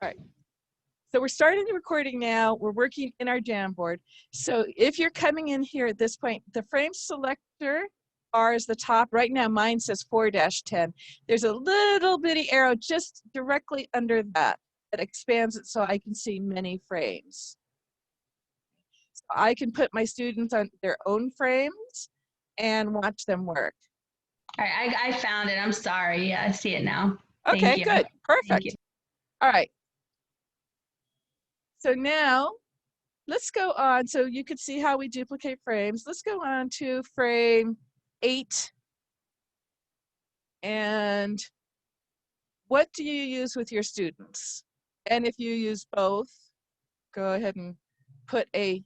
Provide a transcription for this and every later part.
All right. So we're starting the recording now. We're working in our Jamboard. So if you're coming in here at this point, the frame selector bar is the top. Right now mine says 4-10. There's a little bitty arrow just directly under that that expands it so I can see many frames. So I can put my students on their own frames and watch them work. All right, I found it. I'm sorry. Yeah, I see it now. Okay, Thank you. good. Perfect. Thank you. All right. So now let's go on. So you can see how we duplicate frames. Let's go on to frame 8. And what do you use with your students? And if you use both, go ahead and put a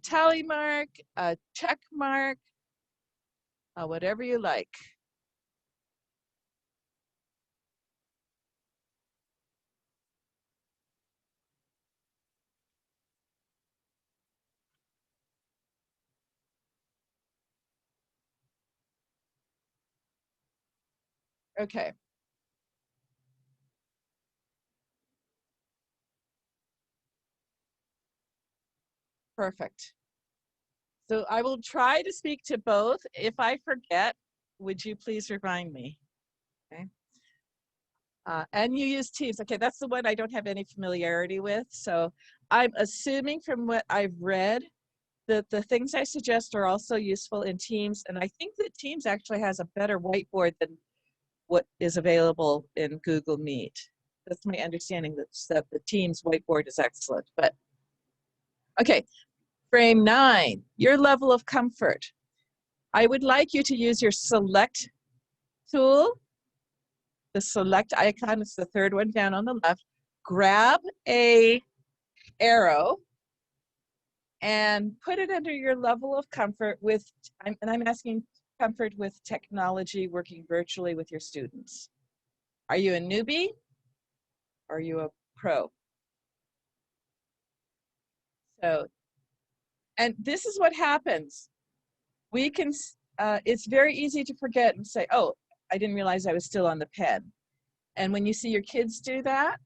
tally mark, a check mark, whatever you like. Okay. Perfect. So I will try to speak to both. If I forget, would you please remind me? Okay. And you use Teams. Okay, that's the one I don't have any familiarity with. So I'm assuming from what I've read that the things I suggest are also useful in Teams. And I think that Teams actually has a better whiteboard than what is available in Google Meet. That's my understanding, that the Teams whiteboard is excellent. But okay, frame 9, your level of comfort. I would like you to use your select tool. The select icon is the third one down on the left. Grab a arrow and put it under your level of comfort with, and I'm asking comfort with technology, working virtually with your students. Are you a newbie? Are you a pro? So, and this is what happens. We can, it's very easy to forget and say, oh, I didn't realize I was still on the pen. And when you see your kids do that,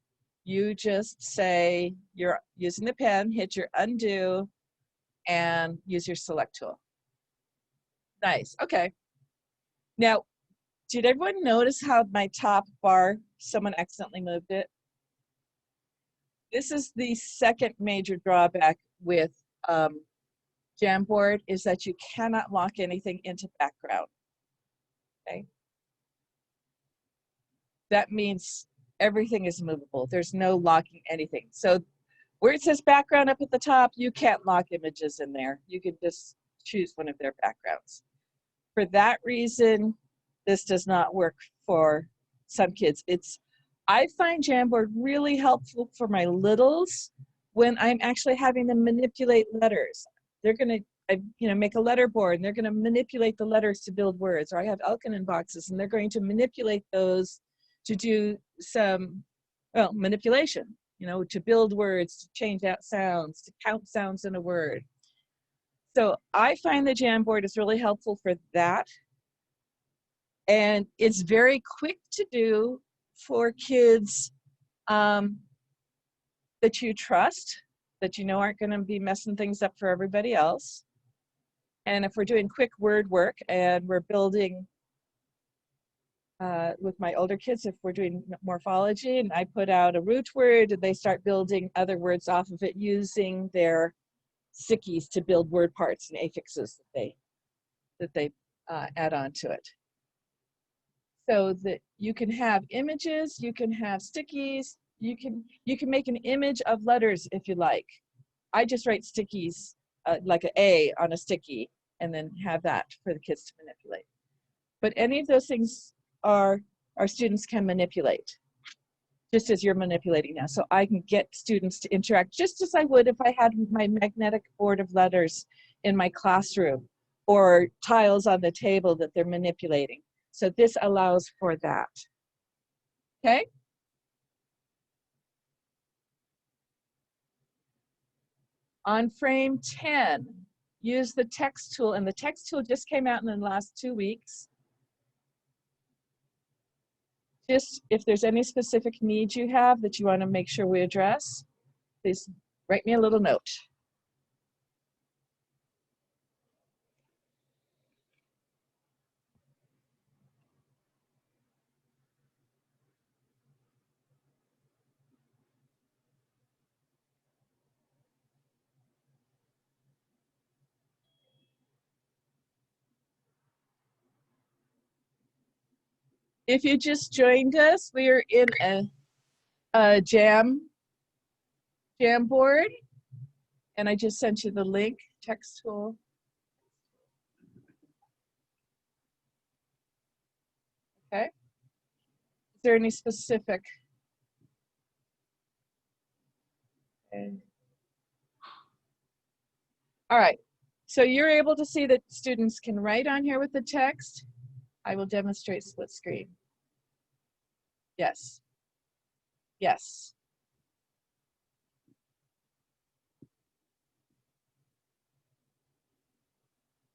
you just say you're using the pen, hit your undo, and use your select tool. Nice, okay. Now, did everyone notice how my top bar, someone accidentally moved it? This is the second major drawback with Jamboard, is that you cannot lock anything into background, okay? That means everything is movable. There's no locking anything. So where it says background up at the top, you can't lock images in there. You can just choose one of their backgrounds. For that reason, this does not work for some kids. I find Jamboard really helpful for my littles when I'm actually having them manipulate letters. They're gonna, make a letter board and they're gonna manipulate the letters to build words. Or I have Elkin boxes and they're going to manipulate those to do some, well, manipulation, to build words, to change out sounds, to count sounds in a word. So I find the Jamboard is really helpful for that. And it's very quick to do for kids that you trust, that you know aren't going to be messing things up for everybody else. And if we're doing quick word work and we're building with my older kids, if we're doing morphology and I put out a root word and they start building other words off of it using their stickies to build word parts and affixes that they add on to it. So that you can have images, you can have stickies, you can make an image of letters if you like. I just write stickies like an A on a sticky and then have that for the kids to manipulate. But any of those things our students can manipulate, just as you're manipulating now. So I can get students to interact just as I would if I had my magnetic board of letters in my classroom or tiles on the table that they're manipulating. So this allows for that, okay? On frame 10, use the text tool, and the text tool just came out in the last 2 weeks. Just if there's any specific needs you have that you want to make sure we address, please write me a little note. If you just joined us, we are in a Jamboard, and I just sent you the link, text tool. Okay. Is there any specific? Okay. All right. So you're able to see that students can write on here with the text. I will demonstrate split screen. Yes. Yes.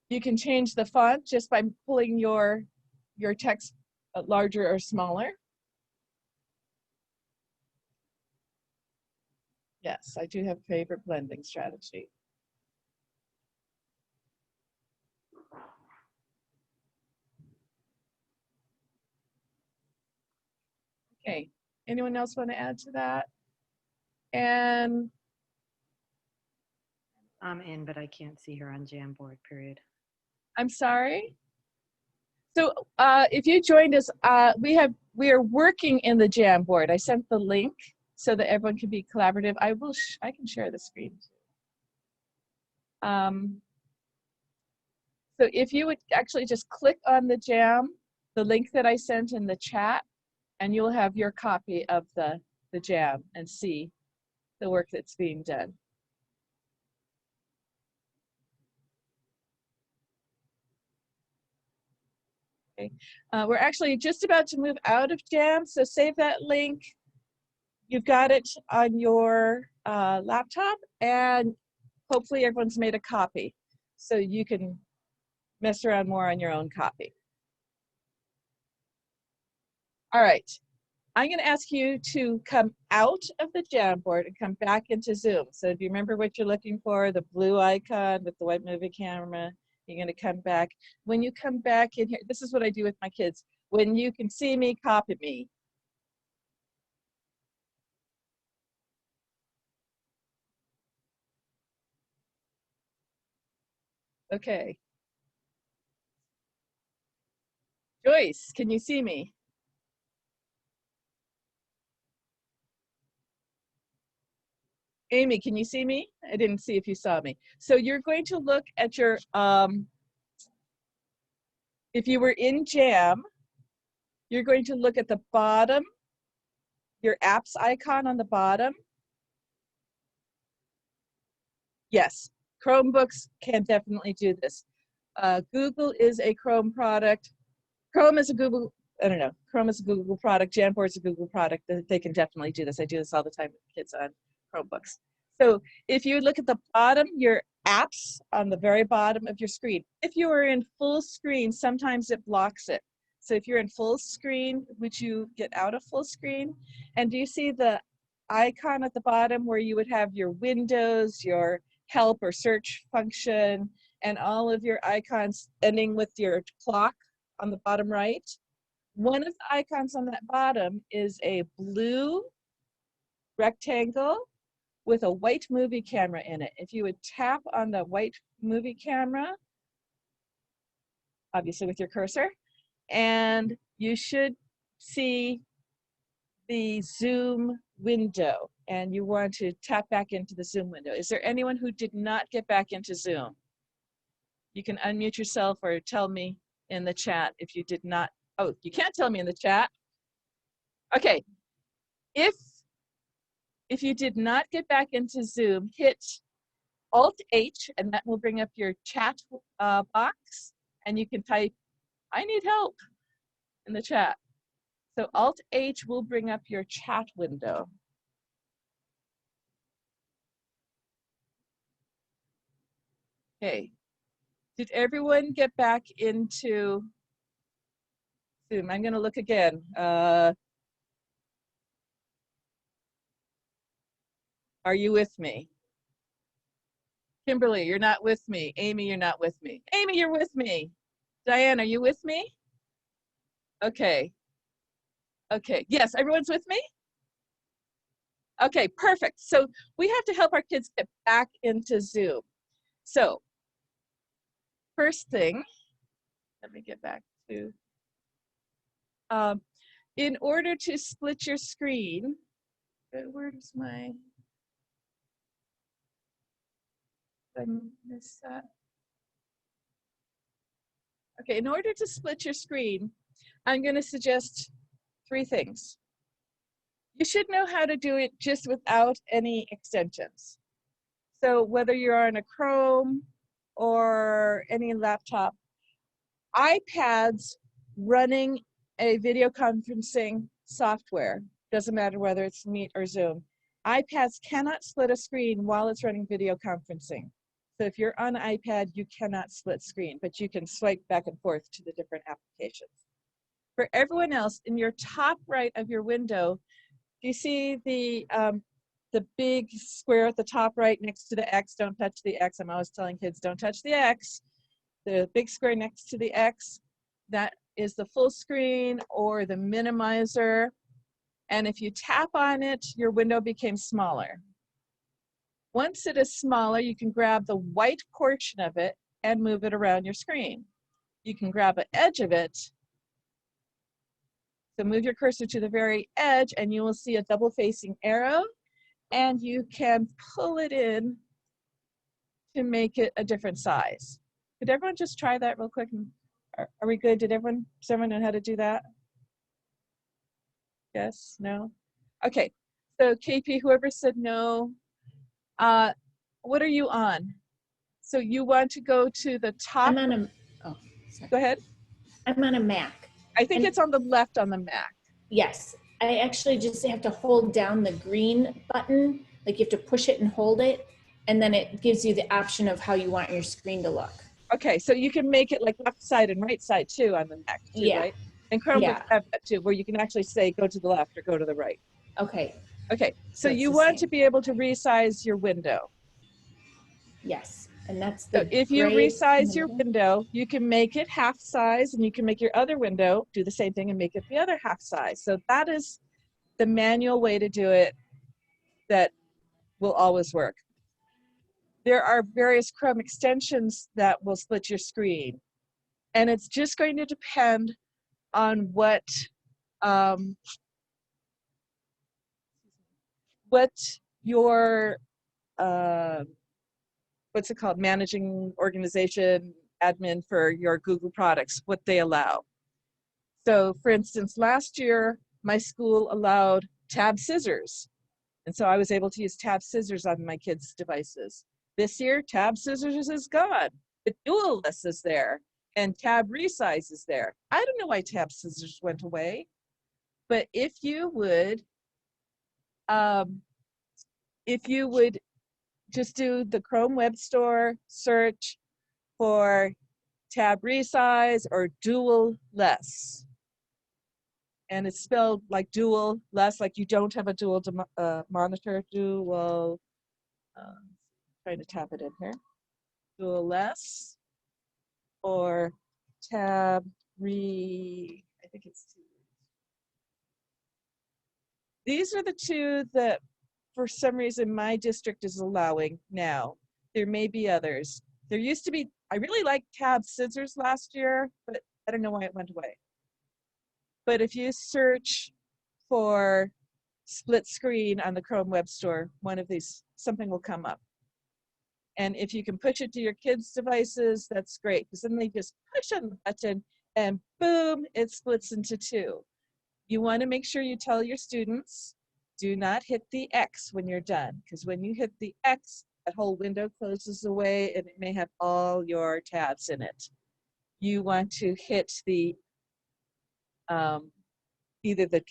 You can change the font just by pulling your text larger or smaller. Yes, I do have favorite blending strategy. Okay, anyone else want to add to that? And I'm in, but I can't see her on Jamboard, period. I'm sorry. So if you joined us, we are working in the Jamboard. I sent the link so that everyone can be collaborative. I can share the screen. So if you would actually just click on the link that I sent in the chat, and you'll have your copy of the Jam and see the work that's being done. Okay. We're actually just about to move out of Jam, so save that link. You've got it on your laptop, and hopefully everyone's made a copy so you can mess around more on your own copy. All right, I'm going to ask you to come out of the Jamboard and come back into Zoom. So if you remember what you're looking for, the blue icon with the white movie camera, you're going to come back. When you come back in here, this is what I do with my kids. When you can see me, copy me. Okay. Joyce, can you see me? Amy, can you see me? I didn't see if you saw me. So you're going to look at your, if you were in Jam, you're going to look at the bottom, your apps icon on the bottom. Yes, Chromebooks can definitely do this. Google is a Chrome product. Chrome is a Google, I don't know, Chrome is a Google product. Jamboard is a Google product. They can definitely do this. I do this all the time with kids on Chromebooks. So if you look at the bottom, your apps on the very bottom of your screen. If you are in full screen, sometimes it blocks it. So if you're in full screen, would you get out of full screen? And do you see the icon at the bottom where you would have your windows, your help or search function, and all of your icons ending with your clock on the bottom right? One of the icons on that bottom is a blue rectangle with a white movie camera in it. If you would tap on the white movie camera, obviously with your cursor, and you should see the Zoom window, and you want to tap back into the Zoom window. Is there anyone who did not get back into Zoom? You can unmute yourself or tell me in the chat if you did not. Oh, you can't tell me in the chat. Okay, if you did not get back into Zoom, hit Alt-H, and that will bring up your chat box, and you can type, I need help, in the chat. So Alt-H will bring up your chat window. Okay, did everyone get back into Zoom? I'm gonna look again. Are you with me? Kimberly, you're not with me. Amy, you're not with me. Amy, you're with me. Diane, are you with me? Okay. Okay. Yes, everyone's with me? Okay, perfect. So we have to help our kids get back into Zoom. So first thing, let me get back to, in order to split your screen, where does my, I miss that? Okay, in order to split your screen, I'm going to suggest 3 things. You should know how to do it just without any extensions. So whether you're on a Chrome or any laptop, iPads running a video conferencing software, doesn't matter whether it's Meet or Zoom, iPads cannot split a screen while it's running video conferencing. So if you're on an iPad, you cannot split screen, but you can swipe back and forth to the different applications. For everyone else, in your top right of your window, do you see the big square at the top right next to the X? Don't touch the X. I'm always telling kids, don't touch the X. The big square next to the X, that is the full screen or the minimizer. And if you tap on it, your window became smaller. Once it is smaller, you can grab the white portion of it and move it around your screen. You can grab an edge of it. So move your cursor to the very edge and you will see a double facing arrow, and you can pull it in to make it a different size. Could everyone just try that real quick? Are we good? Does everyone know how to do that? Yes, no? Okay, so KP, whoever said no, what are you on? So you want to go to the top. I'm on a, oh, sorry. Go ahead. I'm on a Mac. I think And it's on the left on the Mac. yes, I actually just have to hold down the green button. Like you have to push it and hold it. And then it gives you the option of how you want your screen to look. Okay, so you can make it like left side and right side too on the Mac too, Yeah. right? And Chromebooks Yeah. have that too, where you can actually say go to the left or go to the right. Okay. Okay, so it's you the want same. to be able to resize your window. Yes. And that's So the if you gray in resize the your middle. window, you can make it half size, and you can make your other window do the same thing and make it the other half size. So that is the manual way to do it that will always work. There are various Chrome extensions that will split your screen, and it's just going to depend on what your what's it called, managing organization admin for your Google products, what they allow. So for instance, last year my school allowed tab scissors, and so I was able to use tab scissors on my kids' devices. This year tab scissors is gone, but dual list is there and tab resize is there. I don't know why tab scissors went away, but if you would just do the Chrome Web Store search for tab resize or dual less. And it's spelled like dual less, like you don't have a dual monitor, dual, trying to tap it in here, dual less or tab I think it's two. These are the two that for some reason my district is allowing now. There may be others. There used to be, I really liked tab scissors last year, but I don't know why it went away. But if you search for split screen on the Chrome Web Store, one of these, something will come up. And if you can push it to your kids' devices, that's great, because then they just push on the button and boom, it splits into two. You want to make sure you tell your students, do not hit the X when you're done, because when you hit the X, that whole window closes away and it may have all your tabs in it. You want to hit the either the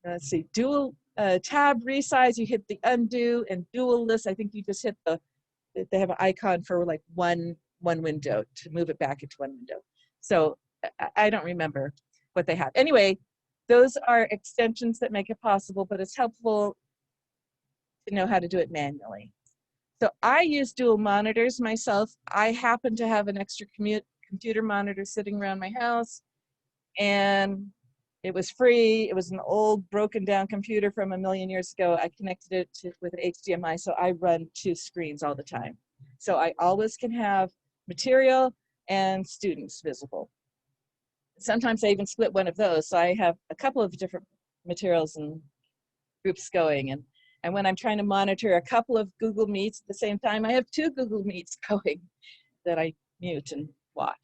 let's see, dual tab resize, you hit the undo, and dual list, I think you just hit they have an icon for like one window to move it back into one window. So I don't remember what they have. Anyway, those are extensions that make it possible, but it's helpful to know how to do it manually. So I use dual monitors myself. I happen to have an extra computer monitor sitting around my house, and it was free. It was an old broken down computer from a million years ago. I connected it with an HDMI, so I run 2 screens all the time. So I always can have material and students visible. Sometimes I even split one of those, so I have a couple of different materials and groups going. And when I'm trying to monitor a couple of Google Meets at the same time, I have 2 Google Meets going that I mute and watch.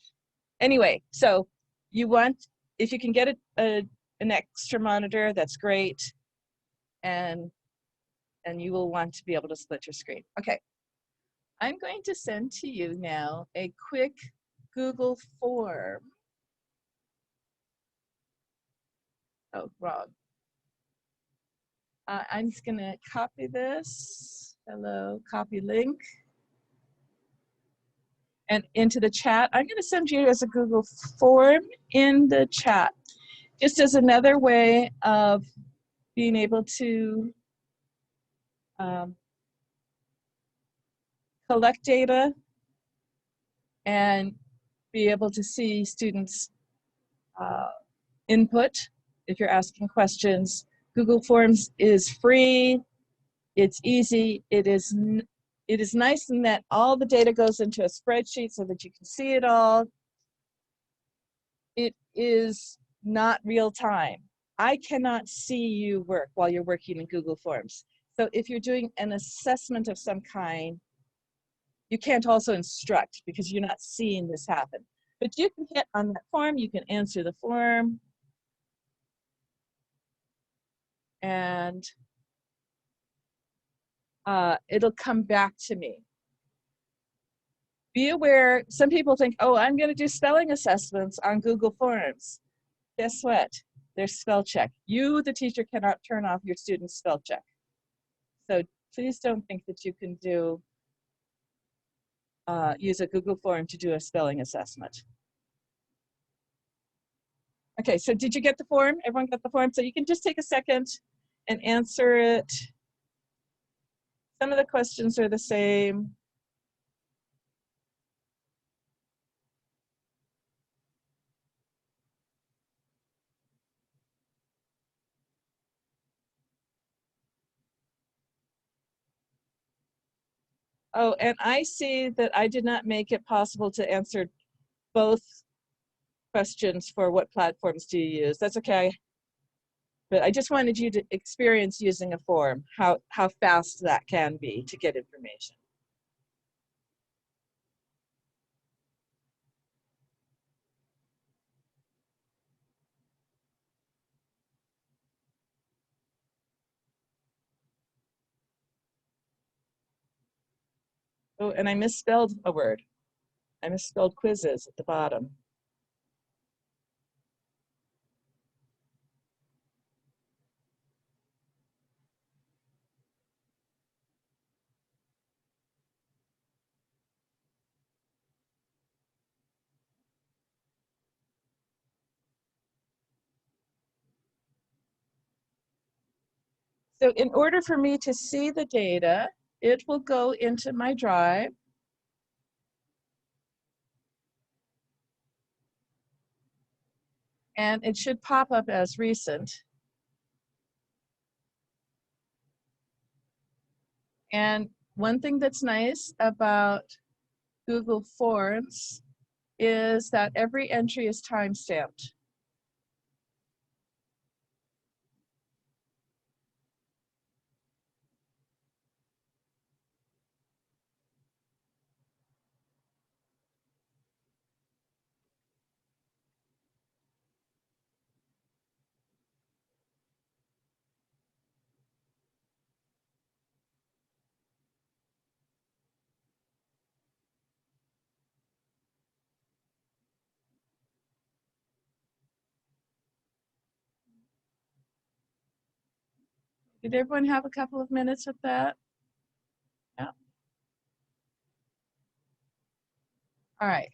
Anyway, so you want, if you can get an extra monitor, that's great. And you will want to be able to split your screen. Okay, I'm going to send to you now a quick Google form. Oh, wrong. I'm just gonna copy this. Hello, copy link. And into the chat, I'm gonna send you as a Google form in the chat, just as another way of being able to collect data and be able to see students' input if you're asking questions. Google Forms is free, it's easy, it is nice in that all the data goes into a spreadsheet so that you can see it all. It is not real time. I cannot see you work while you're working in Google Forms. So if you're doing an assessment of some kind, you can't also instruct because you're not seeing this happen. But you can hit on that form, you can answer the form, and it'll come back to me. Be aware, some people think, oh, I'm going to do spelling assessments on Google Forms. Guess what? There's spell check. You, the teacher, cannot turn off your student's spell check. So please don't think that you can use a Google form to do a spelling assessment. Okay, so did you get the form? Everyone got the form? So you can just take a second and answer it. Some of the questions are the same. Oh, and I see that I did not make it possible to answer both questions for what platforms do you use. That's okay. But I just wanted you to experience using a form, how fast that can be to get information. Oh, and I misspelled a word. I misspelled quizzes at the bottom. So in order for me to see the data, it will go into my drive. And it should pop up as recent. And one thing that's nice about Google Forms is that every entry is time-stamped. Did everyone have a couple of minutes with that? Yeah. All right.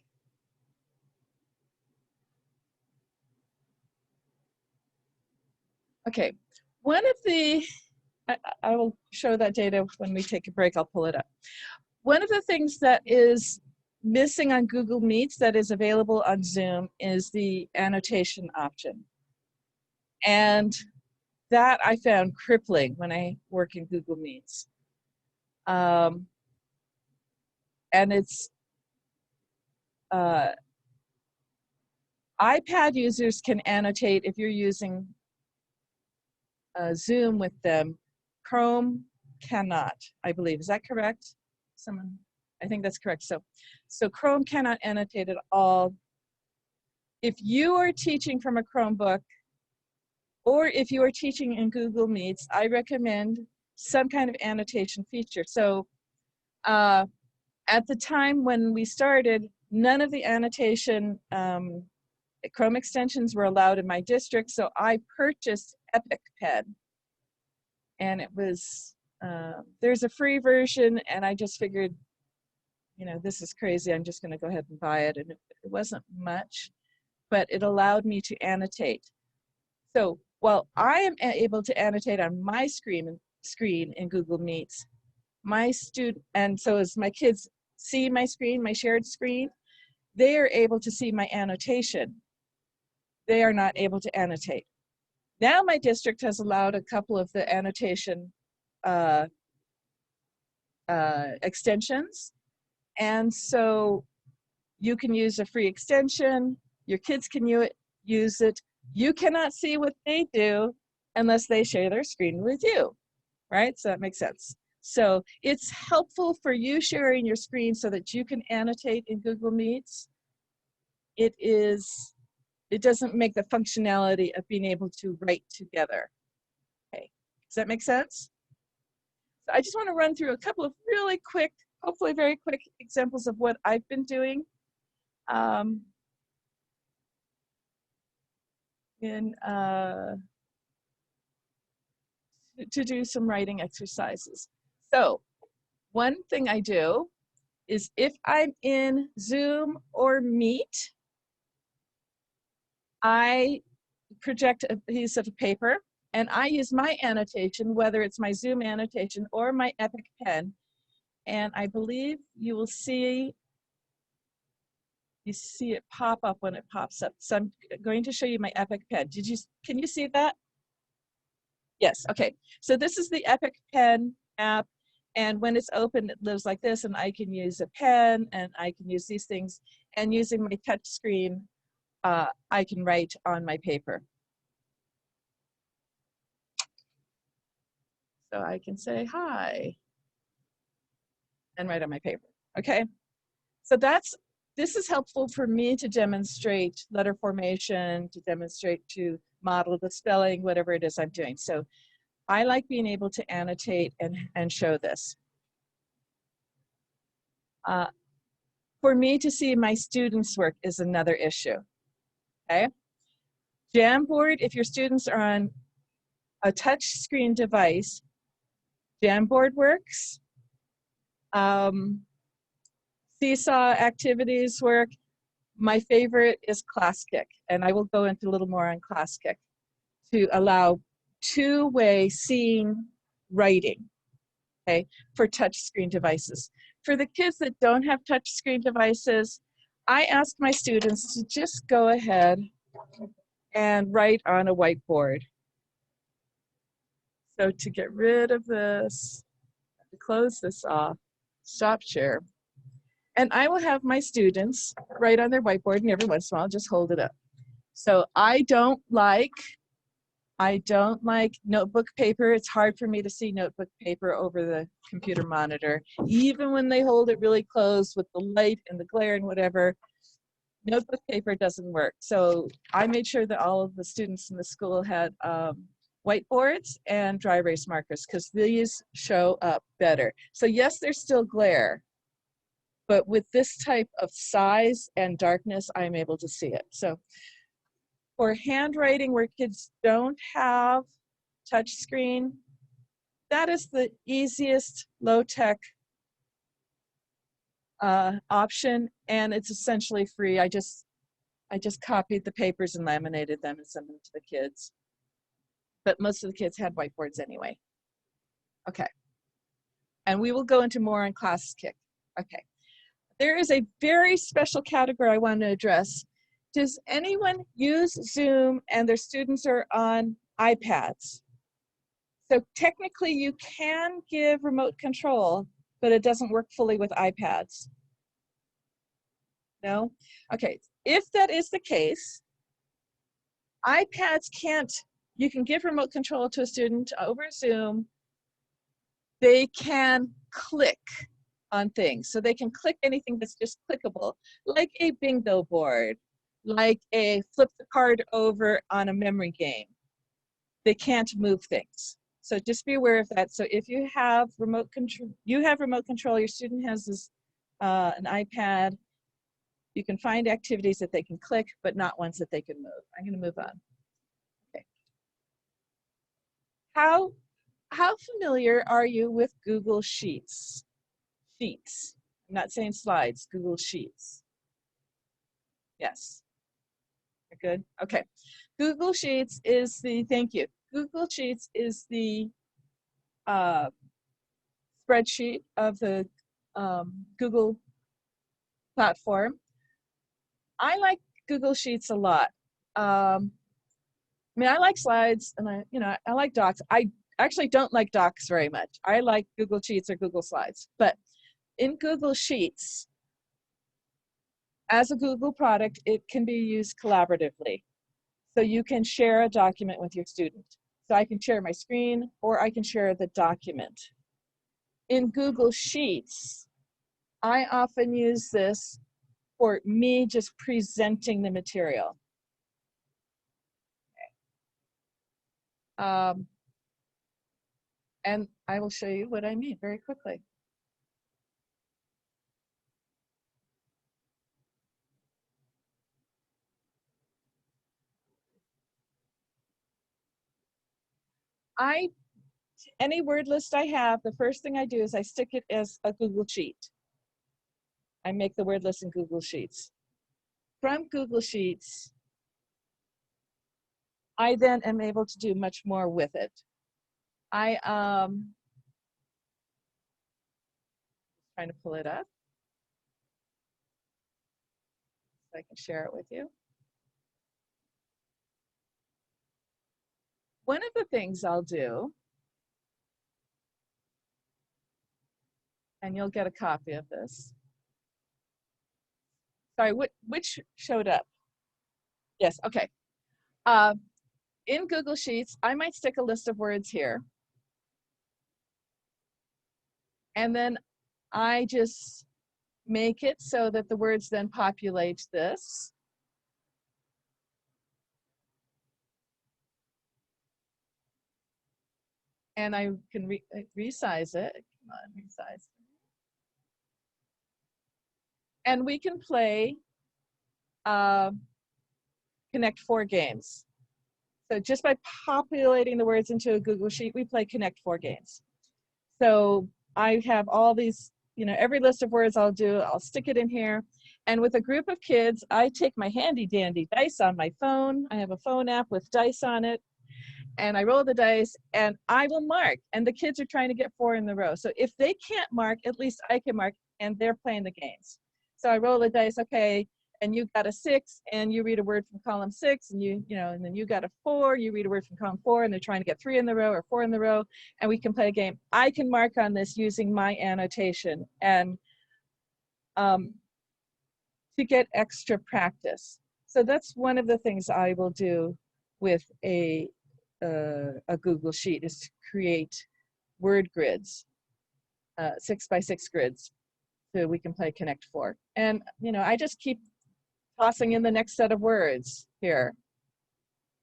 Okay. One of the I will show that data when we take a break. I'll pull it up. One of the things that is missing on Google Meets that is available on Zoom is the annotation option. And that I found crippling when I work in Google Meets. And it's, iPad users can annotate if you're using Zoom with them. Chrome cannot, I believe. Is that correct? Someone, I think that's correct. So Chrome cannot annotate at all. If you are teaching from a Chromebook, or if you are teaching in Google Meets, I recommend some kind of annotation feature. So at the time when we started, none of the annotation Chrome extensions were allowed in my district, so I purchased Epic Pen. And it was, there's a free version, and I just figured, you know, this is crazy, I'm just gonna go ahead and buy it. And it wasn't much, but it allowed me to annotate. So while I am able to annotate on my screen in Google Meets, my student, and so as my kids see my screen, my shared screen, they are able to see my annotation. They are not able to annotate. Now my district has allowed a couple of the annotation extensions. And so you can use a free extension, your kids can use it. You cannot see what they do unless they share their screen with you, right? So that makes sense. So it's helpful for you sharing your screen so that you can annotate in Google Meets. It doesn't make the functionality of being able to write together. Okay, does that make sense? So I just want to run through a couple of really quick, hopefully very quick examples of what I've been doing to do some writing exercises. So one thing I do is if I'm in Zoom or Meet, I project a piece of paper and I use my annotation, whether it's my Zoom annotation or my Epic Pen. And I believe you will see, it pop up when it pops up. So I'm going to show you my Epic Pen. Can you see that? Yes, okay. So this is the Epic Pen app. And when it's open, it lives like this, and I can use a pen and I can use these things. And using my touch screen, I can write on my paper. So I can say hi and write on my paper, okay? So this is helpful for me to demonstrate letter formation, to model the spelling, whatever it is I'm doing. So I like being able to annotate and show this. For me to see my students' work is another issue, okay? Jamboard, if your students are on a touch screen device, Jamboard works. Seesaw activities work. My favorite is ClassKick, and I will go into a little more on ClassKick to allow two-way seeing writing, okay, for touch screen devices. For the kids that don't have touch screen devices, I ask my students to just go ahead and write on a whiteboard. So to get rid of this, to close this off, stop share. And I will have my students write on their whiteboard, and every once in a while, I'll just hold it up. So I don't like notebook paper. It's hard for me to see notebook paper over the computer monitor. Even when they hold it really close with the light and the glare and whatever, notebook paper doesn't work. So I made sure that all of the students in the school had whiteboards and dry erase markers, because these show up better. So yes, there's still glare, but with this type of size and darkness, I'm able to see it. So for handwriting where kids don't have touch screen, that is the easiest low-tech option, and it's essentially free. I just copied the papers and laminated them and sent them to the kids. But most of the kids had whiteboards anyway. Okay. And we will go into more on Class Kick. Okay. There is a very special category I want to address. Does anyone use Zoom and their students are on iPads? So technically you can give remote control, but it doesn't work fully with iPads. No? Okay, if that is the case, iPads can't, you can give remote control to a student over Zoom. They can click on things. So they can click anything that's just clickable, like a bingo board, like a flip the card over on a memory game. They can't move things. So just be aware of that. So if you have remote control, your student has this, an iPad, you can find activities that they can click, but not ones that they can move. I'm going to move on. Okay. How familiar are you with Google Sheets? Sheets. I'm not saying slides, Google Sheets. Yes. You're good? Okay. Google Sheets is the, thank you. Google Sheets is the spreadsheet of the Google platform. I like Google Sheets a lot. I mean, I like slides and I like docs. I actually don't like docs very much. I like Google Sheets or Google Slides. But in Google Sheets, as a Google product, it can be used collaboratively. So you can share a document with your student. So I can share my screen or I can share the document. In Google Sheets, I often use this for me just presenting the material. And I will show you what I mean very quickly. Any word list I have, the first thing I do is I stick it as a Google Sheet. I make the word list in Google Sheets. From Google Sheets, I then am able to do much more with it. Trying to pull it up so I can share it with you. One of the things I'll do, and you'll get a copy of this. Sorry, which showed up? Yes, okay. In Google Sheets, I might stick a list of words here. And then I just make it so that the words then populate this. And I can resize it. Come on, resize. And we can play Connect 4 games. So just by populating the words into a Google Sheet, we play Connect 4 games. So I have all these, every list of words I'll stick it in here. And with a group of kids, I take my handy dandy dice on my phone. I have a phone app with dice on it. And I roll the dice and I will mark. And the kids are trying to get 4 in a row. So if they can't mark, at least I can mark, and they're playing the games. So I roll the dice, okay, and you got a 6 and you read a word from column 6 and and then you got a 4, you read a word from column 4 and they're trying to get 3 in a row or 4 in a row, and we can play a game. I can mark on this using my annotation and to get extra practice. So that's one of the things I will do with a Google Sheet, is to create word grids, 6x6 grids, so we can play Connect 4. And I just keep tossing in the next set of words here.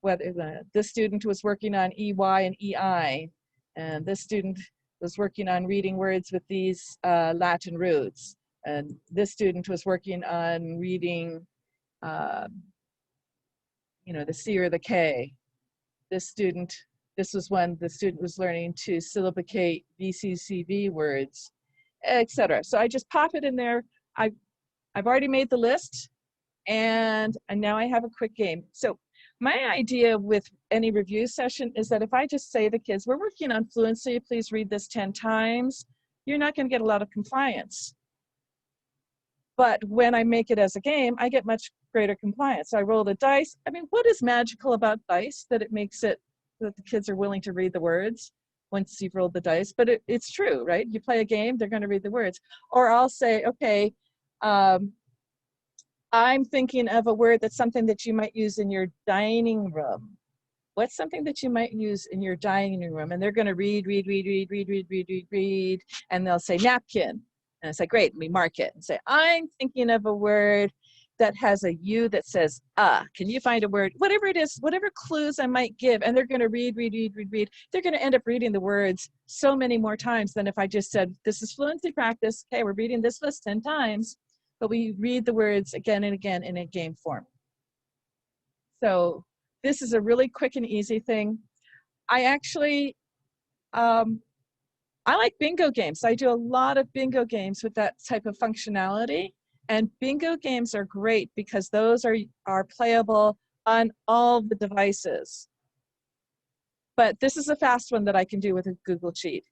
Whether this student was working on EY and EI, and this student was working on reading words with these Latin roots, and this student was working on reading, the C or the K. This was when the student was learning to syllabicate VCCV words, etc. So I just pop it in there. I've already made the list, and now I have a quick game. So My idea with any review session is that if I just say to the kids, we're working on fluency, please read this 10 times, you're not going to get a lot of compliance. But when I make it as a game, I get much greater compliance. So I roll the dice. I mean, what is magical about dice that it makes it that the kids are willing to read the words once you've rolled the dice? But it's true, right? You play a game, they're going to read the words. Or I'll say, okay, I'm thinking of a word that's something that you might use in your dining room. What's something that you might use in your dining room? And they're going to read, and they'll say napkin. And it's like, great, and we mark it and say, I'm thinking of a word that has a U that says, can you find a word? Whatever it is, whatever clues I might give, and they're going to read. They're going to end up reading the words so many more times than if I just said, this is fluency practice. Okay, we're reading this list 10 times, but we read the words again and again in a game form. So this is a really quick and easy thing. I actually, I like bingo games. I do a lot of bingo games with that type of functionality. And bingo games are great because those are playable on all the devices. But this is a fast one that I can do with a Google Sheet.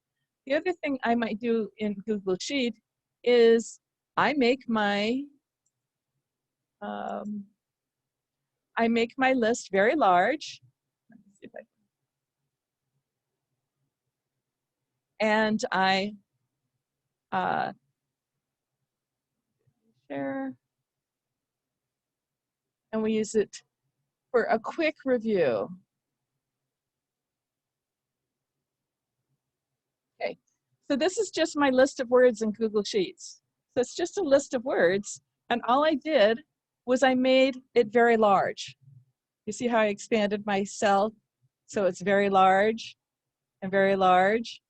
The other thing I might do in Google Sheet is I make my list very large. Let me see if and I share, and we use it for a quick review. Okay, so this is just my list of words in Google Sheets. So it's just a list of words, and all I did was I made it very large. You see how I expanded my cell? So it's very large and very large.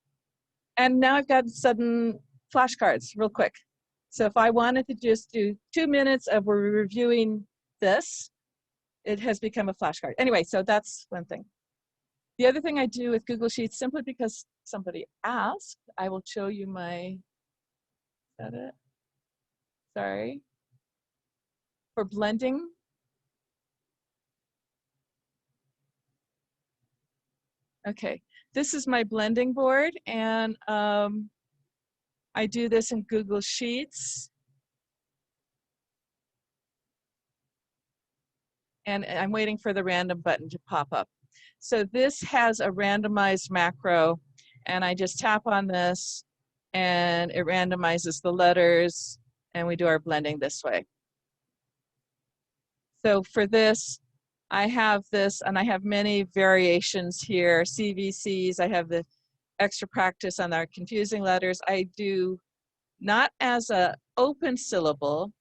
And now I've got sudden flashcards real quick. So if I wanted to just do 2 minutes of we're reviewing this, it has become a flashcard. Anyway, so that's one thing. The other thing I do with Google Sheets, simply because somebody asked, I will show you my, is that it? Sorry. For blending. Okay, this is my blending board, and I do this in Google Sheets. And I'm waiting for the random button to pop up. So this has a randomized macro, and I just tap on this, and it randomizes the letters, and we do our blending this way. So for this, I have this, and I have many variations here, CVCs, I have the extra practice on our confusing letters. I do not as a open syllable,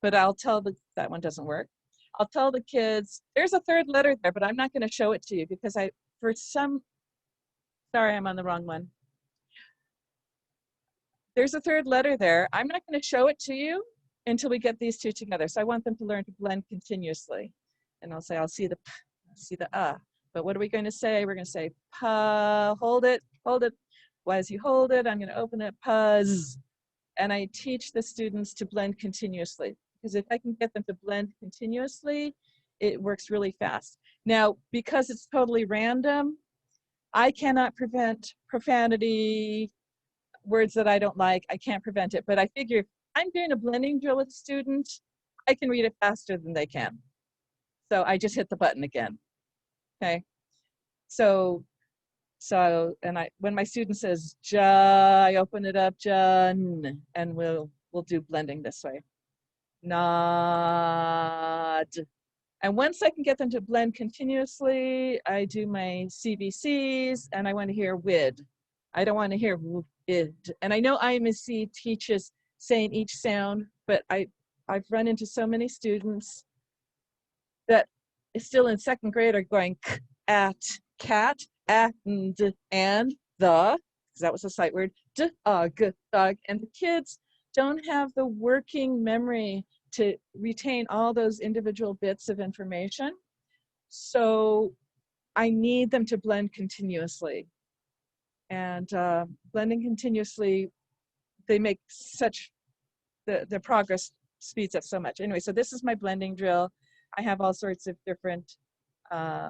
but I'll tell that one doesn't work. I'll tell the kids, there's a third letter there, but I'm not going to show it to you because sorry, I'm on the wrong one. There's a third letter there. I'm not going to show it to you until we get these two together. So I want them to learn to blend continuously. And I'll say, I'll see the p, I'll see the But what are we going to say? We're going to say pa, hold it. As you hold it, I'm going to open it, puzz. And I teach the students to blend continuously. Because if I can get them to blend continuously, it works really fast. Now, because it's totally random, I cannot prevent profanity, words that I don't like. I can't prevent it. But I figure if I'm doing a blending drill with a student, I can read it faster than they can. So I just hit the button again. Okay. So when my student says ja, I open it up, ja, n, and we'll do blending this way. Nod. And once I can get them to blend continuously, I do my CVCs, and I want to hear wid. I don't want to hear id. And I know IMC teaches saying each sound, but I've run into so many students that is still in second grade are going k, at, cat, at, and the, because that was a sight word, d, g, dog, and the kids don't have the working memory to retain all those individual bits of information. So I need them to blend continuously. And blending continuously, they make such, the progress speeds up so much. Anyway, so this is my blending drill. I have all sorts of different uh,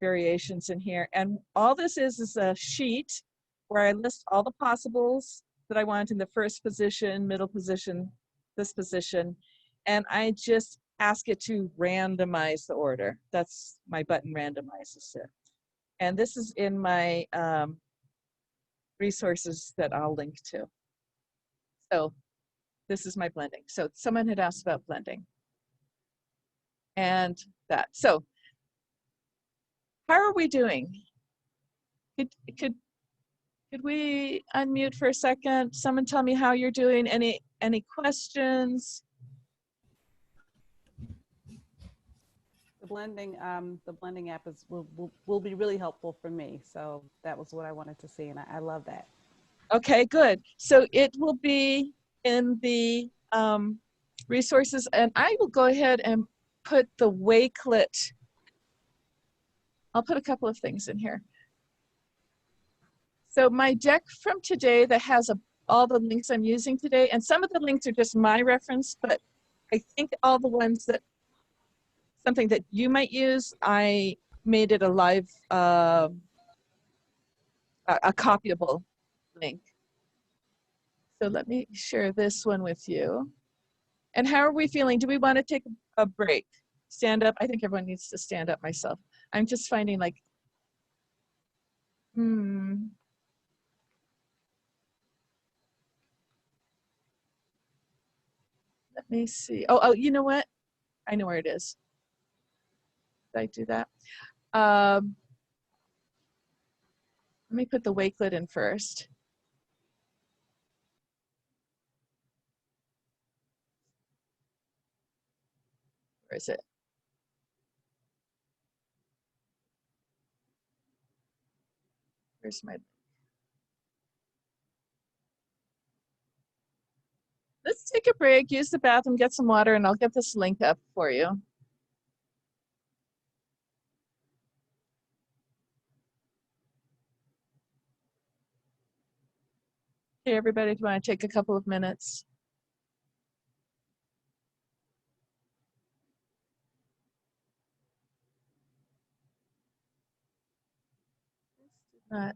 variations in here. And all this is a sheet where I list all the possibles that I want in the first position, middle position, this position. And I just ask it to randomize the order. That's my button randomizes it. And this is in my resources that I'll link to. So this is my blending. So someone had asked about blending. And that. So how are we doing? Could we unmute for a second? Someone tell me how you're doing. Any questions? The blending app will be really helpful for me. So that was what I wanted to see, and I love that. Okay, good. So it will be in the resources, and I will go ahead and put the Wakelet. I'll put a couple of things in here. So my deck from today that has all the links I'm using today, and some of the links are just my reference, but I think all the ones that, something that you might use, I made it a live, a copyable link. So let me share this one with you. And how are we feeling? Do we want to take a break? Stand up? I think everyone needs to stand up myself. I'm just finding like, let me see. Oh, you know what? I know where it is. Did I do that? Let me put the Wakelet in first. Where is it? Where's my? Let's take a break, use the bathroom, get some water, and I'll get this link up for you. Okay, everybody, do you want to take a couple of minutes? Not.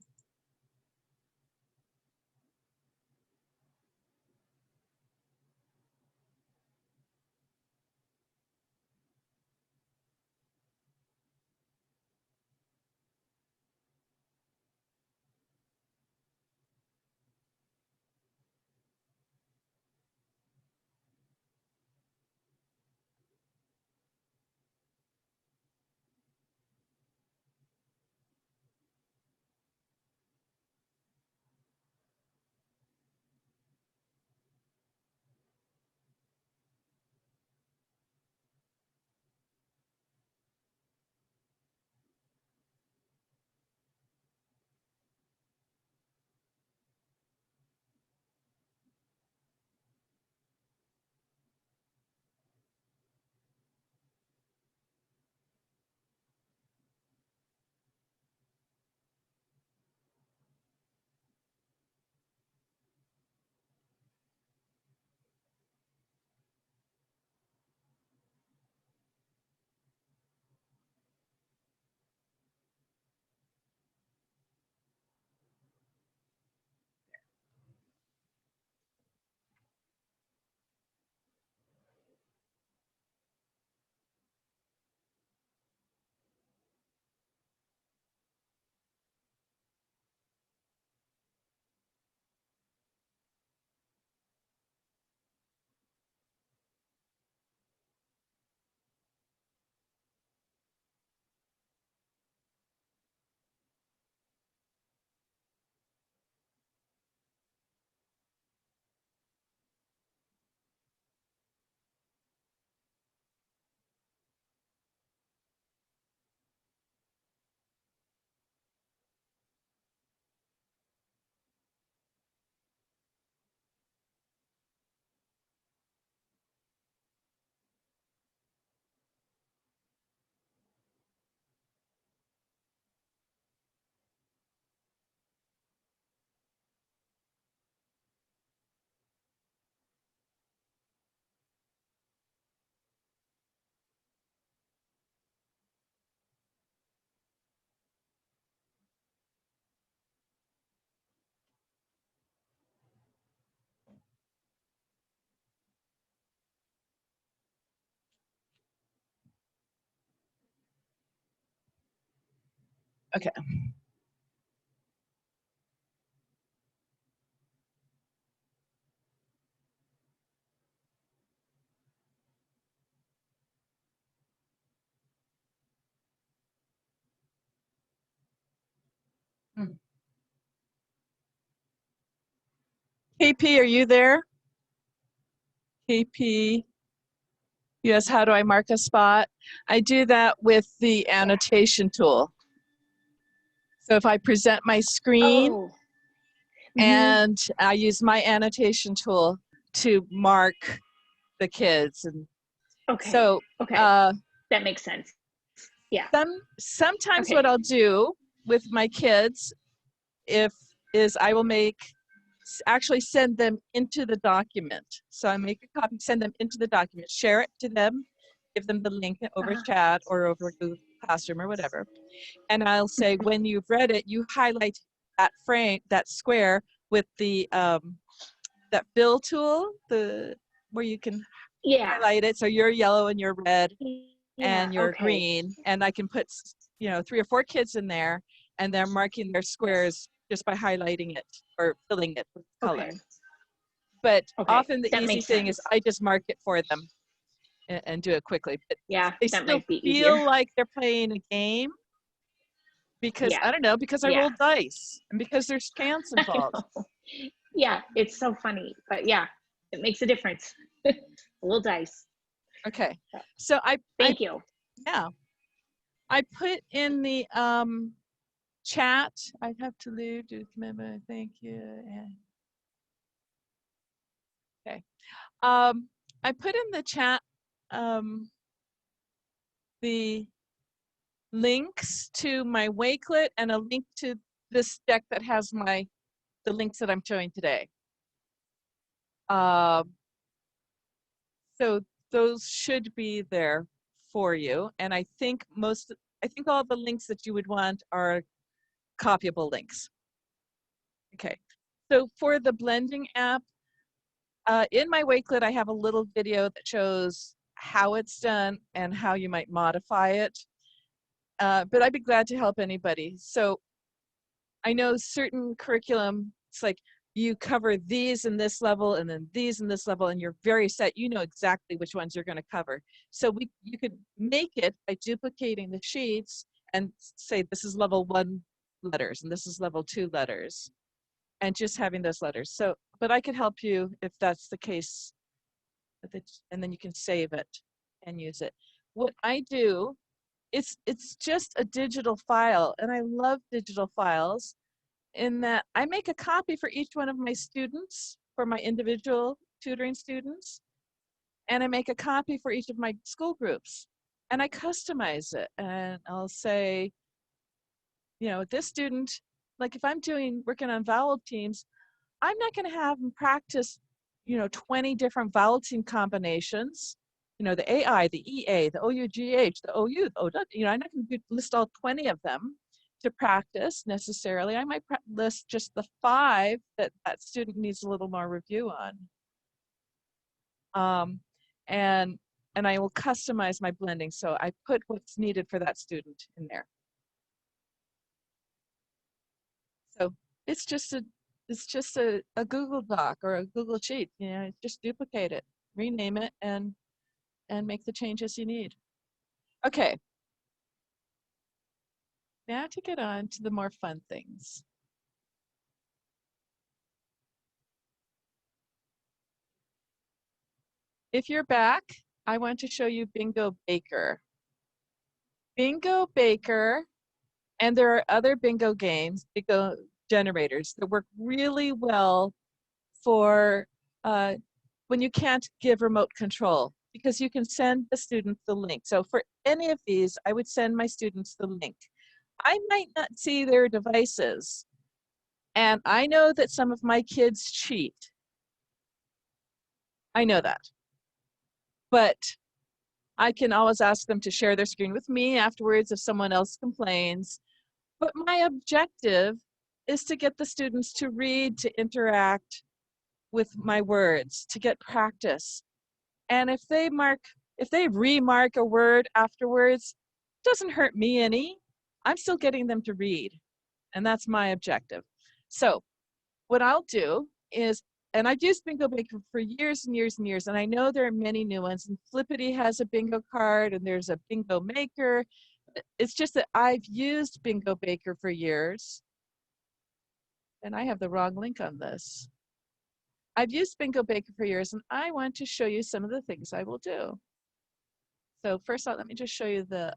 Okay. KP, are you there? KP. Yes, how do I mark a spot? I do that with the annotation tool. So if I present my screen Oh. and I use my annotation tool to mark the kids. And Okay. so Okay. That makes sense. Yeah. sometimes Okay. what I'll do with my kids is I will actually send them into the document. So I make a copy, send them into the document, share it to them, give them the link over chat or over Google Classroom or whatever. And I'll say, when you've read it, you highlight that frame, that square with the that fill tool, where you can Yeah. highlight it. So you're yellow and you're red Yeah. and you're Okay. green, and I can put 3 or 4 kids in there, and they're marking their squares just by highlighting it or filling it with color. Okay. But Okay. often the That easy makes thing is sense. I just mark it for them and do it quickly. But Yeah. they That still might be feel easier. like they're playing a game because, Yeah. I don't know, because I Yeah. rolled dice and because there's chance I involved. know. Yeah. It's so funny, but yeah, it makes a difference. A little dice. Okay. So Thank you. yeah, I put in the chat. I have to leave to remember. Thank you. And okay. I put in the chat the links to my Wakelet and a link to this deck that has the links that I'm showing today. So those should be there for you. And I think all the links that you would want are copyable links. Okay. So for the blending app, in my Wakelet, I have a little video that shows how it's done and how you might modify it. But I'd be glad to help anybody. So I know certain curriculum, it's like you cover these in this level and then these in this level, and you're very set. You know exactly which ones you're going to cover. So you could make it by duplicating the sheets and say this is level 1 letters and this is level 2 letters, and just having those letters. So, but I could help you if that's the case, and then you can save it and use it. What I do, it's just a digital file, and I love digital files in that I make a copy for each one of my students, for my individual tutoring students, and I make a copy for each of my school groups, and I customize it. And I'll say, this student, like if I'm working on vowel teams, I'm not going to have them practice, 20 different vowel team combinations. The AI, the EA, the OUGH, the OU, the OW. I'm not going to list all 20 of them to practice necessarily. I might list just the 5 that student needs a little more review on. And I will customize my blending. So I put what's needed for that student in there. So it's just a Google Doc or a Google Sheet. Just duplicate it, rename it, and make the changes you need. Okay. Now to get on to the more fun things. If you're back, I want to show you Bingo Baker. Bingo Baker, and there are other bingo games, bingo generators that work really well for when you can't give remote control, because you can send the student the link. So for any of these, I would send my students the link. I might not see their devices, and I know that some of my kids cheat. I know that. But I can always ask them to share their screen with me afterwards if someone else complains. But my objective is to get the students to read, to interact with my words, to get practice. And if they remark a word afterwards, it doesn't hurt me any. I'm still getting them to read, and that's my objective. So what I'll do is, and I've used Bingo Baker for years and years and years, and I know there are many new ones, and Flippity has a bingo card, and there's a bingo maker. It's just that I've used Bingo Baker for years, and I have the wrong link on this. I've used Bingo Baker for years, and I want to show you some of the things I will do. So first off, let me just show you the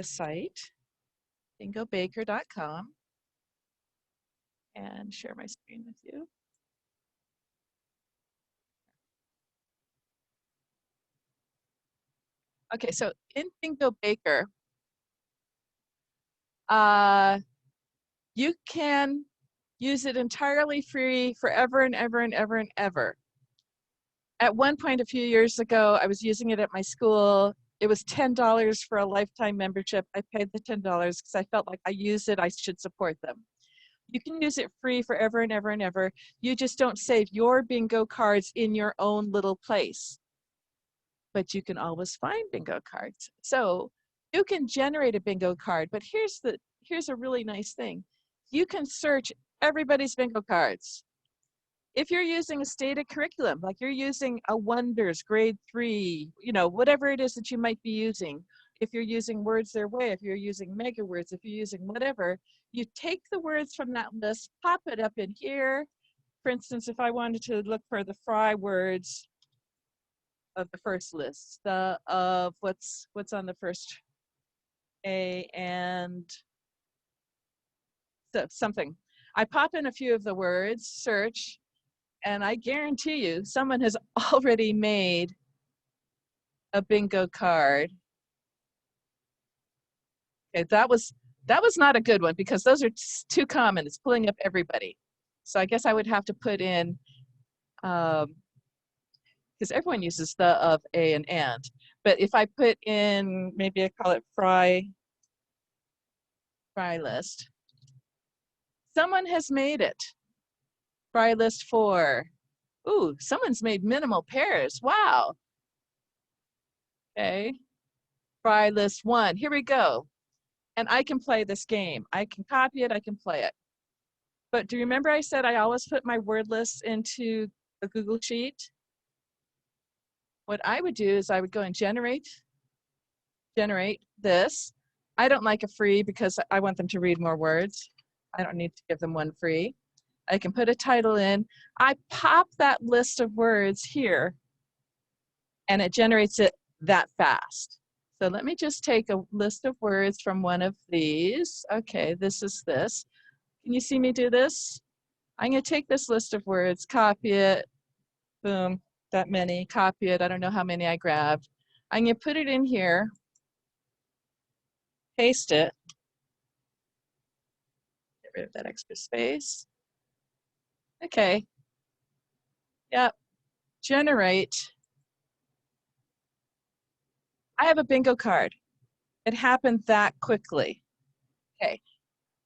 site, bingobaker.com, and share my screen with you. Okay, so in Bingo Baker, you can use it entirely free forever and ever and ever and ever. At one point a few years ago, I was using it at my school. It was $10 for a lifetime membership. I paid the $10 because I felt like I use it, I should support them. You can use it free forever and ever and ever. You just don't save your bingo cards in your own little place. But you can always find bingo cards. So you can generate a bingo card, but here's a really nice thing. You can search everybody's bingo cards. If you're using a stated curriculum, like you're using a Wonders grade 3, whatever it is that you might be using, if you're using Words Their Way, if you're using Mega Words, if you're using whatever, you take the words from that list, pop it up in here. For instance, if I wanted to look for the fry words of the first list, of what's on the first A and so something. I pop in a few of the words, search, and I guarantee you someone has already made a bingo card. Okay, that was not a good one because those are too common. It's pulling up everybody. So I guess I would have to put in, because everyone uses the, of, a, and. But if I put in, maybe I call it fry list. Someone has made it. Fry list 4. Ooh, someone's made minimal pairs. Wow. Okay. Fry list 1. Here we go. And I can play this game. I can copy it. I can play it. But do you remember I said I always put my word lists into a Google Sheet? What I would do is I would go and generate this. I don't like a free because I want them to read more words. I don't need to give them one free. I can put a title in. I pop that list of words here, and it generates it that fast. So let me just take a list of words from one of these. Okay, this is this. Can you see me do this? I'm going to take this list of words, copy it, boom, that many, copy it. I don't know how many I grabbed. I'm going to put it in here, paste it, get rid of that extra space. Okay, yep, generate. I have a bingo card. It happened that quickly. Okay,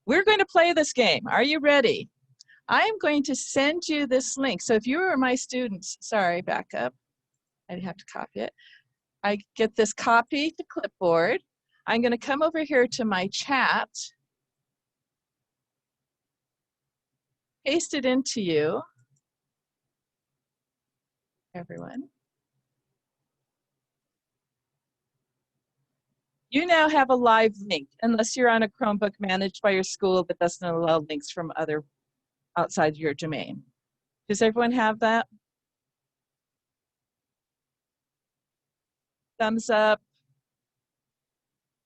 we're going to play this game. Are you ready? I am going to send you this link. So if you were my students, sorry, back up. I have to copy it. I get this copy to clipboard. I'm going to come over here to my chat, paste it into you, everyone. You now have a live link, unless you're on a Chromebook managed by your school that doesn't allow links from other outside your domain. Does everyone have that? Thumbs up.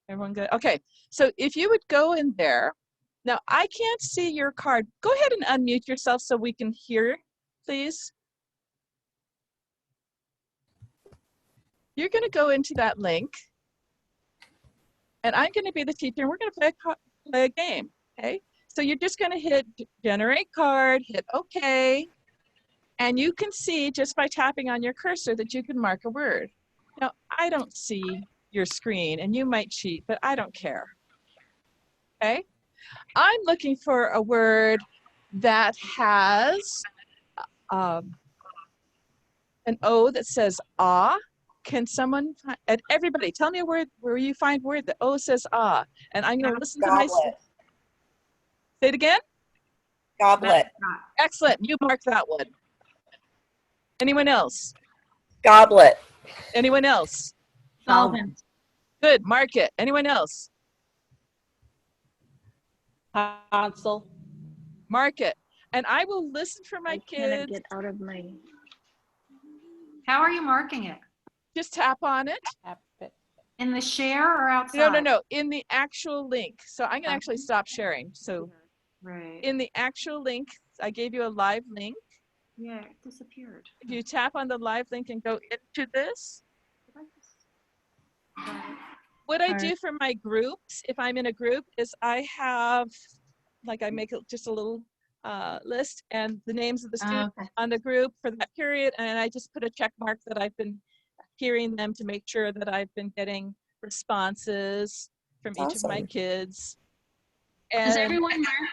Everyone good? Okay, so if you would go in there, now I can't see your card. Go ahead and unmute yourself so we can hear, please. You're going to go into that link, and I'm going to be the teacher, and we're going to play a game, okay? So you're just going to hit generate card, hit OK, and you can see just by tapping on your cursor that you can mark a word. Now, I don't see your screen, and you might cheat, but I don't care, okay? I'm looking for a word that has an O that says ah, Can someone, and everybody, tell me a word where you find word that O says ah, and I'm going to listen to my. Goblet. Say it again. Goblet. Excellent. You mark that one. Anyone else? Goblet. Anyone else? Solvent. Good. Mark it. Anyone else? Console. Mark it. And I will listen for my I cannot kids. get out of my. How are you marking it? Just tap on it. Tap it. In the share or outside? No. In the actual link. So I'm going to actually stop sharing. So Right. in the actual link, I gave you a live link. Yeah, it disappeared. If you tap on the live link and go into this, what I do for my groups, if I'm in a group, is I have, like I make just a little list and the names of the students on the group for that period, and I just put a check mark that I've been hearing them to make sure that I've been getting responses from each of my Awesome. kids. Does And everyone mark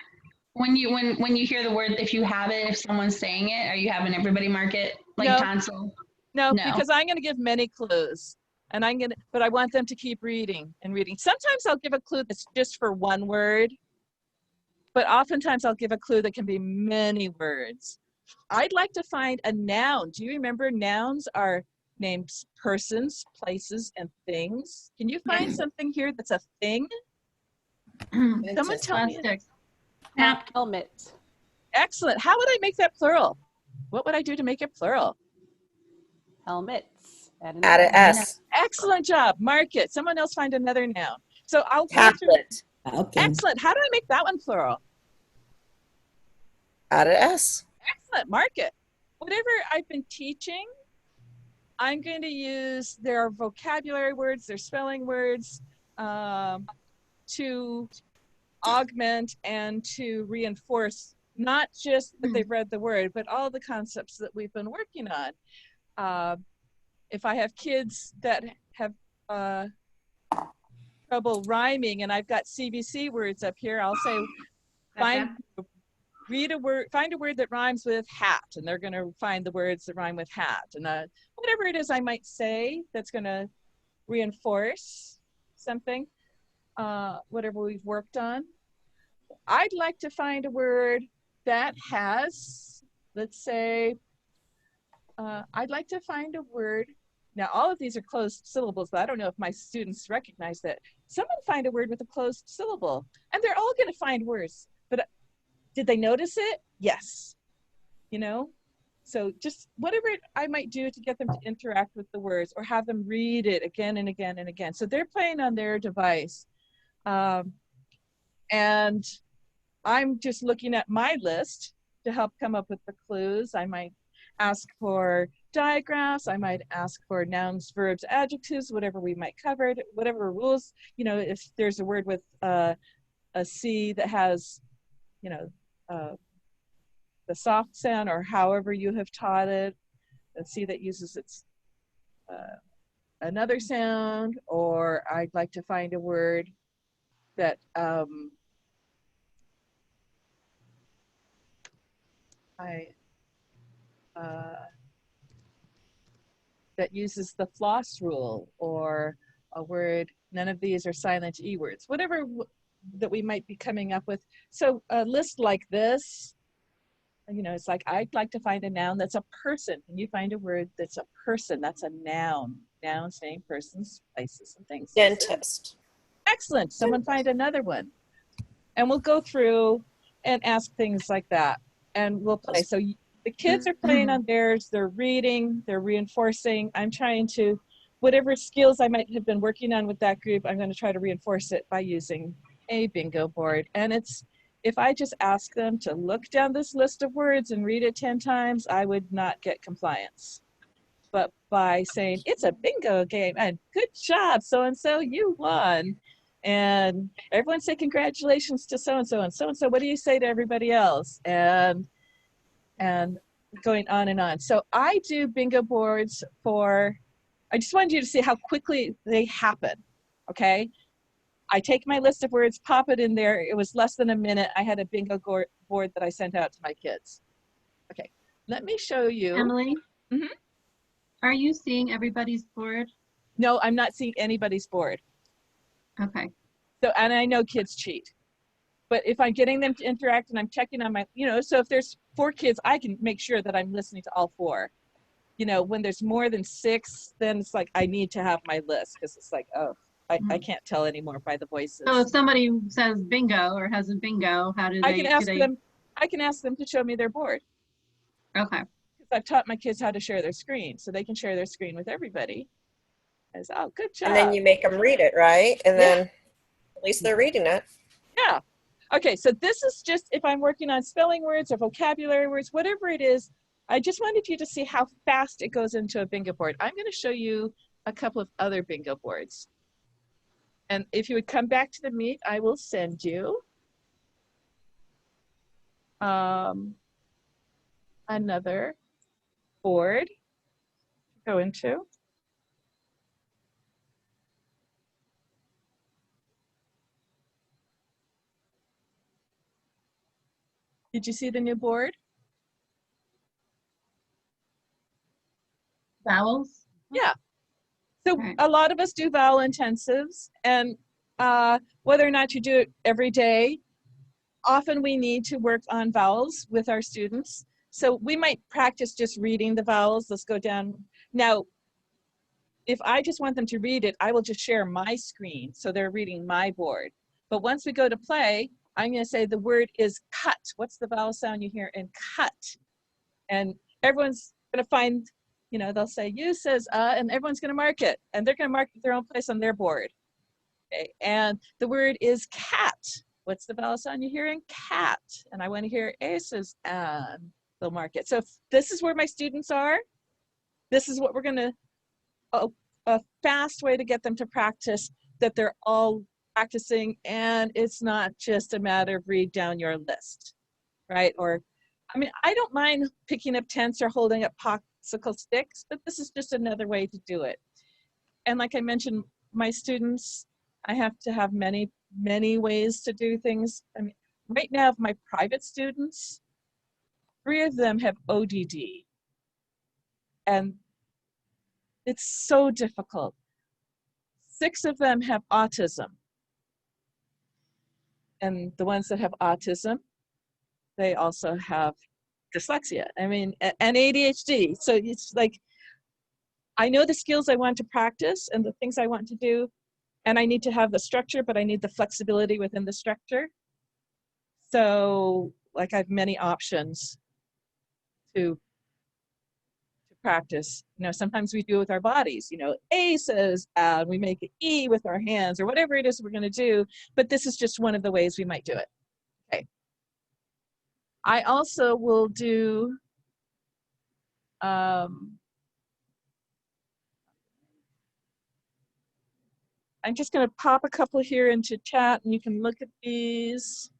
when you hear the word, if you have it, if someone's saying it, are you having everybody mark it like No. tonsil? No, No. because I'm going to give many clues, and but I want them to keep reading and reading. Sometimes I'll give a clue that's just for one word, but oftentimes I'll give a clue that can be many words. I'd like to find a noun. Do you remember nouns are names, persons, places, and things? Can you find something here that's a thing? Someone tell me. Helmet. Excellent. How would I make that plural? What would I do to make it plural? Helmets. Add an S. Excellent job. Mark it. Someone else find another noun. So I'll go through. Tablet. Excellent. How do I make that one plural? Add an S. Excellent. Mark it. Whatever I've been teaching, I'm going to use their vocabulary words, their spelling words, to augment and to reinforce not just that they've read the word, but all the concepts that we've been working on. If I have kids that have trouble rhyming and I've got CVC words up here, I'll say, find a word that rhymes with hat, and they're going to find the words that rhyme with hat. And whatever it is I might say that's going to reinforce something, whatever we've worked on. I'd like to find a word that has, let's say, I'd like to find a word. Now, all of these are closed syllables, but I don't know if my students recognize that. Someone find a word with a closed syllable, and they're all going to find words. But did they notice it? Yes. You know? So just whatever I might do to get them to interact with the words or have them read it again and again and again. So they're playing on their device. And I'm just looking at my list to help come up with the clues. I might ask for diagraphs. I might ask for nouns, verbs, adjectives, whatever we might cover, whatever rules. You know, if there's a word with a C that has, you know, the soft sound, or however you have taught it, a C that uses its another sound, or I'd like to find a word that that uses the floss rule, or a word, none of these are silent E words, whatever that we might be coming up with. So a list like this, you know, it's like, I'd like to find a noun that's a person. Can you find a word that's a person? That's a noun. Nouns, name, persons, places, and things. Dentist. Excellent. Someone find another one. And we'll go through and ask things like that. And we'll play. So the kids are playing on theirs. They're reading. They're reinforcing. I'm trying to, whatever skills I might have been working on with that group, I'm going to try to reinforce it by using a bingo board. And it's, if I just ask them to look down this list of words and read it 10 times, I would not get compliance. But by saying, it's a bingo game, and good job, so-and-so, you won. And everyone say congratulations to so-and-so, and so-and-so, what do you say to everybody else? And going on and on. So I do bingo boards for, I just wanted you to see how quickly they happen, okay? I take my list of words, pop it in there. It was less than a minute. I had a bingo board that I sent out to my kids. Okay, let me show you. Emily, Are you seeing everybody's board? No, I'm not seeing anybody's board. Okay. So, and I know kids cheat, but if I'm getting them to interact and I'm checking on my, so if there's 4 kids, I can make sure that I'm listening to all 4. When there's more than 6, then it's like I need to have my list, because it's like, oh, I can't tell anymore by the voices. So if somebody says bingo or has a bingo, how do I they? can ask them to show me their board. Okay. Because I've taught my kids how to share their screen, so they can share their screen with everybody. Oh, good job. And then you make them read it, right? And then at least they're reading it. Yeah. Okay, so this is just if I'm working on spelling words or vocabulary words, whatever it is. I just wanted you to see how fast it goes into a bingo board. I'm going to show you a couple of other bingo boards. And if you would come back to the meet, I will send you another board to go into. Did you see the new board? Vowels? Yeah. So Right. a lot of us do vowel intensives, and whether or not you do it every day, often we need to work on vowels with our students. So we might practice just reading the vowels. Let's go down. Now, if I just want them to read it, I will just share my screen, so they're reading my board. But once we go to play, I'm going to say the word is cut. What's the vowel sound you hear in cut? And everyone's going to find, they'll say you says and everyone's going to mark it. And they're going to mark their own place on their board. Okay. And the word is cat. What's the vowel sound you hear in cat? And I want to hear a says and. They'll mark it. So if this is where my students are. This is what we're going to, a fast way to get them to practice, that they're all practicing, and it's not just a matter of read down your list, right? Or, I don't mind picking up tents or holding up popsicle sticks, but this is just another way to do it. And like I mentioned, my students, I have to have many, many ways to do things. Right now, of my private students, 3 of them have ODD. And it's so difficult. 6 of them have autism. And the ones that have autism, they also have dyslexia. And ADHD. So it's like, I know the skills I want to practice and the things I want to do, and I need to have the structure, but I need the flexibility within the structure. So like I have many options to practice. Sometimes we do it with our bodies. A says, we make an E with our hands, or whatever it is we're going to do. But this is just one of the ways we might do it. Okay. I also will do. I'm just going to pop a couple here into chat, and you can look at these.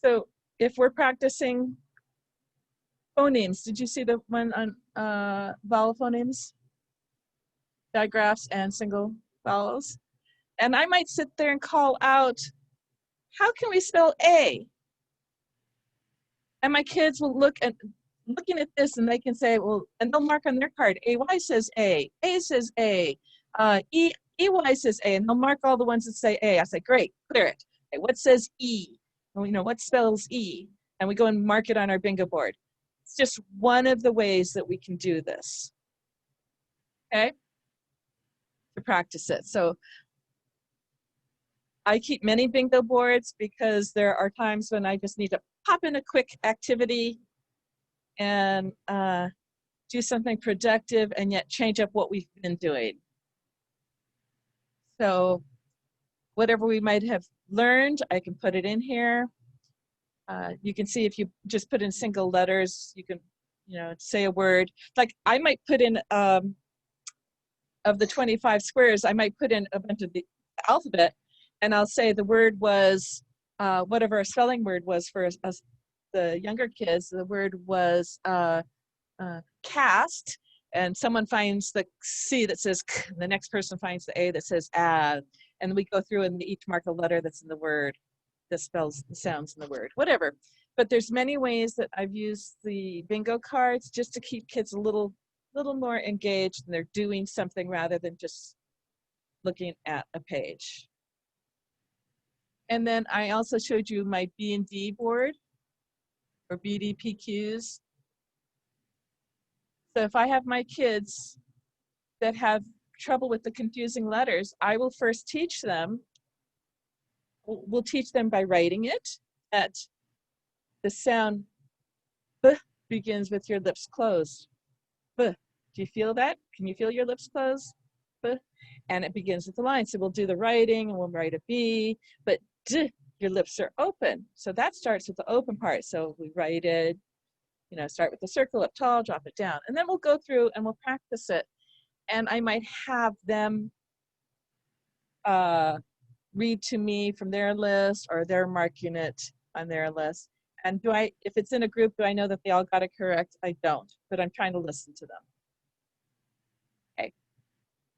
So if we're practicing phonemes, did you see the one on vowel phonemes? Digraphs and single vowels. And I might sit there and call out, how can we spell A? And my kids will looking at this, and they can say, well, and they'll mark on their card, AY says A says A, EY says A, and they'll mark all the ones that say A. I say, great, clear it. Okay, what says E? Well, what spells E? And we go and mark it on our bingo board. It's just one of the ways that we can do this, okay, to practice it. So I keep many bingo boards because there are times when I just need to pop in a quick activity and do something productive and yet change up what we've been doing. So whatever we might have learned, I can put it in here. You can see if you just put in single letters, you can, say a word. Like I might put in, of the 25 squares, I might put in a bunch of the alphabet, and I'll say the word was, whatever a spelling word was for us, the younger kids, the word was cast, and someone finds the C that says k, and the next person finds the A that says ad, and we go through and we each mark a letter that's in the word that spells the sounds in the word, whatever. But there's many ways that I've used the bingo cards just to keep kids a little more engaged, and they're doing something rather than just looking at a page. And then I also showed you my B&D board, or BDPQs. So if I have my kids that have trouble with the confusing letters, I will first teach them. We'll teach them by writing it, that the sound B begins with your lips closed. B. Do you feel that? Can you feel your lips closed? B. And it begins with the line. So we'll do the writing and we'll write a B, but D, your lips are open. So that starts with the open part. So we write it, you know, start with the circle up tall, drop it down. And then we'll go through and we'll practice it. And I might have them read to me from their list, or they're marking it on their list. And if it's in a group, do I know that they all got it correct? I don't, but I'm trying to listen to them. Okay.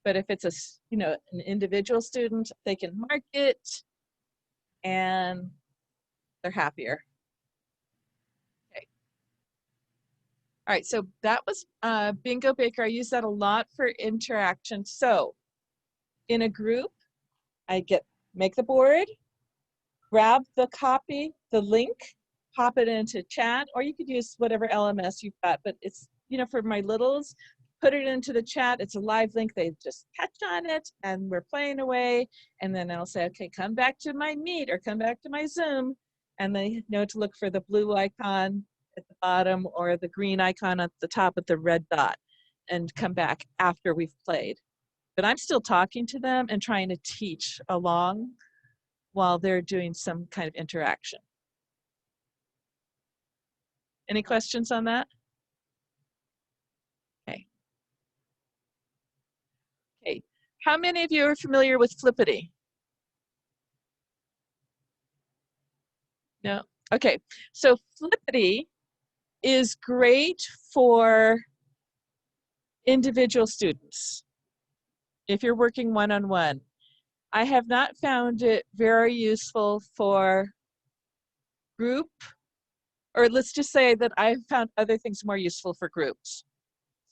But if it's an individual student, they can mark it and they're happier. Okay. All right, so that was Bingo Baker. I use that a lot for interaction. So in a group, I make the board, grab the copy, the link, pop it into chat, or you could use whatever LMS you've got, but it's, for my littles, put it into the chat. It's a live link. They just catch on it and we're playing away. And then I'll say, okay, come back to my Meet or come back to my Zoom. And they know to look for the blue icon at the bottom or the green icon at the top with the red dot, and come back after we've played. But I'm still talking to them and trying to teach along while they're doing some kind of interaction. Any questions on that? Okay. Okay. How many of you are familiar with Flippity? No? Okay. So Flippity is great for individual students if you're working one-on-one. I have not found it very useful for group, or let's just say that I've found other things more useful for groups.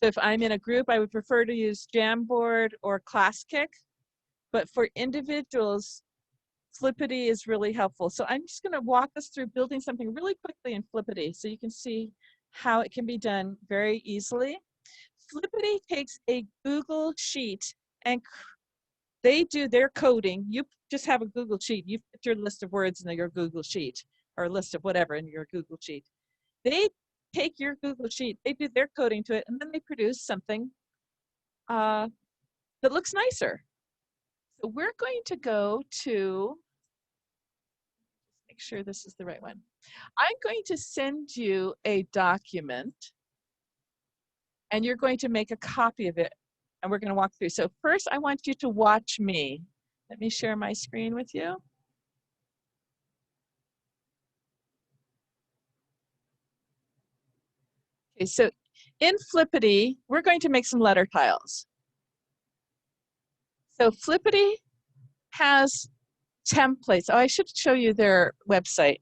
So if I'm in a group, I would prefer to use Jamboard or ClassKick, but for individuals, Flippity is really helpful. So I'm just going to walk us through building something really quickly in Flippity so you can see how it can be done very easily. Flippity takes a Google Sheet and they do their coding. You just have a Google Sheet. You put your list of words in your Google Sheet, or a list of whatever in your Google Sheet. They take your Google Sheet, they do their coding to it, and then they produce something that looks nicer. So we're going to go to, make sure this is the right one. I'm going to send you a document, and you're going to make a copy of it, and we're going to walk through. So first, I want you to watch me. Let me share my screen with you. Okay, so in Flippity, we're going to make some letter tiles. So Flippity has templates. Oh, I should show you their website.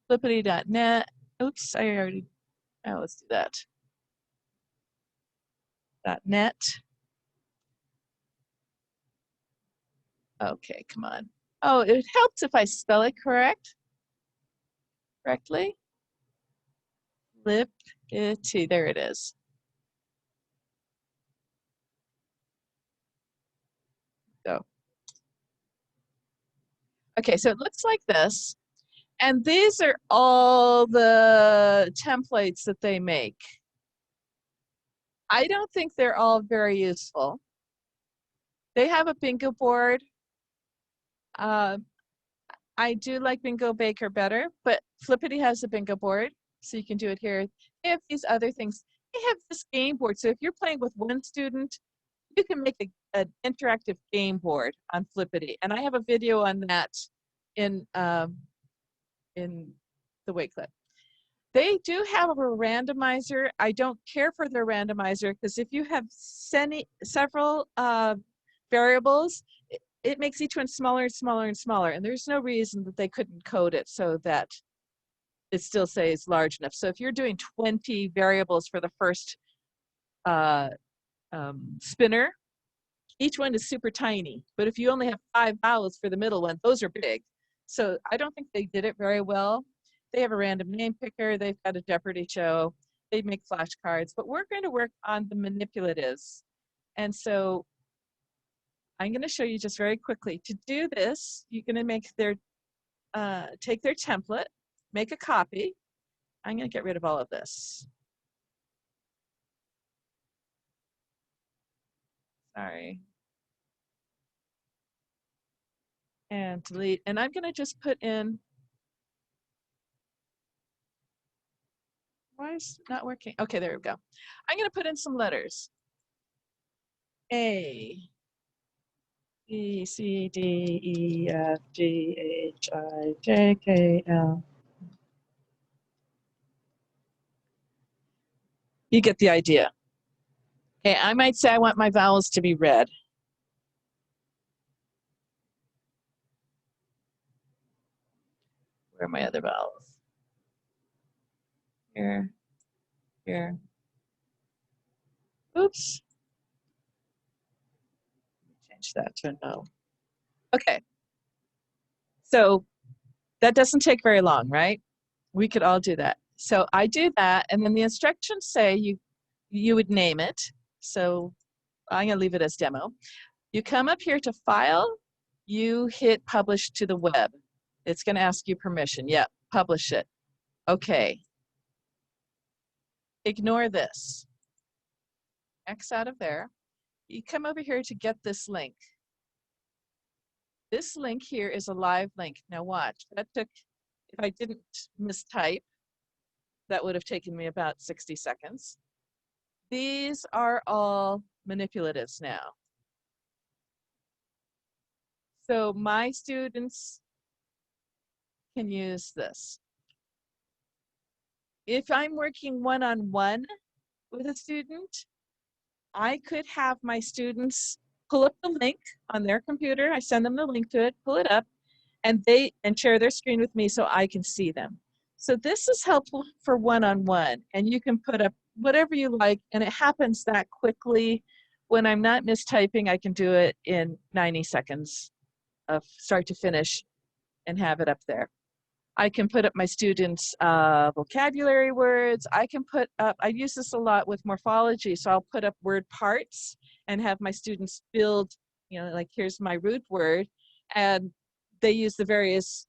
Flippity.net. Oops, let's do that. .net. Okay, come on. Oh, it helps if I spell it correctly. Flippity, there it is. Go. Okay, so it looks like this. And these are all the templates that they make. I don't think they're all very useful. They have a bingo board. I do like Bingo Baker better, but Flippity has a bingo board, so you can do it here. They have these other things. They have this game board, so if you're playing with one student, you can make an interactive game board on Flippity. And I have a video on that in the Wake clip. They do have a randomizer. I don't care for their randomizer because if you have several variables, it makes each one smaller and smaller and smaller. And there's no reason that they couldn't code it so that it still stays large enough. So if you're doing 20 variables for the first spinner, each one is super tiny. But if you only have 5 vowels for the middle one, those are big. So I don't think they did it very well. They have a random name picker. They've got a Jeopardy show. They make flashcards. But we're going to work on the manipulatives. And so I'm going to show you just very quickly. To do this, you're going to make take their template, make a copy. I'm going to get rid of all of this. Sorry. And delete. And I'm going to just put in, why is it not working? Okay, there we go. I'm going to put in some letters. A, B, C, D, E, F, G, H, I, J, K, L. You get the idea. Okay, I might say I want my vowels to be red. Where are my other vowels? Here, here. Oops. Change that to a no. Okay. So that doesn't take very long, right? We could all do that. So I do that, and then the instructions say you would name it. So I'm gonna leave it as demo. You come up here to File, you hit Publish to the web. It's gonna ask you permission. Yep, publish it. Okay. Ignore this. X out of there. You come over here to get this link. This link here is a live link. Now watch, that took, if I didn't mistype, that would have taken me about 60 seconds. These are all manipulatives now. So my students can use this. If I'm working one-on-one with a student, I could have my students pull up the link on their computer. I send them the link to it, pull it up, and share their screen with me so I can see them. So this is helpful for one-on-one, and you can put up whatever you like, and it happens that quickly. When I'm not mistyping, I can do it in 90 seconds of start to finish and have it up there. I can put up my students' vocabulary words. I can put up, I use this a lot with morphology, so I'll put up word parts and have my students build, you know, like here's my root word, and they use the various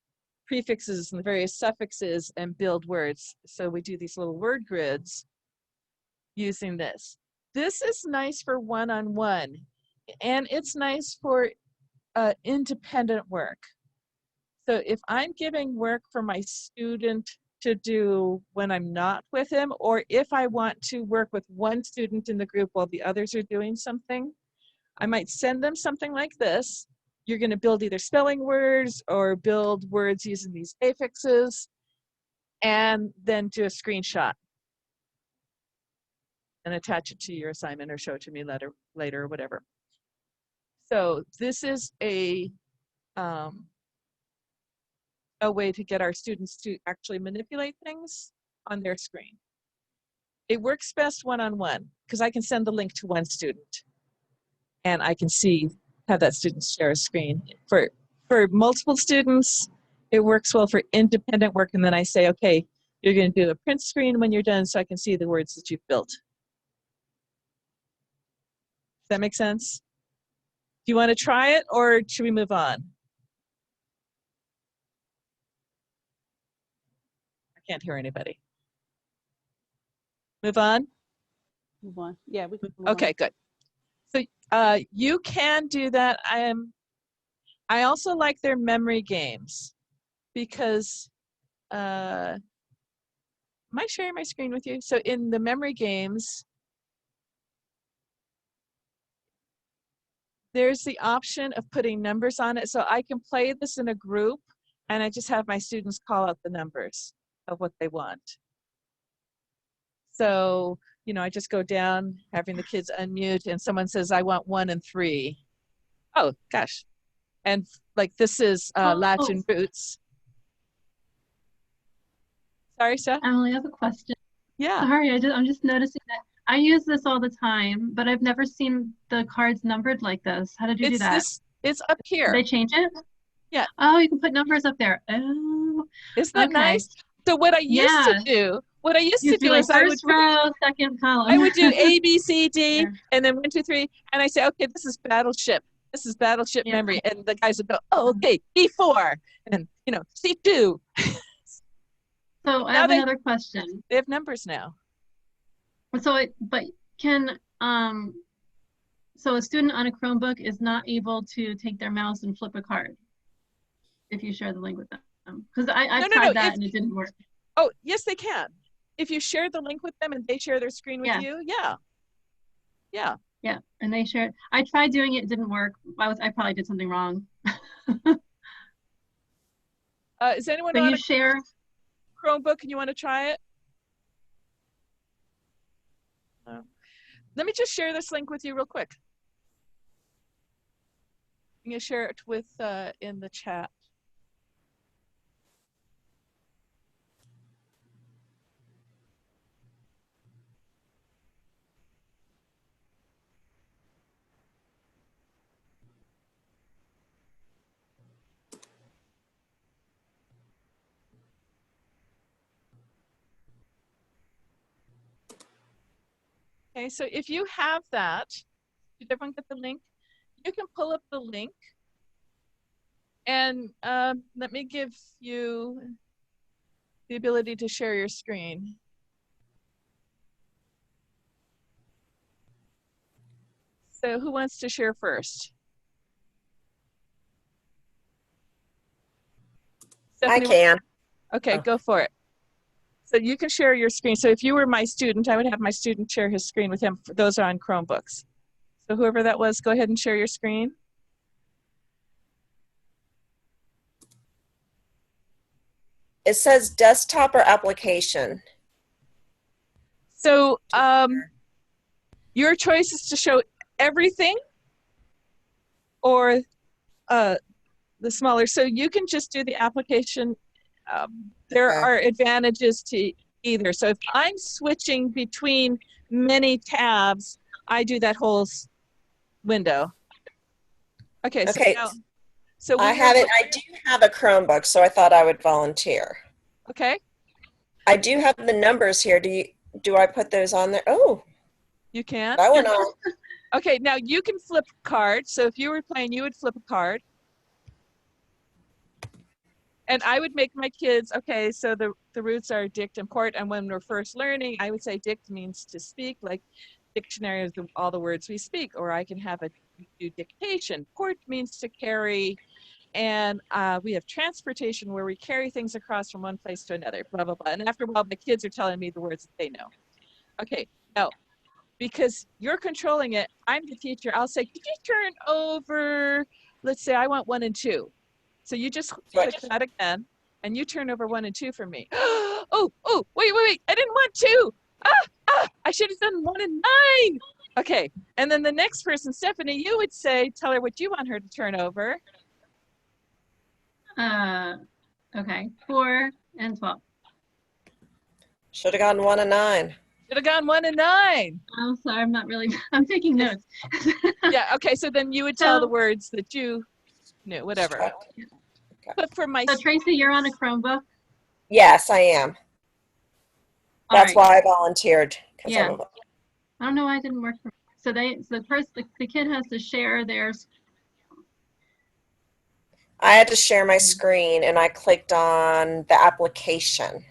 prefixes and the various suffixes and build words. So we do these little word grids using this. This is nice for one-on-one, and it's nice for independent work. So if I'm giving work for my student to do when I'm not with him, or if I want to work with one student in the group while the others are doing something, I might send them something like this. You're going to build either spelling words or build words using these affixes, and then do a screenshot and attach it to your assignment or show it to me later or whatever. So this is a way to get our students to actually manipulate things on their screen. It works best one-on-one because I can send the link to one student and I can have that student share a screen. For multiple students, it works well for independent work, and then I say, okay, you're going to do a print screen when you're done so I can see the words that you've built. Does that make sense? Do you want to try it, or should we move on? I can't hear anybody. Move on? Move on. Yeah, we can move Okay, on. good. So you can do that. I also like their memory games because, am I sharing my screen with you? So in the memory games, there's the option of putting numbers on it. So I can play this in a group and I just have my students call out the numbers of what they want. So, you know, I just go down, having the kids unmute, and someone says, I want 1 and 3. Oh, gosh. And like this is Latin roots. Sorry, Steph? Emily, I have a question. Yeah. Sorry, I'm just noticing that I use this all the time, but I've never seen the cards numbered like this. How did you do It's that? this, it's up Did here. they change it? Yeah. Oh, you can put numbers up there. Oh, Isn't that okay. nice? So what I used to Yeah. do, Used to be like is I would first row, second column. I would do A, B, C, D, Yeah. and then 1, 2, 3, and I say, okay, this is battleship. This is battleship Yeah. memory, and the guys would go, oh, okay, B4, and you know, C2. So I Now have another question. They have numbers now. But can so a student on a Chromebook is not able to take their mouse and flip a card if you share the link with them? Because I've tried that and it didn't work. Oh, yes, they can. If you share the link with them and they share their screen with you, yeah. Yeah, and they shared. I tried doing it, it didn't work. I probably did something wrong. Is anyone So on you a share? Chromebook and you want to try it? Let me just share this link with you real quick. I'm going to share it with in the chat. Okay, so if you have that, did everyone get the link? You can pull up the link and let me give you the ability to share your screen. So who wants to share first? I Stephanie, can. Okay, Oh. go for it. So you can share your screen. So if you were my student, I would have my student share his screen with him. Those are on Chromebooks. So whoever that was, go ahead and share your screen. It says desktop or application. So your choice is to show everything or the smaller. So you can just do the application. There Okay. are advantages to either. So if I'm switching between many tabs, I do that whole window. Okay. Okay. So I have it. I do have a Chromebook, so I thought I would volunteer. Okay. I do have the numbers here. Do I put those on there? Oh, You can. that went on. Okay, now you can flip cards. So if you were playing, you would flip a card. And I would make my kids, okay, so the roots are dict and port. And when we're first learning, I would say dict means to speak, like dictionary is all the words we speak, or I can have a do dictation. Port means to carry. And we have transportation where we carry things across from one place to another, blah, blah, blah. And after a while, the kids are telling me the words that they know. Okay, now, because you're controlling it, I'm the teacher. I'll say, could you turn over, let's say I want 1 and 2. So you just click that again, and you turn over 1 and 2 for me. Oh, wait, I didn't want 2. I should have done 1 and 9. Okay, and then the next person, Stephanie, you would say, tell her what you want her to turn over. Okay, 4 and 12. Should have gone 1 and 9. Should have gone 1 and 9. I'm sorry, I'm not really, I'm taking notes. Yeah, okay, so then you would tell the words that you knew, whatever. Okay. But for my So Tracy, you're on a Chromebook? Yes, I am. All That's right. why I volunteered. Yeah. I don't know why it didn't work for me. So the kid has to share theirs. I had to share my screen and I clicked on the application.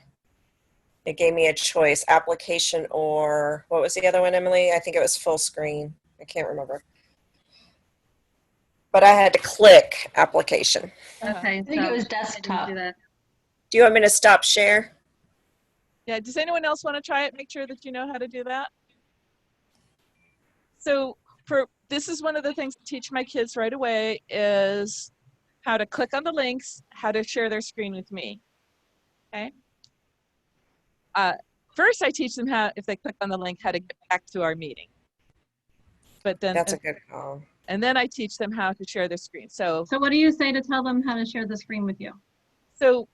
It gave me a choice, application or what was the other one, Emily? I think it was full screen. I can't remember. But I had to click application. Okay, I think it was desktop. Do you want me to stop share? Yeah, does anyone else want to try it? Make sure that you know how to do that. So this is one of the things I teach my kids right away is how to click on the links, how to share their screen with me. Okay. first I teach them how, if they click on the link, how to get back to our meeting. But then, That's a good call. and then I teach them how to share their screen. So, So what do you say to tell them how to share the screen with you? so,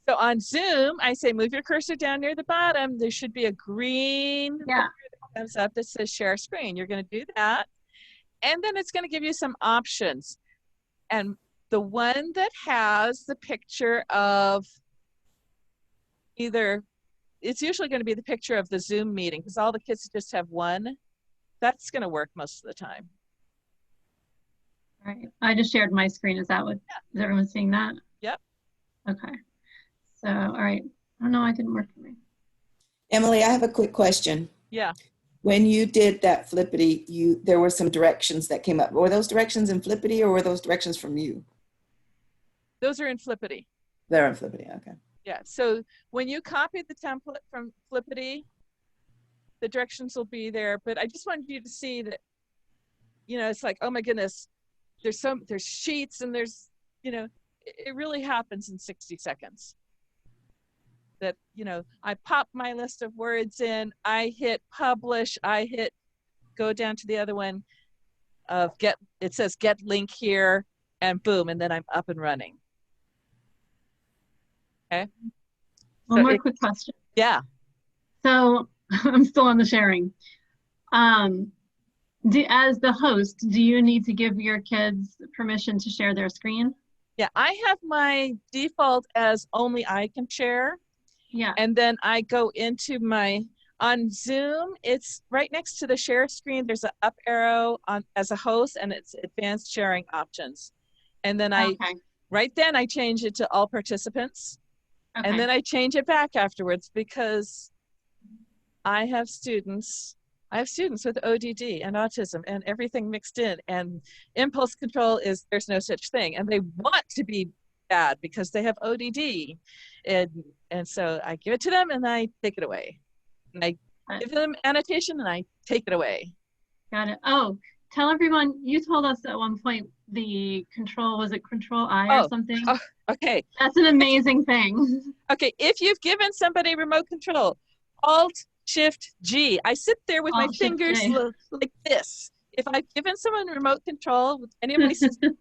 so on Zoom, I say, move your cursor down near the bottom. There should be a green Yeah. that comes up that says share screen. You're going to do that. And then it's going to give you some options. And the one that has the picture of either, it's usually going to be the picture of the Zoom meeting because all the kids just have one. That's going to work most of the time. All right. I just shared my screen. Is that what, is everyone seeing that? Yep. Okay. So, all right. Oh no, it didn't work for me. Emily, I have a quick question. Yeah. When you did that Flippity, there were some directions that came up. Were those directions in Flippity or were those directions from you? Those are in Flippity. They're in Flippity, okay. Yeah. So when you copy the template from Flippity, the directions will be there. But I just wanted you to see that, you know, it's like, oh my goodness, there's sheets and there's, you know, it really happens in 60 seconds. That, you know, I pop my list of words in, I hit publish, I hit go down to the other one of get, it says get link here, and boom, and then I'm up and running. Okay. One So more quick question. Yeah. So I'm still on the sharing. As the host, do you need to give your kids permission to share their screen? Yeah, I have my default as only I can share. Yeah. And then I go into my, on Zoom, it's right next to the share screen. There's an up arrow on as a host and it's advanced sharing options. And then right then I change it to all participants. Okay. And then I change it back afterwards because I have students with ODD and autism and everything mixed in, and impulse control is there's no such thing. And they want to be bad because they have ODD. And so I give it to them and I take it away. And I give them annotation and I take it away. Got it. Oh, tell everyone, you told us at one point the control, was it Control I or something? Oh, okay. That's an amazing thing. Okay, if you've given somebody remote control, Alt-Shift-G. I sit there with my fingers like this. If I've given someone remote control with any of my systems,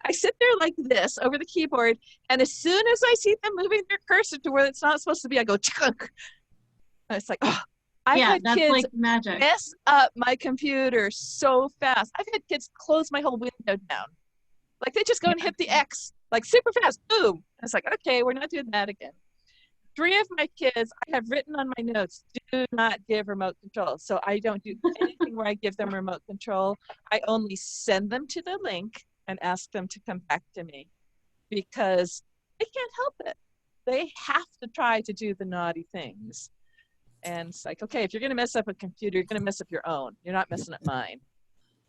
I sit there like this over the keyboard, and as soon as I see them moving their cursor to where it's not supposed to be, I go chunk. It's like, oh, I've had that's kids like magic. mess up my computer so fast. I've had kids close my whole window down. Like they just go and hit the X, like super fast, boom. It's like, okay, we're not doing that again. 3 of my kids, I have written on my notes, do not give remote control. So I don't do anything where I give them remote control. I only send them to the link and ask them to come back to me because they can't help it. They have to try to do the naughty things. And it's like, okay, if you're going to mess up a computer, you're going to mess up your own. You're not messing up mine.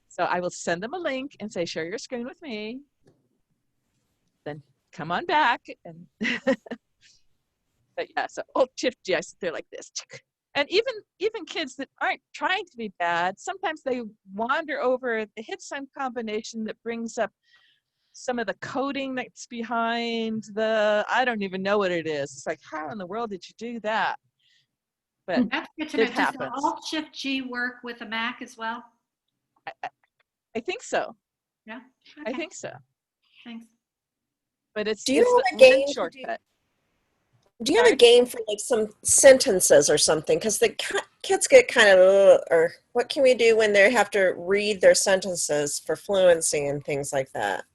So I will send them a link and say, share your screen with me. Then come on back. And but yeah, so Alt-Shift-G, I sit there like this. And even kids that aren't trying to be bad, sometimes they wander over, they hit some combination that brings up some of the coding that's behind I don't even know what it is. It's like, how in the world did you do that? But that's good to know. it Does happens. Alt-Shift-G work with a Mac as well? I think so. Yeah. I think so. Thanks. But it's Do you have the a game shortcut. Do you have a game for like some sentences or something? Because the kids get kind of, or what can we do when they have to read their sentences for fluency and things like that?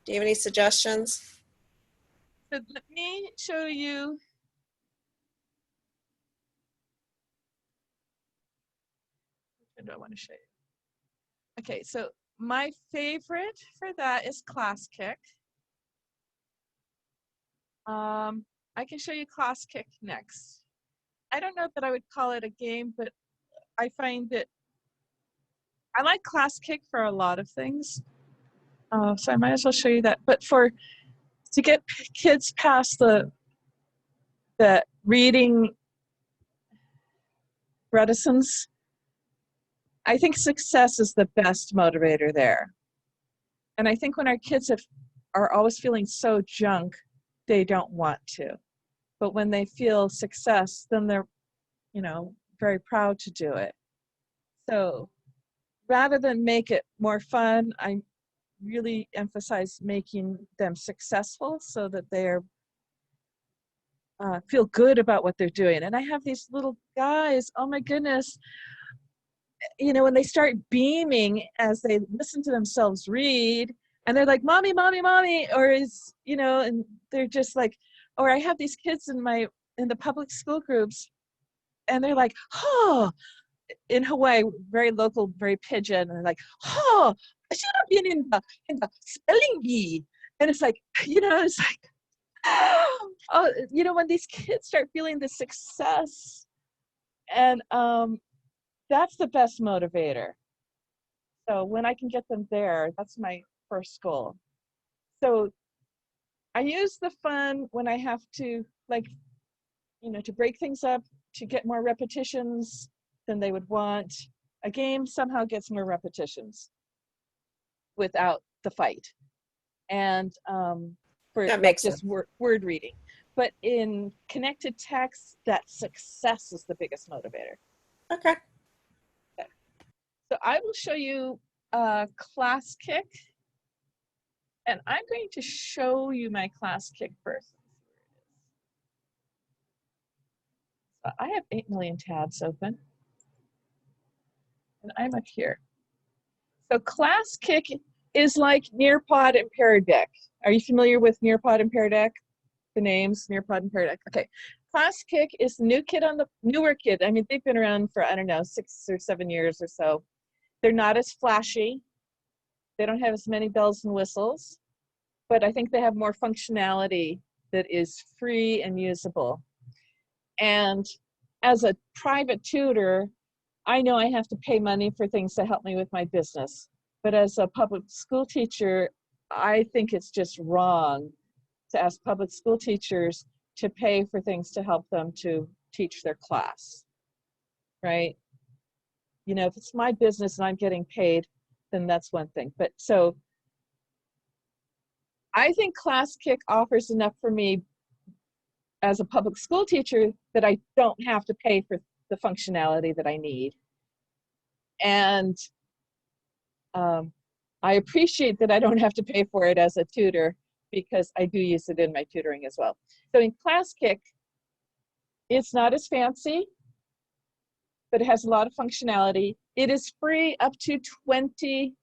Do you have any suggestions? So let me show you. What do I want to show you? Okay, so my favorite for that is Class Kick. I can show you Class Kick next. I don't know that I would call it a game, but I find that I like Class Kick for a lot of things. So I might as well show you that. But to get kids past the reading reticence, I think success is the best motivator there. And I think when our kids are always feeling so junk, they don't want to. but when they feel success, then they're, you know, very proud to do it. So rather than make it more fun, I really emphasize making them successful so that they're feel good about what they're doing. And I have these little guys, oh my goodness, you know, when they start beaming as they listen to themselves read, and they're like, mommy, mommy, mommy, or is, you know, and they're just like, or I have these kids in the public school groups, and they're like, oh, in Hawaii, very local, very pidgin, and they're like, oh, I should have been in the spelling bee. And it's like, you know, it's like, oh, you know, when these kids start feeling the success, and that's the best motivator. So when I can get them there, that's my first goal. So I use the fun when I have to, like, you know, to break things up, to get more repetitions than they would want. A game somehow gets more repetitions without the fight. And for That like makes just word reading. But in connected text, that success is the biggest motivator. Okay. So I will show you Class Kick. And I'm going to show you my Class Kick first. So I have 8 million tabs open. And I'm up here. So Class Kick is like Nearpod and Pear Deck. Are you familiar with Nearpod and Pear Deck? The names, Nearpod and Pear Deck. Okay. Class Kick is the newer kid. I mean, they've been around for, I don't know, 6 or 7 years or so. They're not as flashy. They don't have as many bells and whistles, but I think they have more functionality that is free and usable. And as a private tutor, I know I have to pay money for things to help me with my business. But as a public school teacher, I think it's just wrong to ask public school teachers to pay for things to help them to teach their class, right? You know, if it's my business and I'm getting paid, then that's one thing. But so I think Class Kick offers enough for me as a public school teacher that I don't have to pay for the functionality that I need. And I appreciate that I don't have to pay for it as a tutor because I do use it in my tutoring as well. So in Class Kick, it's not as fancy, but it has a lot of functionality. It is free up to 20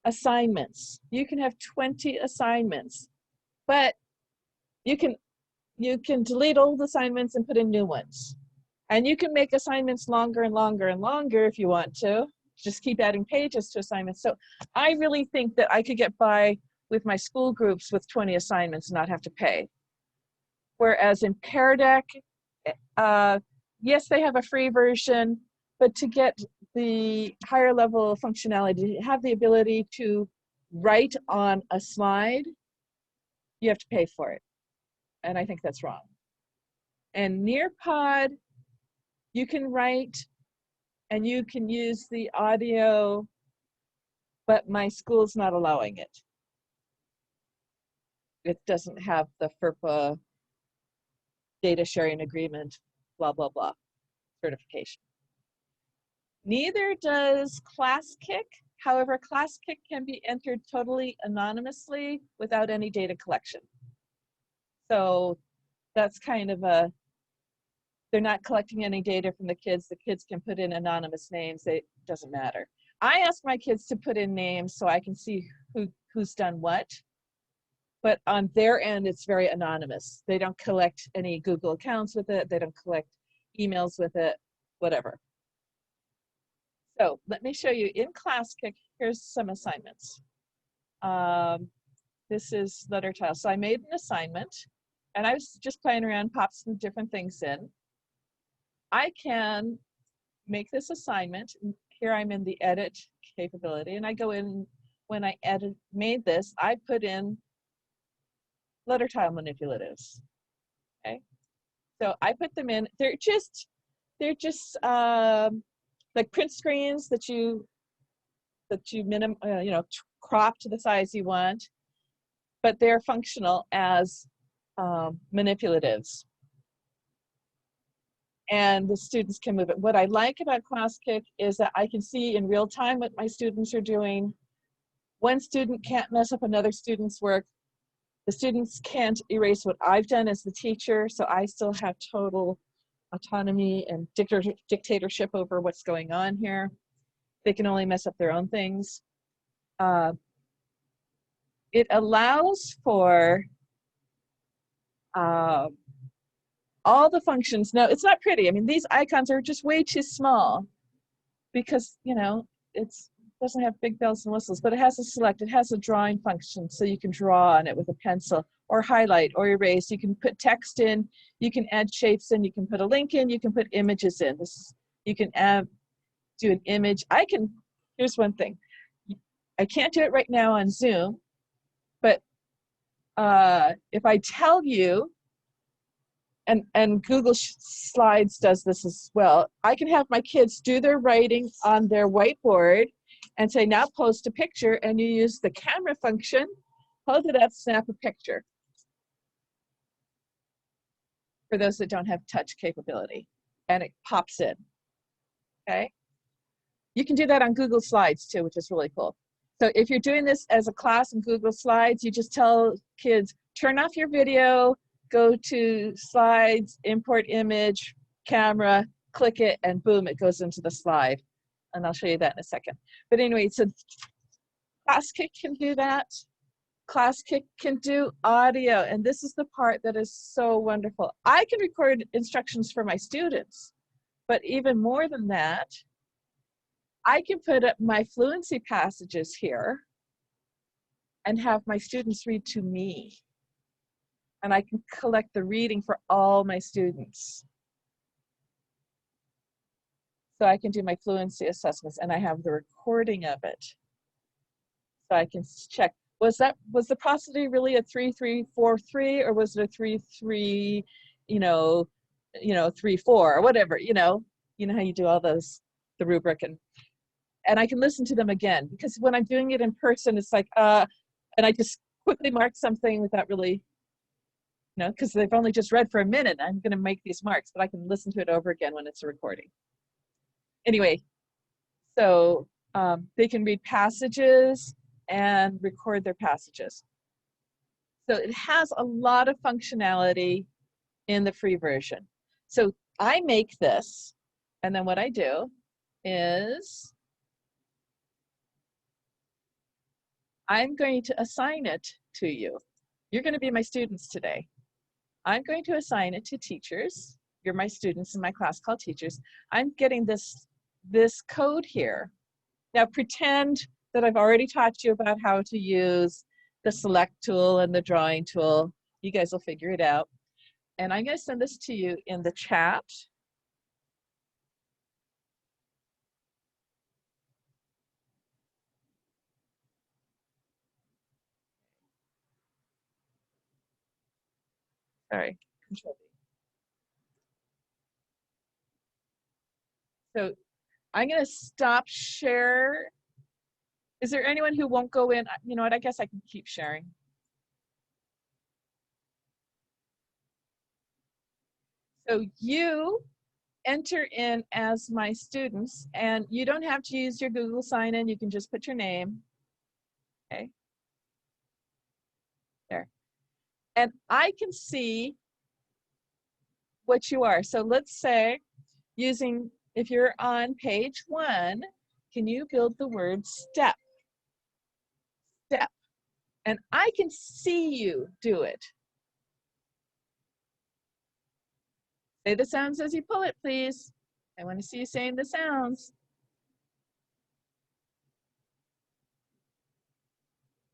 assignments. You can have 20 assignments, but you can delete old assignments and put in new ones. And you can make assignments longer and longer and longer if you want to. Just keep adding pages to assignments. So I really think that I could get by with my school groups with 20 assignments and not have to pay. Whereas in Pear Deck, yes, they have a free version, but to get the higher level functionality, to have the ability to write on a slide, you have to pay for it. And I think that's wrong. And Nearpod, you can write and you can use the audio, but my school's not allowing it. It doesn't have the FERPA data sharing agreement, blah, blah, blah, certification. Neither does Class Kick. However, Class Kick can be entered totally anonymously without any data collection. So that's kind of they're not collecting any data from the kids. The kids can put in anonymous names. It doesn't matter. I ask my kids to put in names so I can see who's done what. But on their end, it's very anonymous. They don't collect any Google accounts with it. They don't collect emails with it, whatever. So let me show you in Class Kick, here's some assignments. This is letter tile. So I made an assignment and I was just playing around, pop some different things in. I can make this assignment. Here I'm in the edit capability and I go in, when I made this, I put in letter tile manipulatives, okay? So I put them in, they're just like print screens that you crop to the size you want, but they're functional as manipulatives. and the students can move it. What I like about ClassKick is that I can see in real time what my students are doing. One student can't mess up another student's work. The students can't erase what I've done as the teacher, so I still have total autonomy and dictatorship over what's going on here. They can only mess up their own things. It allows for all the functions. Now, it's not pretty. I mean, these icons are just way too small because, you know, it doesn't have big bells and whistles, but it has a select, it has a drawing function, so you can draw on it with a pencil or highlight or erase. You can put text in, you can add shapes in, you can put a link in, you can put images in. You can do an image. Here's one thing. I can't do it right now on Zoom, but if I tell you, and Google Slides does this as well, I can have my kids do their writing on their whiteboard and say, now post a picture, and you use the camera function, hold it up, snap a picture. For those that don't have touch capability, and it pops in, okay? You can do that on Google Slides too, which is really cool. So if you're doing this as a class in Google Slides, you just tell kids, turn off your video, go to Slides, import image, camera, click it, and boom, it goes into the slide. And I'll show you that in a second. But anyway, so ClassKick can do that. ClassKick can do audio, and this is the part that is so wonderful. I can record instructions for my students, but even more than that, I can put up my fluency passages here and have my students read to me. And I can collect the reading for all my students. So I can do my fluency assessments, and I have the recording of it. So I can check, was the prosody really a 3-3-4-3, or was it a 3-3, 3-4, or whatever, you know how you do all those, the rubric, and I can listen to them again, because when I'm doing it in person, it's like, and I just quickly mark something without really, because they've only just read for a minute, I'm going to make these marks, but I can listen to it over again when it's a recording. Anyway, so they can read passages and record their passages. So it has a lot of functionality in the free version. So I make this, and then what I do is I'm going to assign it to you. You're going to be my students today. I'm going to assign it to teachers. You're my students in my class called teachers. I'm getting this code here. Now pretend that I've already taught you about how to use the select tool and the drawing tool. You guys will figure it out. And I'm going to send this to you in the chat. Sorry, Control V. So I'm going to stop share. Is there anyone who won't go in? You know what, I guess I can keep sharing. So you enter in as my students, and you don't have to use your Google sign-in. You can just put your name. Okay. There. And I can see what you are. So let's say, if you're on page 1, can you build the word step? Step. And I can see you do it. Say the sounds as you pull it, please. I want to see you saying the sounds.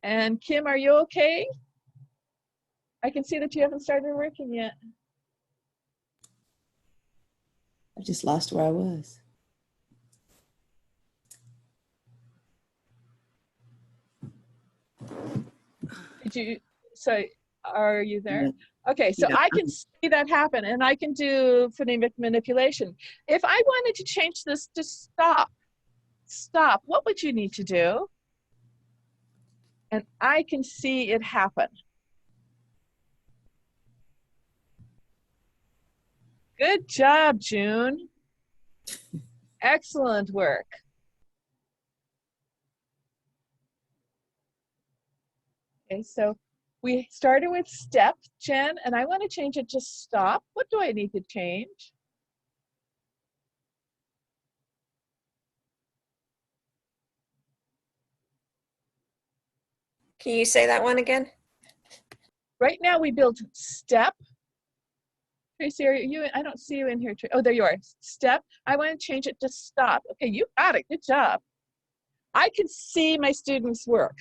And Kim, are you okay? I can see that you haven't started working yet. I just lost where I was. So are you there? Okay, so Yeah. I can see that happen, and I can do phonemic manipulation. If I wanted to change this to stop, what would you need to do? And I can see it happen. Good job, June. Excellent work. Okay, so we started with step, Jen, and I want to change it to stop. What do I need to change? Can you say that one again? Right now we build step. Tracy, are you, I don't see you in here. Oh, there you are. Step. I want to change it to stop. Okay, you got it. Good job. I can see my students' work.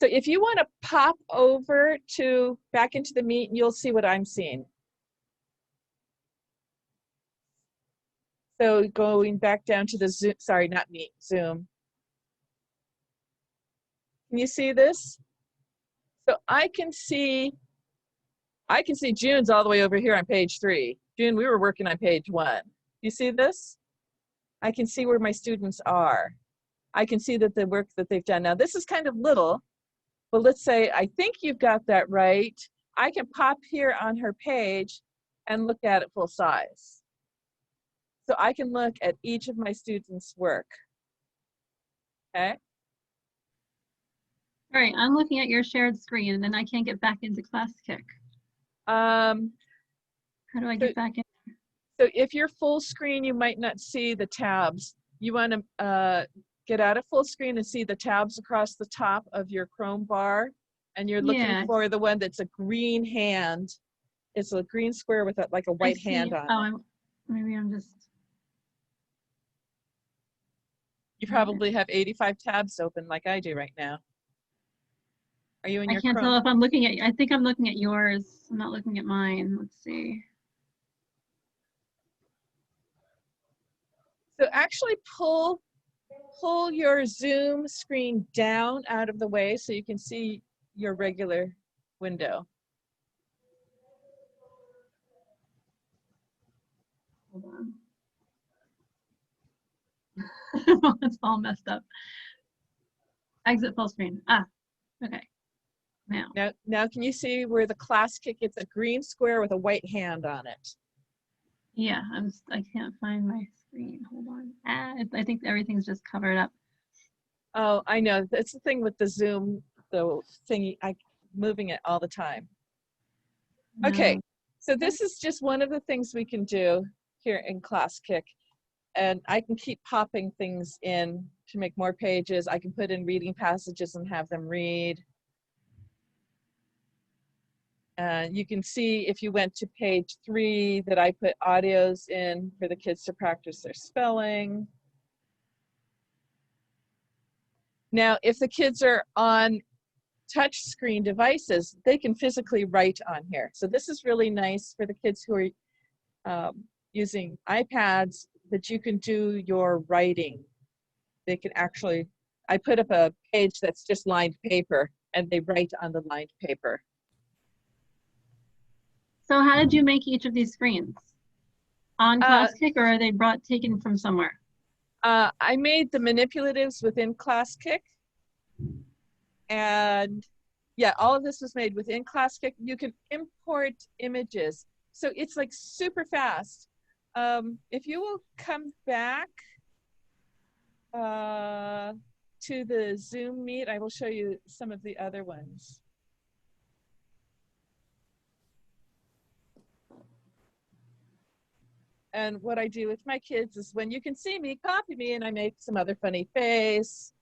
So if you want to pop over to back into the meet, you'll see what I'm seeing. So going back down to the Zoom, sorry, not meet, Zoom. Can you see this? So I can see June's all the way over here on page 3. June, we were working on page 1. You see this? I can see where my students are. I can see that the work that they've done. Now this is kind of little, but let's say I think you've got that right. I can pop here on her page and look at it full size. So I can look at each of my students' work. Okay? All right, I'm looking at your shared screen and then I can't get back into ClassKick. How do I get back in? So if you're full screen, you might not see the tabs. You want to get out of full screen and see the tabs across the top of your Chrome bar. And you're looking for the one that's a green hand. It's a green square with like a white hand on it. Maybe I'm just. You probably have 85 tabs open like I do right now. Are you in your I can't Chrome? tell if I'm looking at, I think I'm looking at yours. I'm not looking at mine. Let's see. So actually pull your Zoom screen down out of the way so you can see your regular window. Hold on. It's all messed up. Exit full screen. Ah, okay. Now can you see where the ClassKick, it's a green square with a white hand on it? Yeah, I can't find my screen. Hold on. I think everything's just covered up. Oh, I know. That's the thing with the Zoom, the thingy, moving it all the time. Okay, so this is just one of the things we can do here in ClassKick. And I can keep popping things in to make more pages. I can put in reading passages and have them read. You can see if you went to page 3 that I put audios in for the kids to practice their spelling. Now, if the kids are on touch screen devices, they can physically write on here. So this is really nice for the kids who are using iPads, that you can do your writing. They can actually, I put up a page that's just lined paper and they write on the lined paper. So how did you make each of these screens? On ClassKick, or are they taken from somewhere? I made the manipulatives within ClassKick. And yeah, all of this was made within ClassKick. You can import images. So it's like super fast. If you will come back to the Zoom meet, I will show you some of the other ones. And what I do with my kids is when you can see me, copy me, and I make some other funny face.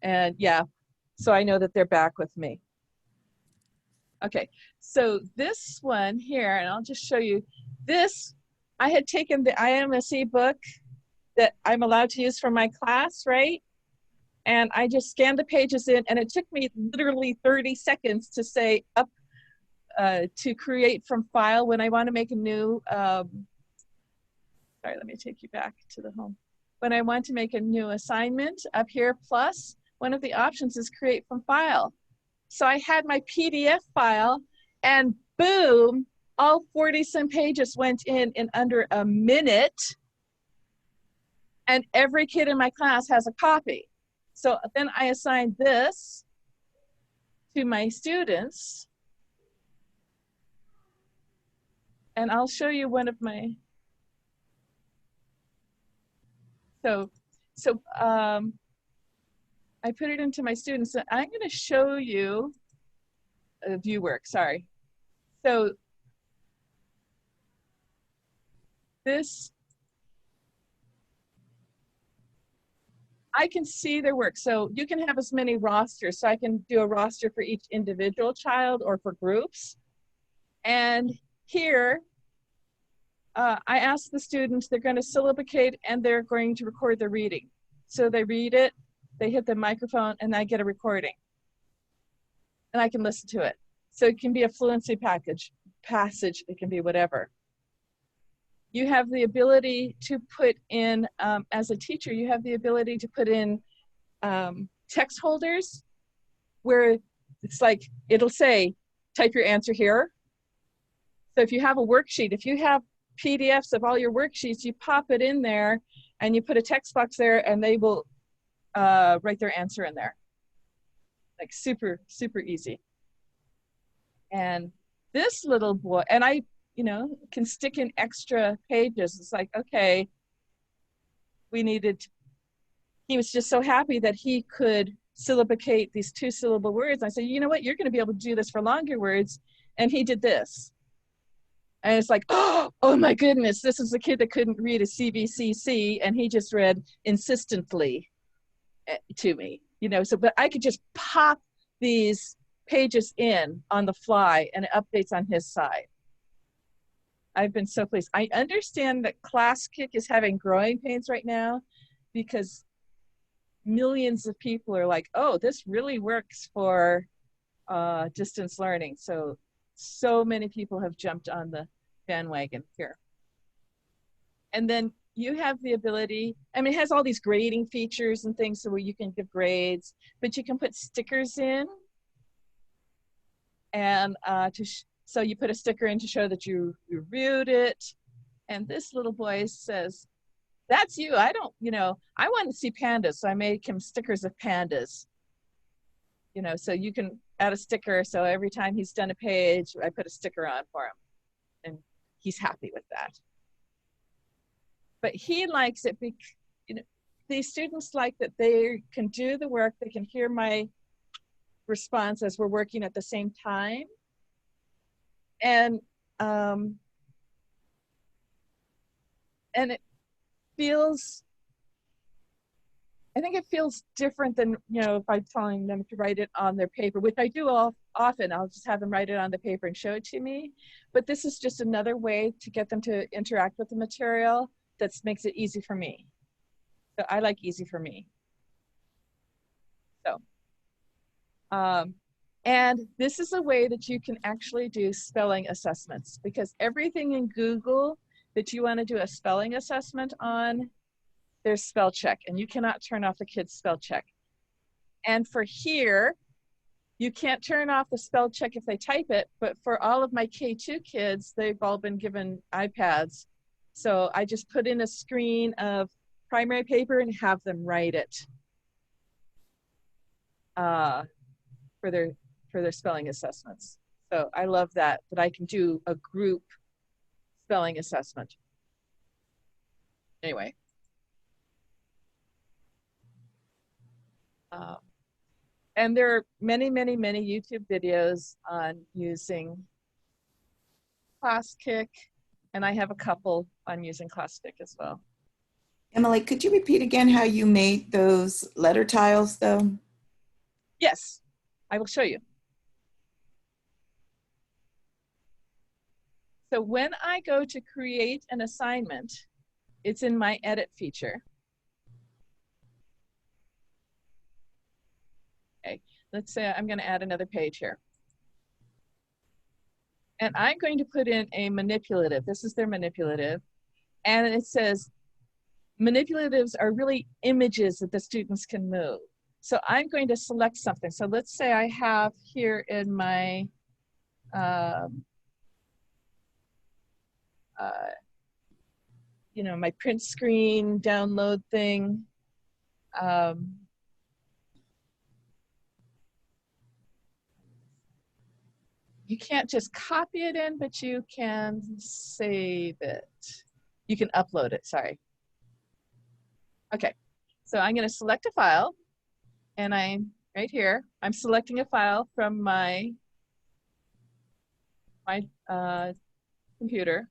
And yeah, so I know that they're back with me. Okay, so this one here, and I'll just show you this. I had taken the IMSE book that I'm allowed to use for my class, right? And I just scanned the pages in, and it took me literally 30 seconds to say up to create from file when I want to make a new, sorry, let me take you back to the home. When I want to make a new assignment up here, plus, one of the options is create from file. So I had my PDF file, and boom, all 40-some pages went in under a minute, and every kid in my class has a copy. So then I assigned this to my students. And I'll show you one of my, so I put it into my students. I'm going to show you a view work, sorry. So this, I can see their work. So you can have as many rosters. So I can do a roster for each individual child or for groups. And here, I ask the students, they're going to syllabicate and they're going to record their reading. So they read it, they hit the microphone, and I get a recording. And I can listen to it. So it can be a fluency passage, it can be whatever. You have the ability to put in, as a teacher, you have the ability to put in text holders where it's like, it'll say, type your answer here. So if you have a worksheet, if you have PDFs of all your worksheets, you pop it in there and you put a text box there and they will write their answer in there. Like super, super easy. And this little boy, and I, you know, can stick in extra pages. It's like, okay, he was just so happy that he could syllabicate these 2-syllable words. I said, you know what, you're going to be able to do this for longer words. And he did this. And it's like, oh my goodness, this is a kid that couldn't read a CVCC, and he just read insistently to me, you know. So, but I could just pop these pages in on the fly, and it updates on his side. I've been so pleased. I understand that ClassKick is having growing pains right now because millions of people are like, oh, this really works for distance learning. So many people have jumped on the bandwagon here. And then you have the ability, I mean, it has all these grading features and things so where you can give grades, but you can put stickers in. And so you put a sticker in to show that you reviewed it. And this little boy says, that's you. I don't, you know, I want to see pandas. So I made him stickers of pandas. You know, so you can add a sticker. So every time he's done a page, I put a sticker on for him. And he's happy with that. But he likes it because, you know, these students like that they can do the work, they can hear my response as we're working at the same time. And it feels, I think it feels different than, you know, if I'm telling them to write it on their paper, which I do often. I'll just have them write it on the paper and show it to me. But this is just another way to get them to interact with the material that makes it easy for me. So I like easy for me. So, and this is a way that you can actually do spelling assessments, because everything in Google that you want to do a spelling assessment on, there's spell check, and you cannot turn off the kids' spell check. And for here, you can't turn off the spell check if they type it, but for all of my K2 kids, they've all been given iPads. So I just put in a screen of primary paper and have them write it for their spelling assessments. So I love that I can do a group spelling assessment. Anyway. And there are many, many, many YouTube videos on using ClassKick, and I have a couple on using ClassKick as well. Emily, could you repeat again how you made those letter tiles though? Yes, I will show you. So when I go to create an assignment, it's in my edit feature. Okay, let's say I'm going to add another page here. And I'm going to put in a manipulative. This is their manipulative. And it says, manipulatives are really images that the students can move. So I'm going to select something. So let's say I have here in my, you know, my print screen download thing. you can't just copy it in, but you can save it. You can upload it, sorry. Okay, so I'm going to select a file, and I'm right here. I'm selecting a file from my computer,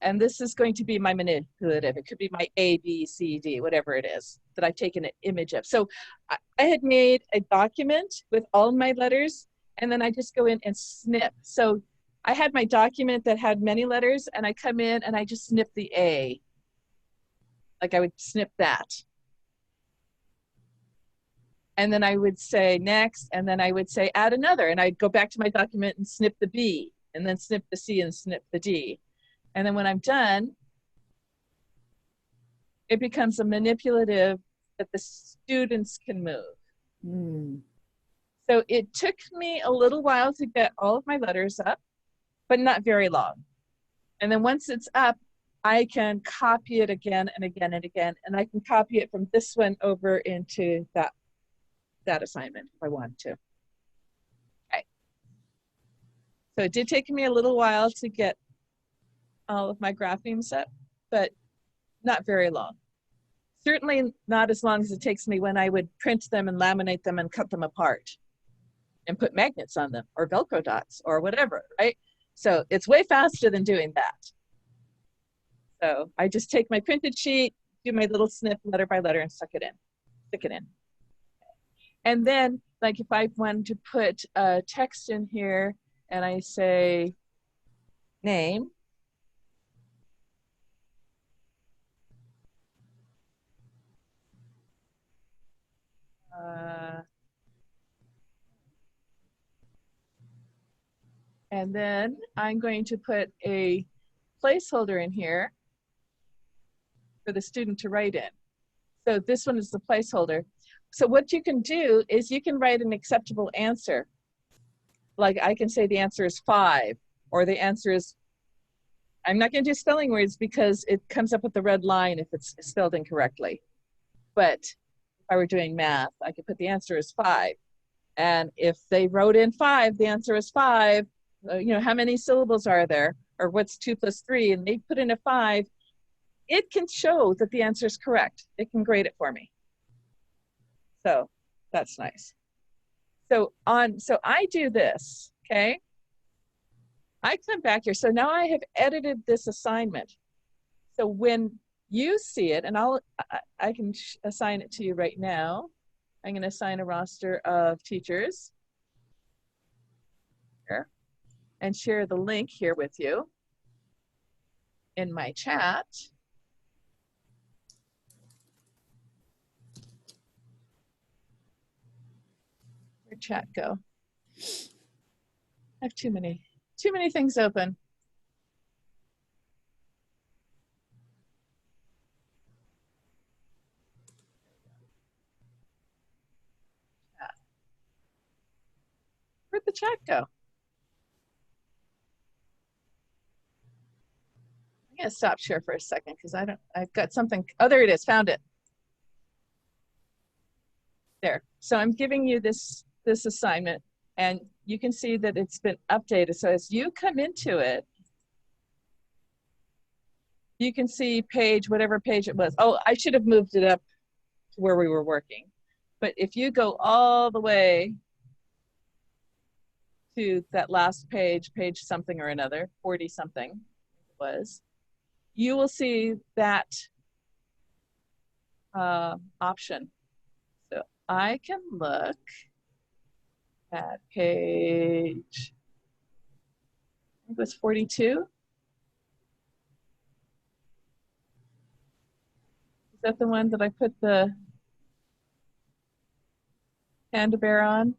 and this is going to be my manipulative. It could be my A, B, C, D, whatever it is that I've taken an image of. So I had made a document with all my letters, and then I just go in and snip. So I had my document that had many letters, and I come in and I just snip the A. Like I would snip that. And then I would say next, and then I would say add another, and I'd go back to my document and snip the B, and then snip the C and snip the D. And then when I'm done, it becomes a manipulative that the students can move. So it took me a little while to get all of my letters up, but not very long. And then once it's up, I can copy it again and again and again, and I can copy it from this one over into that assignment if I want to. Okay. So it did take me a little while to get all of my graphemes up, but not very long. Certainly not as long as it takes me when I would print them and laminate them and cut them apart and put magnets on them or Velcro dots or whatever, right? So it's way faster than doing that. So I just take my printed sheet, do my little snip letter by letter and stick it in. And then, like if I wanted to put a text in here and I say name, and then I'm going to put a placeholder in here for the student to write in. So this one is the placeholder. So what you can do is you can write an acceptable answer. Like I can say the answer is 5, or the answer is, I'm not going to do spelling words because it comes up with the red line if it's spelled incorrectly. But if I were doing math, I could put the answer is 5. And if they wrote in 5, the answer is 5. You know, how many syllables are there? Or what's 2 plus 3? And they put in a 5. It can show that the answer is correct. It can grade it for me. So that's nice. So I do this, okay? I come back here. So now I have edited this assignment. So when you see it, and I can assign it to you right now. I'm going to assign a roster of teachers here and share the link here with you in my chat. Where'd chat go? I have too many things open. Where'd the chat go? I'm gonna stop share for a second because I've got something. Oh, there it is, found it. There. So I'm giving you this assignment, and you can see that it's been updated. So as you come into it, you can see page, whatever page it was. Oh, I should have moved it up to where we were working. But if you go all the way to that last page something or another, 40 something was, you will see that option. So I can look at page, I think it was 42. Is that the one that I put the panda bear on?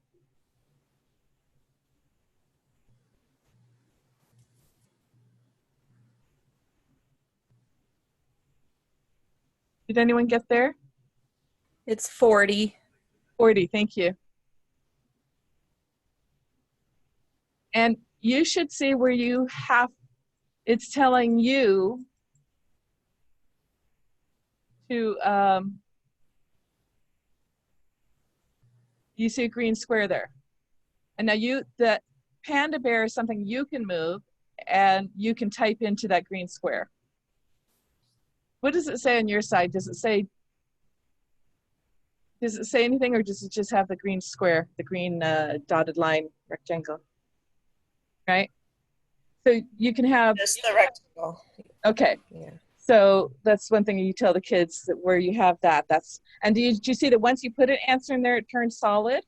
Did anyone get there? It's 40. 40, thank you. And you should see where you have, it's telling you to, you see a green square there. And now that panda bear is something you can move, and you can type into that green square. What does it say on your side? Does it say anything, or does it just have the green square, the green dotted line rectangle? Right? So you can have Just the rectangle. okay. Yeah. So that's one thing you tell the kids, that where you have that. And do you see that once you put an answer in there, it turns solid?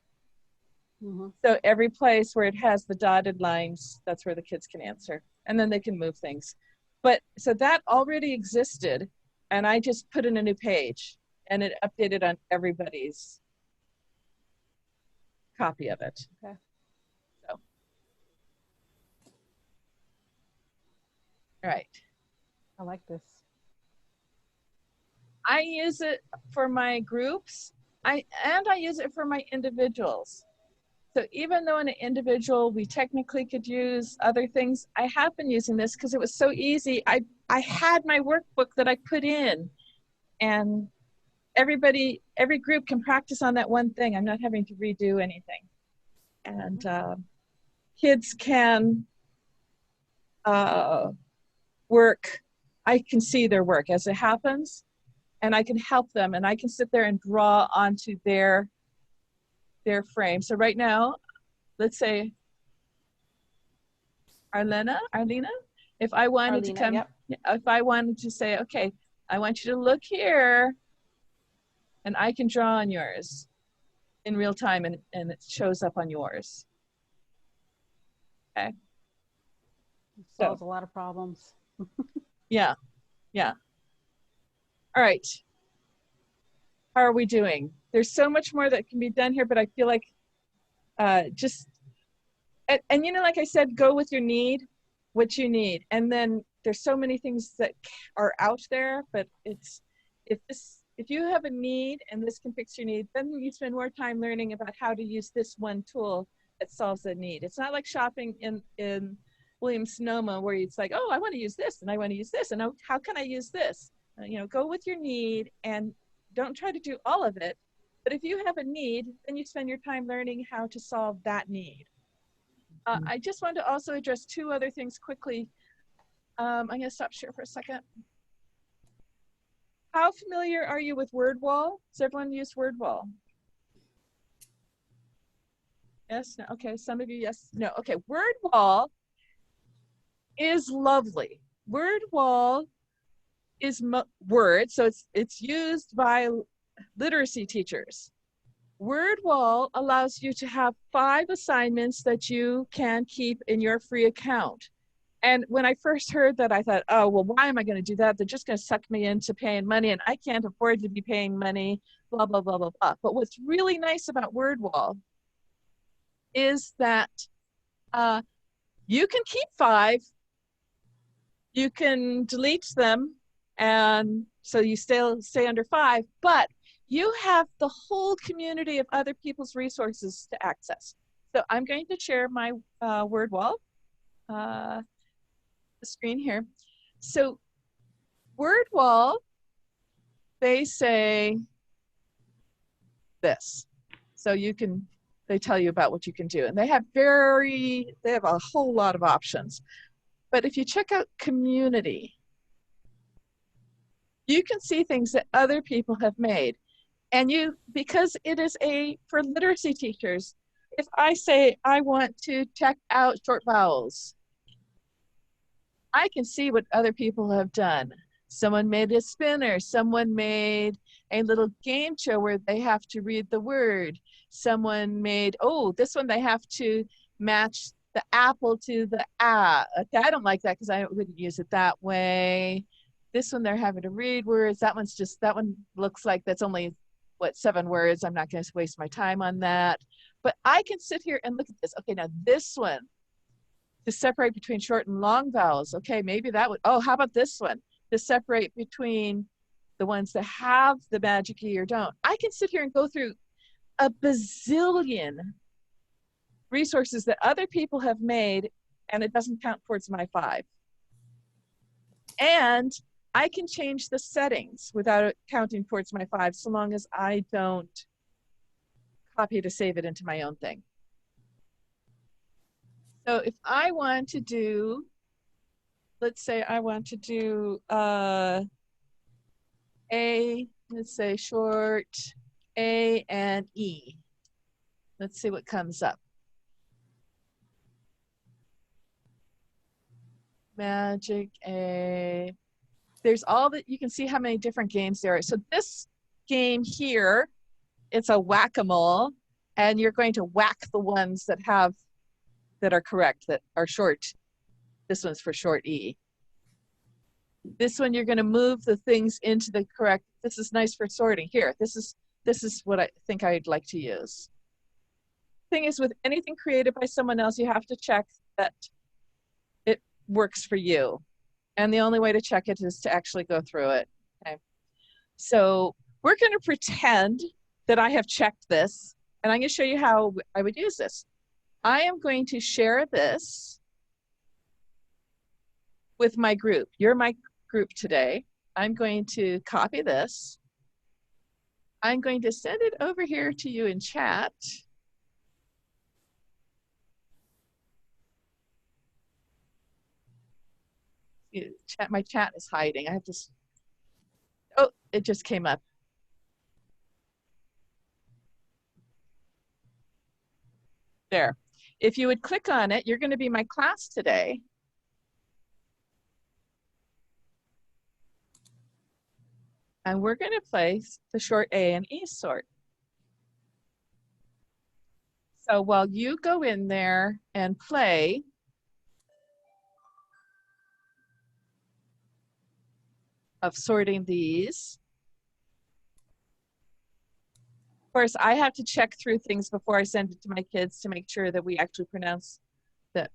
Mm-hmm. So every place where it has the dotted lines, that's where the kids can answer. And then they can move things. But so that already existed, and I just put in a new page, and it updated on everybody's copy of it. Okay. So, all right. I like this. I use it for my groups, I use it for my individuals. So even though in an individual we technically could use other things, I have been using this because it was so easy. I had my workbook that I put in, and every group can practice on that one thing. I'm not having to redo anything. And kids can work. I can see their work as it happens, and I can help them, and I can sit there and draw onto their frame. So right now, let's say Arlena, if I wanted to come, yep. if I wanted to say, okay, I want you to look here, and I can draw on yours in real time, and it shows up on yours. Okay. Solves a lot of problems. Yeah. All right. How are we doing? There's so much more that can be done here, but I feel like and you know, like I said, go with your need, what you need. And then there's so many things that are out there, but if you have a need and this can fix your need, then you spend more time learning about how to use this one tool that solves the need. It's not like shopping in Williams-Sonoma where it's like, oh, I want to use this and I want to use this, and how can I use this? Go with your need and don't try to do all of it. But if you have a need, then you spend your time learning how to solve that need. I just want to also address two other things quickly. I'm going to stop share for a second. How familiar are you with WordWall? Does everyone use WordWall? Yes, no, okay, some of you, yes, no, okay. WordWall is lovely. WordWall is Word, so it's used by literacy teachers. WordWall allows you to have 5 assignments that you can keep in your free account. And when I first heard that, I thought, oh, well, why am I going to do that? They're just going to suck me into paying money, and I can't afford to be paying money, blah, blah, blah, blah, blah. But what's really nice about WordWall is that you can keep 5, you can delete them, and so you still stay under 5, but you have the whole community of other people's resources to access. So I'm going to share my WordWall, the screen here. So WordWall, they say this. So they tell you about what you can do. And they have a whole lot of options. But if you check out community, you can see things that other people have made. And because it is for literacy teachers, if I say I want to check out short vowels, I can see what other people have done. Someone made a spinner, someone made a little game show where they have to read the word. Someone made, this one they have to match the apple to the ah. Okay, I don't like that because I wouldn't use it that way. This one they're having to read words. That one looks like that's only 7 words. I'm not going to waste my time on that. But I can sit here and look at this. Okay, now this one, to separate between short and long vowels. Okay, maybe that would, how about this one? To separate between the ones that have the magic key or don't. I can sit here and go through a bazillion resources that other people have made, and it doesn't count towards my 5. And I can change the settings without it counting towards my 5, so long as I don't copy to save it into my own thing. So if I want to do, let's say I want to do let's say short A and E. Let's see what comes up. Magic A. There's all that, you can see how many different games there are. So this game here, it's a whack-a-mole, and you're going to whack the ones that are correct, that are short. This one's for short E. This one, you're going to move the things into the correct. This is nice for sorting. Here, this is what I think I'd like to use. Thing is, with anything created by someone else, you have to check that it works for you. And the only way to check it is to actually go through it. Okay. So we're going to pretend that I have checked this, and I'm going to show you how I would use this. I am going to share this with my group. You're my group today. I'm going to copy this. I'm going to send it over here to you in chat. My chat is hiding. I have to, oh, it just came up. There. If you would click on it, you're going to be my class today. And we're going to place the short A and E sort. So while you go in there and play, of sorting these. Of course, I have to check through things before I send it to my kids to make sure that we actually pronounce that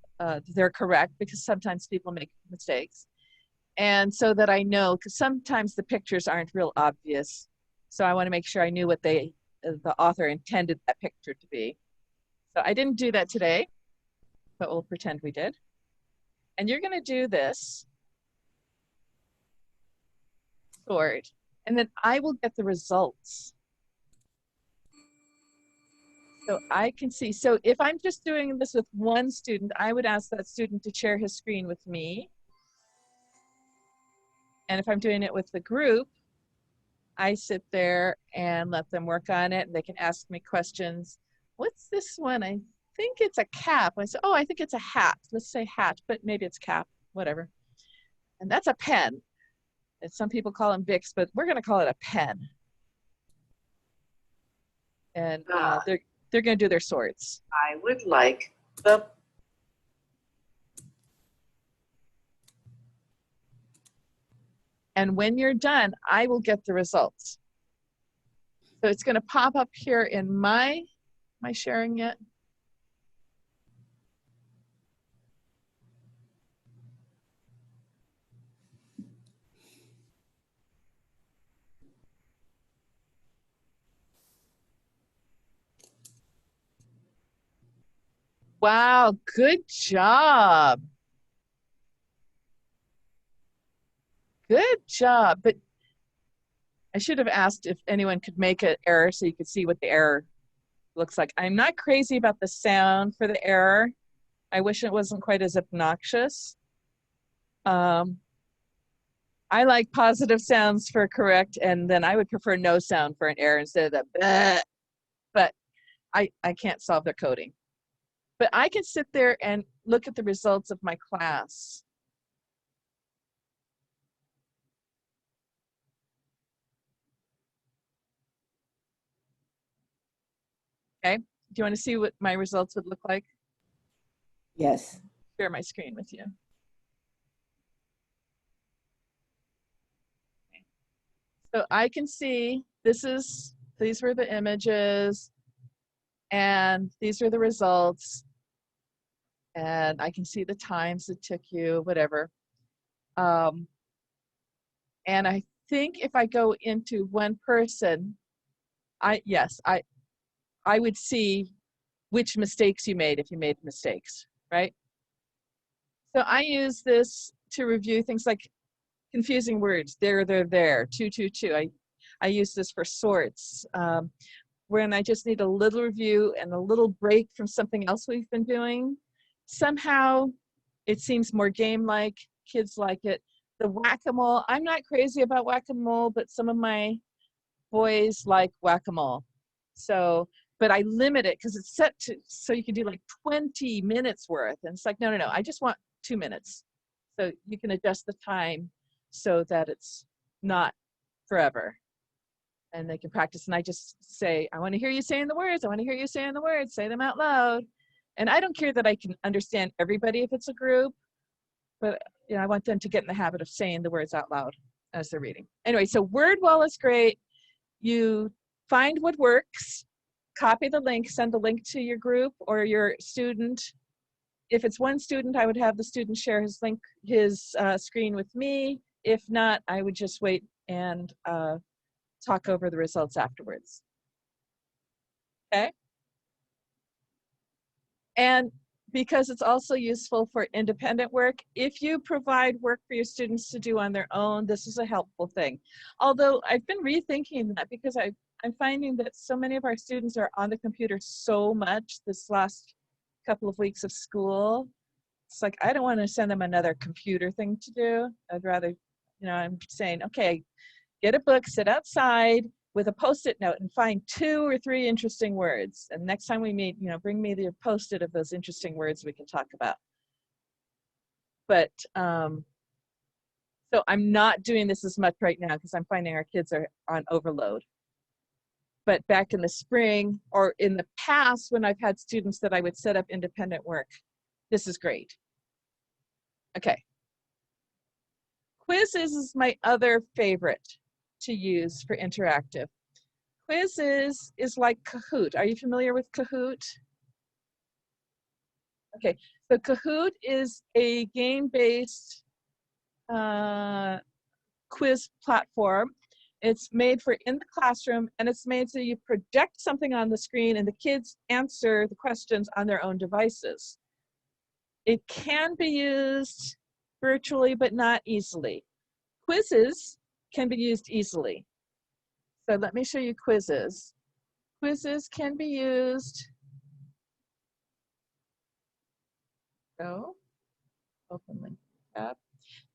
they're correct, because sometimes people make mistakes. And so that I know, because sometimes the pictures aren't real obvious. So I want to make sure I knew what the author intended that picture to be. So I didn't do that today, but we'll pretend we did. And you're going to do this. Sort, and then I will get the results. So I can see, so if I'm just doing this with one student, I would ask that student to share his screen with me. And if I'm doing it with the group, I sit there and let them work on it, and they can ask me questions. What's this one? I think it's a cap. I say, oh, I think it's a hat. Let's say hat, but maybe it's cap, whatever. And that's a pen. And some people call them Bics, but we're going to call it a pen. And they're going to do their sorts. I would like the. And when you're done, I will get the results. So it's going to pop up here in my, am I sharing it? Wow, good job. Good job. But I should have asked if anyone could make an error so you could see what the error looks like. I'm not crazy about the sound for the error. I wish it wasn't quite as obnoxious. I like positive sounds for correct, and then I would prefer no sound for an error instead of the bleh. But I can't solve their coding. But I can sit there and look at the results of my class. Okay, do you want to see what my results would look like? Yes. Share my screen with you. Okay. So I can see these were the images, and these are the results. And I can see the times it took you, whatever. And I think if I go into one person, I would see which mistakes you made if you made mistakes, right? So I use this to review things like confusing words, there, 2, 2, 2. I use this for sorts. When I just need a little review and a little break from something else we've been doing, somehow it seems more game-like. Kids like it. The whack-a-mole, I'm not crazy about whack-a-mole, but some of my boys like whack-a-mole. So, but I limit it because it's set to, so you can do like 20 minutes worth. And it's like, no, I just want 2 minutes. So you can adjust the time so that it's not forever. And they can practice. And I just say, I want to hear you saying the words. I want to hear you saying the words. Say them out loud. And I don't care that I can understand everybody if it's a group, but I want them to get in the habit of saying the words out loud as they're reading. Anyway, so word wall is great. You find what works, copy the link, send the link to your group or your student. If it's one student, I would have the student share his screen with me. If not, I would just wait and talk over the results afterwards. Okay? And because it's also useful for independent work, if you provide work for your students to do on their own, this is a helpful thing. Although I've been rethinking that because I'm finding that so many of our students are on the computer so much this last couple of weeks of school. It's like, I don't want to send them another computer thing to do. I'd rather, I'm saying, okay, get a book, sit outside with a Post-it note and find 2 or 3 interesting words. And next time we meet, bring me the Post-it of those interesting words we can talk about. But, so I'm not doing this as much right now because I'm finding our kids are on overload. But back in the spring or in the past when I've had students that I would set up independent work, this is great. Okay. Quizzes is my other favorite to use for interactive. Quizzes is like Kahoot. Are you familiar with Kahoot? Okay, so Kahoot is a game-based quiz platform. It's made for in the classroom, and it's made so you project something on the screen and the kids answer the questions on their own devices. It can be used virtually, but not easily. Quizzes can be used easily. So let me show you quizzes. Quizzes can be used. Go, open link tab.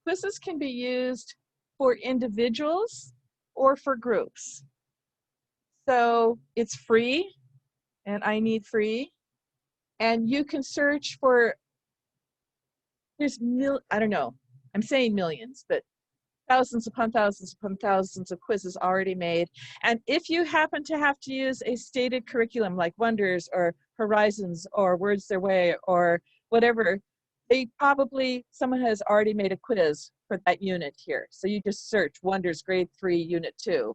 Quizzes can be used for individuals or for groups. So it's free, and I need free. And you can search for, I don't know, I'm saying millions, but thousands upon thousands upon thousands of quizzes already made. And if you happen to have to use a stated curriculum like Wonders or Horizons or Words Their Way or whatever, someone has already made a quiz for that unit here. So you just search Wonders Grade 3 Unit 2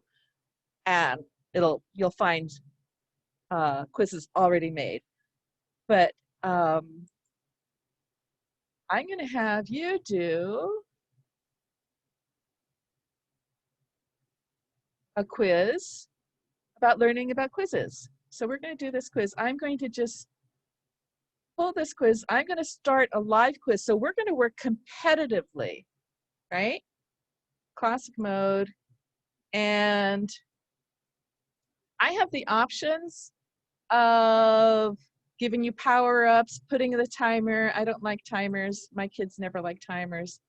and you'll find quizzes already made. But I'm going to have you do a quiz about learning about quizzes. So we're going to do this quiz. I'm going to just pull this quiz. I'm going to start a live quiz. So we're going to work competitively, right? Classic mode. And I have the options of giving you power-ups, putting the timer. I don't like timers. My kids never like timers.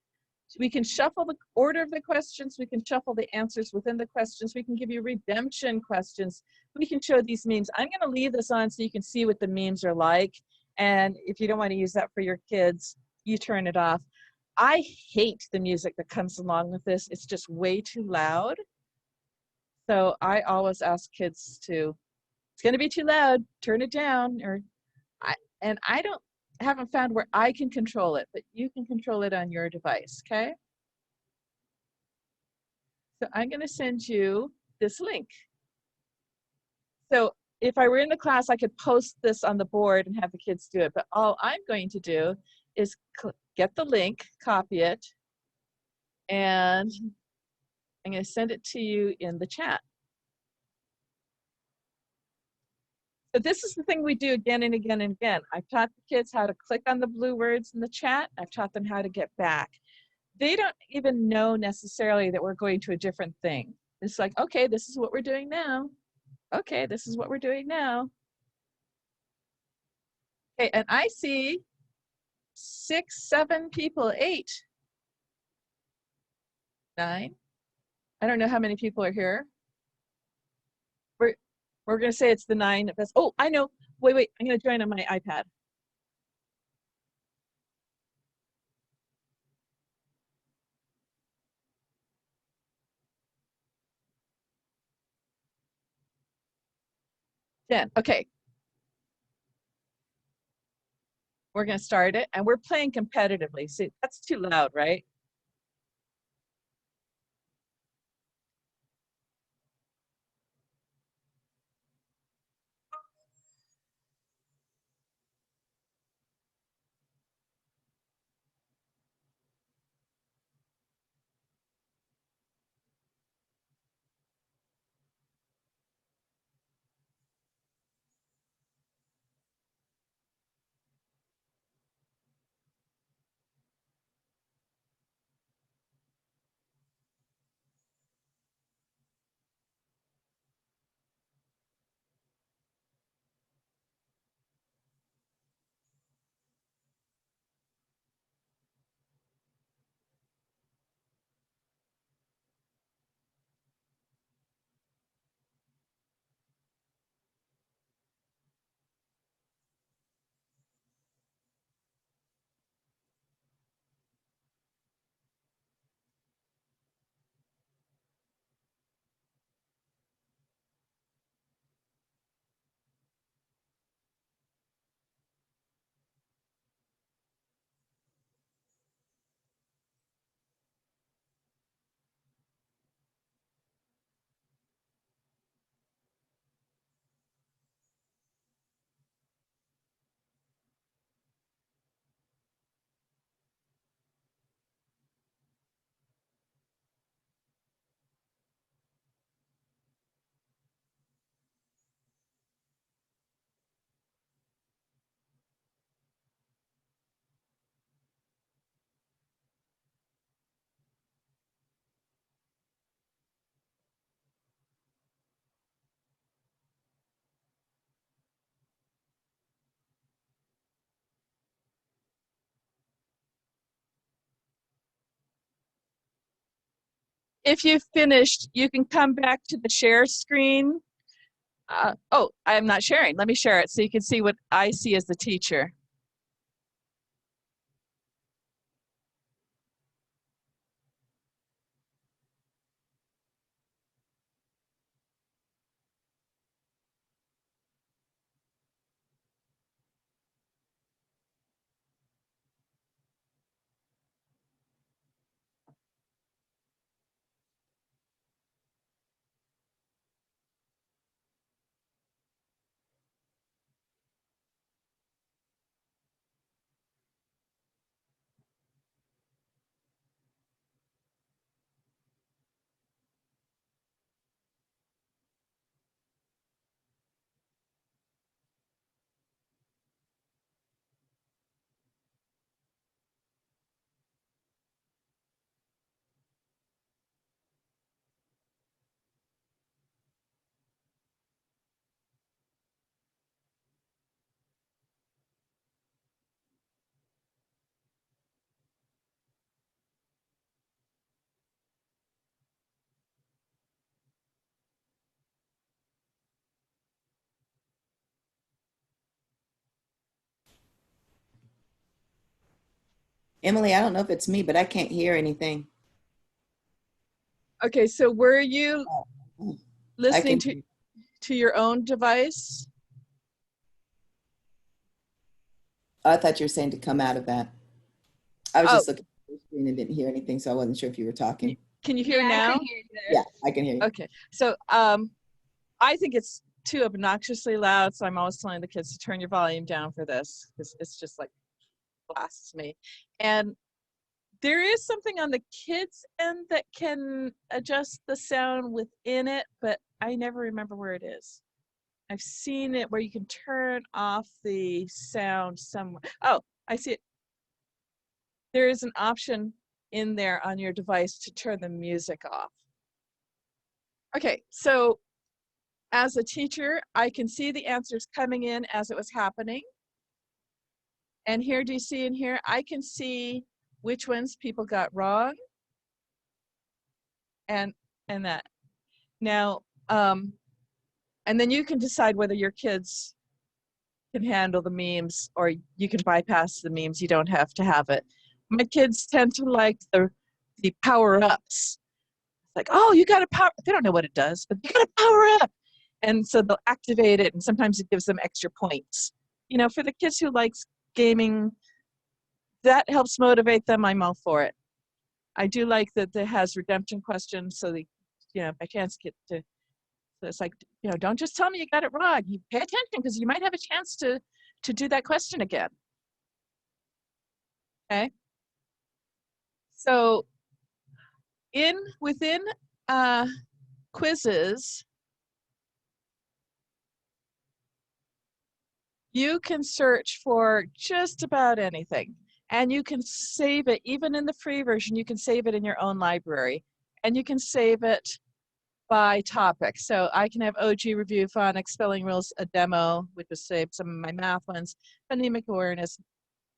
We can shuffle the order of the questions. We can shuffle the answers within the questions. We can give you redemption questions. We can show these memes. I'm going to leave this on so you can see what the memes are like. And if you don't want to use that for your kids, you turn it off. I hate the music that comes along with this. It's just way too loud. So I always ask kids it's going to be too loud, turn it down. I haven't found where I can control it, but you can control it on your device, okay? So I'm going to send you this link. So if I were in the class, I could post this on the board and have the kids do it, but all I'm going to do is get the link, copy it, and I'm going to send it to you in the chat. So this is the thing we do again and again and again. I've taught the kids how to click on the blue words in the chat. I've taught them how to get back. They don't even know necessarily that we're going to a different thing. It's like, okay, this is what we're doing now. Okay, this is what we're doing now. Okay, and I see 6, 7 people, 8, 9. I don't know how many people are here. We're going to say it's the 9 of us. Oh, I know. Wait. I'm going to join on my iPad. Jen, okay. We're going to start it, and we're playing competitively. See, that's too loud, right? If you've finished, you can come back to the share screen. Oh, I'm not sharing. Let me share it so you can see what I see as the teacher. Emily, I don't know if it's me, but I can't hear anything. Okay, so were you I listening can. to your own device? I thought you were saying to come out of that. I was Oh, just looking at the screen and didn't hear anything, so I wasn't sure if you were talking. can you hear Yeah, I now? couldn't hear you there. Yeah, I can hear you. Okay, so I think it's too obnoxiously loud, so I'm always telling the kids to turn your volume down for this because it's just like blasts me. And there is something on the kids' end that can adjust the sound within it, but I never remember where it is. I've seen it where you can turn off the sound somewhere. Oh, I see it. There is an option in there on your device to turn the music off. Okay, so as a teacher, I can see the answers coming in as it was happening. And here, do you see in here? I can see which ones people got wrong and that. Now, and then you can decide whether your kids can handle the memes or you can bypass the memes. You don't have to have it. My kids tend to like the power-ups. Like, oh, you got to power. They don't know what it does, but you got to power up. And so they'll activate it, and sometimes it gives them extra points. You know, for the kids who likes gaming, that helps motivate them. I'm all for it. I do like that it has redemption questions, so they, you know, by chance get to. So it's like, you know, don't just tell me you got it wrong. You pay attention because you might have a chance to do that question again. Okay. So within quizzes, you can search for just about anything, and you can save it. Even in the free version, you can save it in your own library, and you can save it by topic. So I can have OG review, phonics, spelling rules, a demo, which was saved, some of my math ones, phonemic awareness,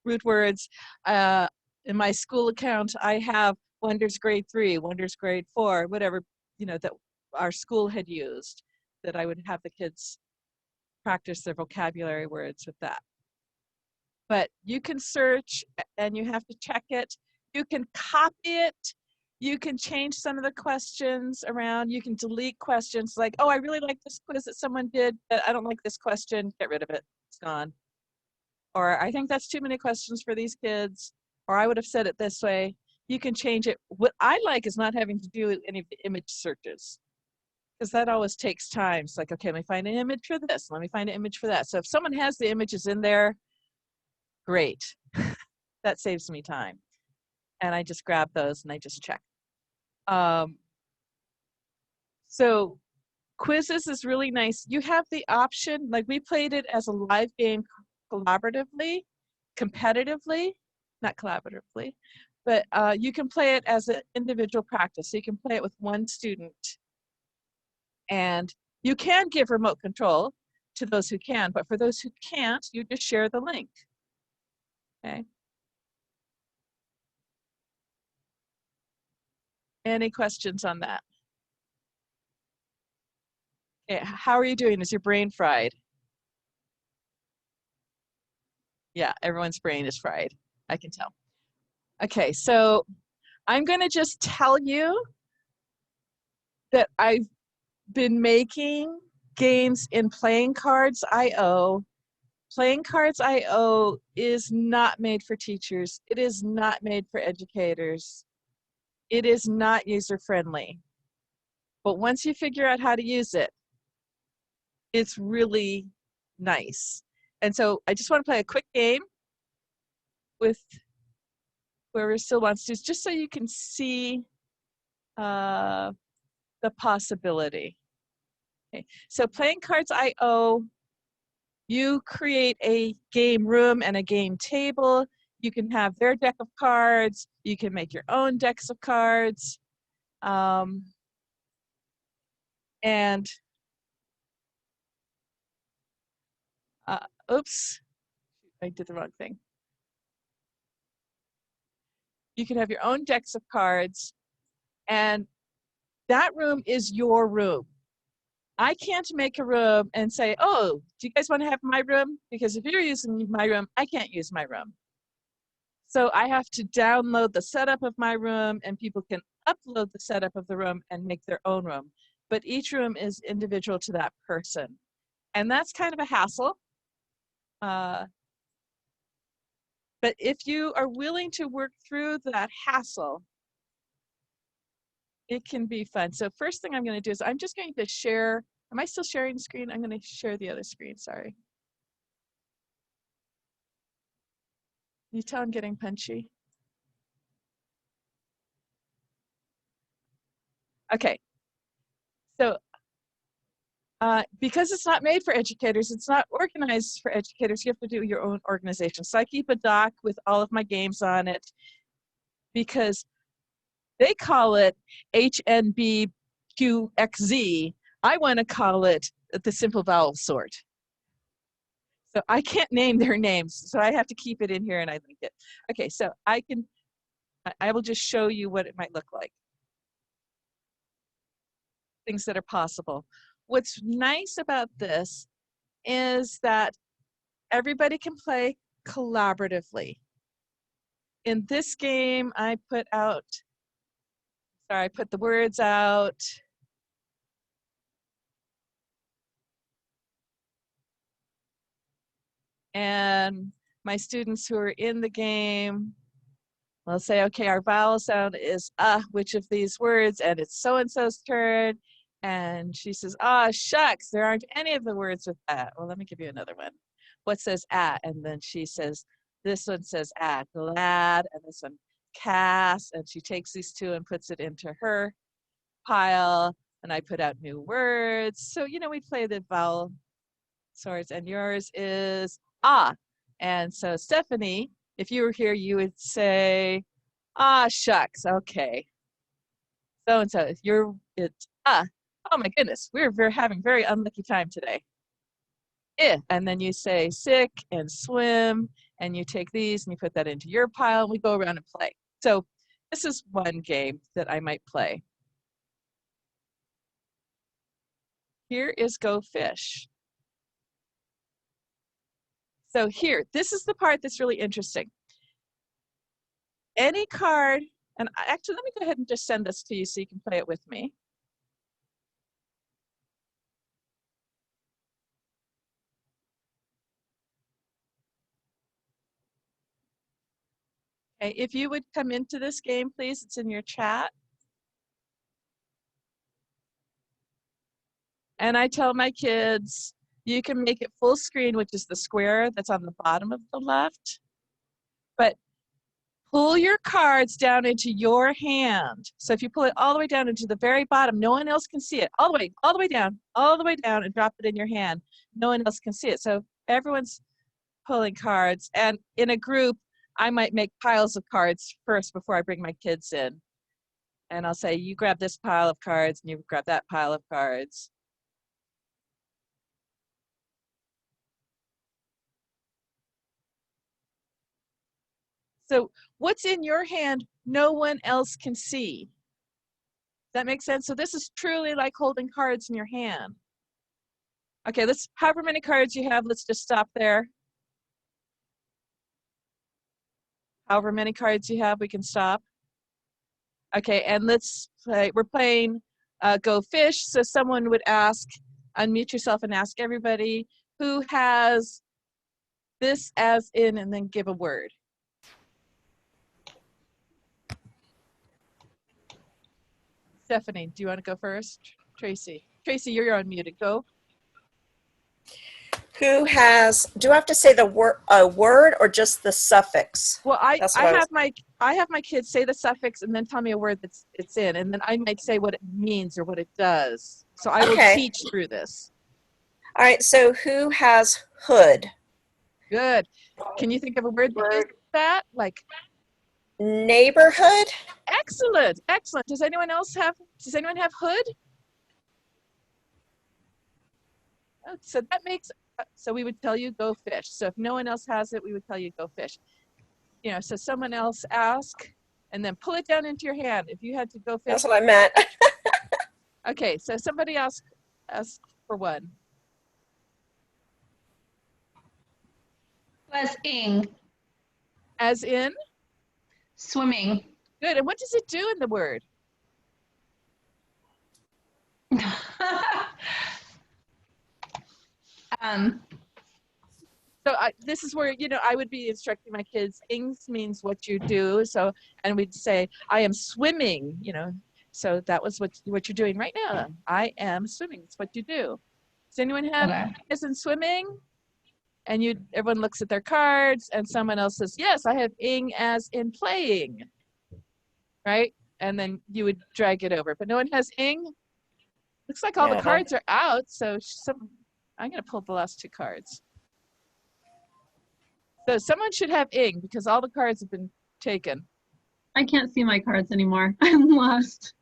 root words. In my school account, I have Wonders Grade 3, Wonders Grade 4, whatever, you know, that our school had used, that I would have the kids practice their vocabulary words with that. But you can search and you have to check it. You can copy it. You can change some of the questions around. You can delete questions like, oh, I really like this quiz that someone did, but I don't like this question. Get rid of it. It's gone. Or I think that's too many questions for these kids. Or I would have said it this way. You can change it. What I like is not having to do any of the image searches, because that always takes time. It's like, okay, let me find an image for this. Let me find an image for that. So if someone has the images in there, great. That saves me time. And I just grab those and I just check. So quizzes is really nice. You have the option, like we played it as a live game collaboratively, competitively, not collaboratively, but you can play it as an individual practice. So you can play it with one student. And you can give remote control to those who can, but for those who can't, you just share the link. Okay. Any questions on that? Okay, how are you doing? Is your brain fried? Yeah, everyone's brain is fried. I can tell. Okay, so I'm going to just tell you that I've been making games in Playing Cards IO. Playing Cards IO is not made for teachers. It is not made for educators. It is not user-friendly. But once you figure out how to use it, it's really nice. And so I just want to play a quick game with whoever still wants to, just so you can see the possibility. Okay. So Playing Cards IO, you create a game room and a game table. You can have their deck of cards. You can make your own decks of cards. And oops, I did the wrong thing. You can have your own decks of cards, and that room is your room. I can't make a room and say, oh, do you guys want to have my room? Because if you're using my room, I can't use my room. So I have to download the setup of my room, and people can upload the setup of the room and make their own room. But each room is individual to that person. And that's kind of a hassle. But if you are willing to work through that hassle, it can be fun. So first thing I'm going to do is I'm just going to share. Am I still sharing the screen? I'm going to share the other screen. Sorry. Can you tell I'm getting punchy? Okay. So because it's not made for educators, it's not organized for educators, you have to do your own organization. So I keep a doc with all of my games on it because they call it HNBQXZ. I want to call it the simple vowel sort. So I can't name their names, so I have to keep it in here and I link it. Okay, so I will just show you what it might look like. Things that are possible. What's nice about this is that everybody can play collaboratively. In this game, I put the words out. And my students who are in the game will say, okay, our vowel sound is which of these words? And it's so-and-so's turn. And she says, shucks, there aren't any of the words with that. Well, let me give you another one. What says at? And then she says, this one says at, glad, and this one cast. And she takes these two and puts it into her pile. And I put out new words. So, we play the vowel sorts, and yours is and so Stephanie, if you were here, you would say shucks. Okay, so and so it's oh my goodness, we're having very unlucky time today. And then you say sick and swim, and you take these and you put that into your pile, and we go around and play. So this is one game that I might play. Here is Go Fish. So here, this is the part that's really interesting. Any card, and actually, let me go ahead and just send this to you so you can play it with me. Okay, if you would come into this game, please, it's in your chat. And I tell my kids, you can make it full screen, which is the square that's on the bottom of the left. But pull your cards down into your hand. So if you pull it all the way down into the very bottom, no one else can see it. All the way down, and drop it in your hand. No one else can see it. So everyone's pulling cards. And in a group, I might make piles of cards first before I bring my kids in. And I'll say, you grab this pile of cards, and you grab that pile of cards. So what's in your hand, no one else can see. Does that make sense? So this is truly like holding cards in your hand. Okay, however many cards you have, let's just stop there. However many cards you have, we can stop. Okay, and let's play, we're playing Go Fish. So someone would unmute yourself and ask everybody who has this as in, and then give a word. Stephanie, do you want to go first? Tracy, you're unmuted. Go. Who has, do I have to say the word or just the suffix? Well, I have my kids say the suffix and then tell me a word that's it's in, and then I might say what it means or what it does. So I will teach through this. All right, so who has hood? Good. Can you think of a word that uses that? Like neighborhood? Excellent. Does anyone have hood? Oh, so that makes, so we would tell you go fish. So if no one else has it, we would tell you go fish. So someone else ask, and then pull it down into your hand. If you had to go fish. That's what I meant. Okay, so somebody ask for one. As ing. As in? Swimming. Good. And what does it do in the word? So this is where, I would be instructing my kids. Ings means what you do. So, and we'd say, I am swimming, So that was what you're doing right now. I am swimming. It's what you do. Does anyone have as in swimming? And everyone looks at their cards, and someone else says, yes, I have ing as in playing. Right? And then you would drag it over. But no one has ing? Looks like all the cards are out. So I'm going to pull the last two cards. So someone should have ing because all the cards have been taken. I can't see my cards anymore. I'm lost.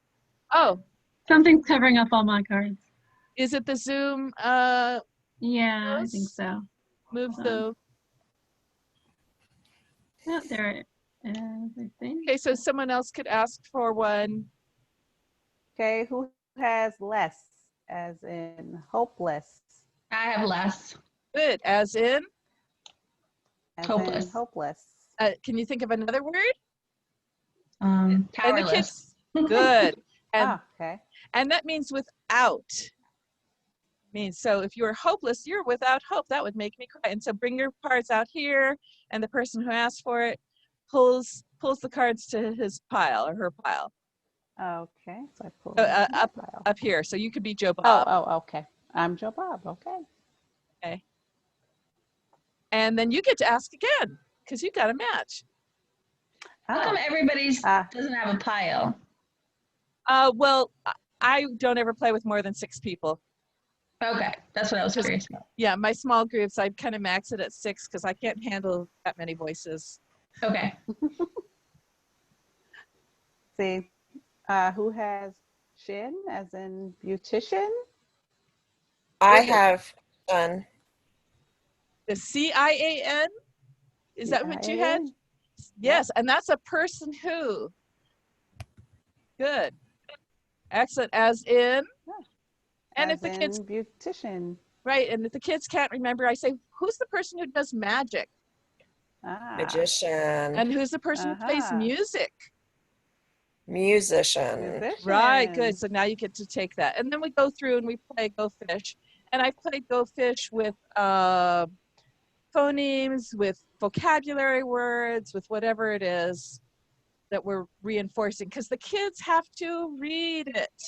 Oh. Something's covering up all my cards. Is it the Zoom? Yeah, I think so. Move the, Yeah, there it is, I think. okay, so someone else could ask for one. Okay, who has less, as in hopeless, I have less. Good, as in, as Hopeless. in hopeless? can you think of another word? Powerless. And the kids, good. And, Ah, okay. and that means without. Means, so if you're hopeless, you're without hope. That would make me cry. And so bring your cards out here, and the person who asked for it pulls the cards to his pile or her pile. Okay, so I pull Up here. So you could be Joe Oh, Bob. okay. I'm Joe Bob. Okay. Okay. And then you get to ask again because you got a match. How come everybody's doesn't have a pile? Well, I don't ever play with more than 6 people. Okay, that's what I was curious about. Yeah, my small groups, I kind of max it at 6 because I can't handle that many voices. Okay. See, who has shin, as in beautician? I have done. The CIAN? Is that what you had? CIAN? Yes, and that's a person who. Good. Excellent. As in? And As if the in kids, beautician. right, and if the kids can't remember, I say, who's the person who does magic? Magician. And who's the person who plays music? Musician. Right, good. So now you get to take that. And then we go through and we play Go Fish. And I played Go Fish with phonemes, with vocabulary words, with whatever it is that we're reinforcing. Because the kids have to read it.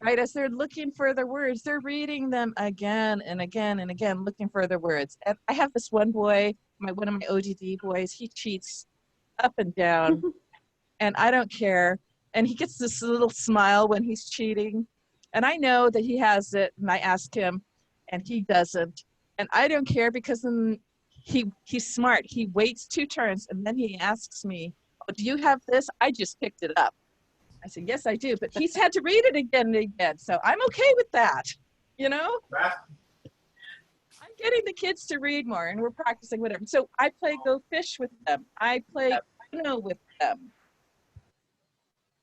Right, as they're looking for the words, they're reading them again and again and again, looking for the words. And I have this one boy, one of my ODD boys, he cheats up and down, and I don't care. And he gets this little smile when he's cheating. And I know that he has it, and I ask him, and he doesn't. And I don't care because then he's smart. He waits 2 turns, and then he asks me, oh, do you have this? I just picked it up. I said, yes, I do, but he's had to read it again and again, so I'm okay with that, you know? I'm getting the kids to read more, and we're practicing whatever. So I play Go Fish with them. I play Uno with them.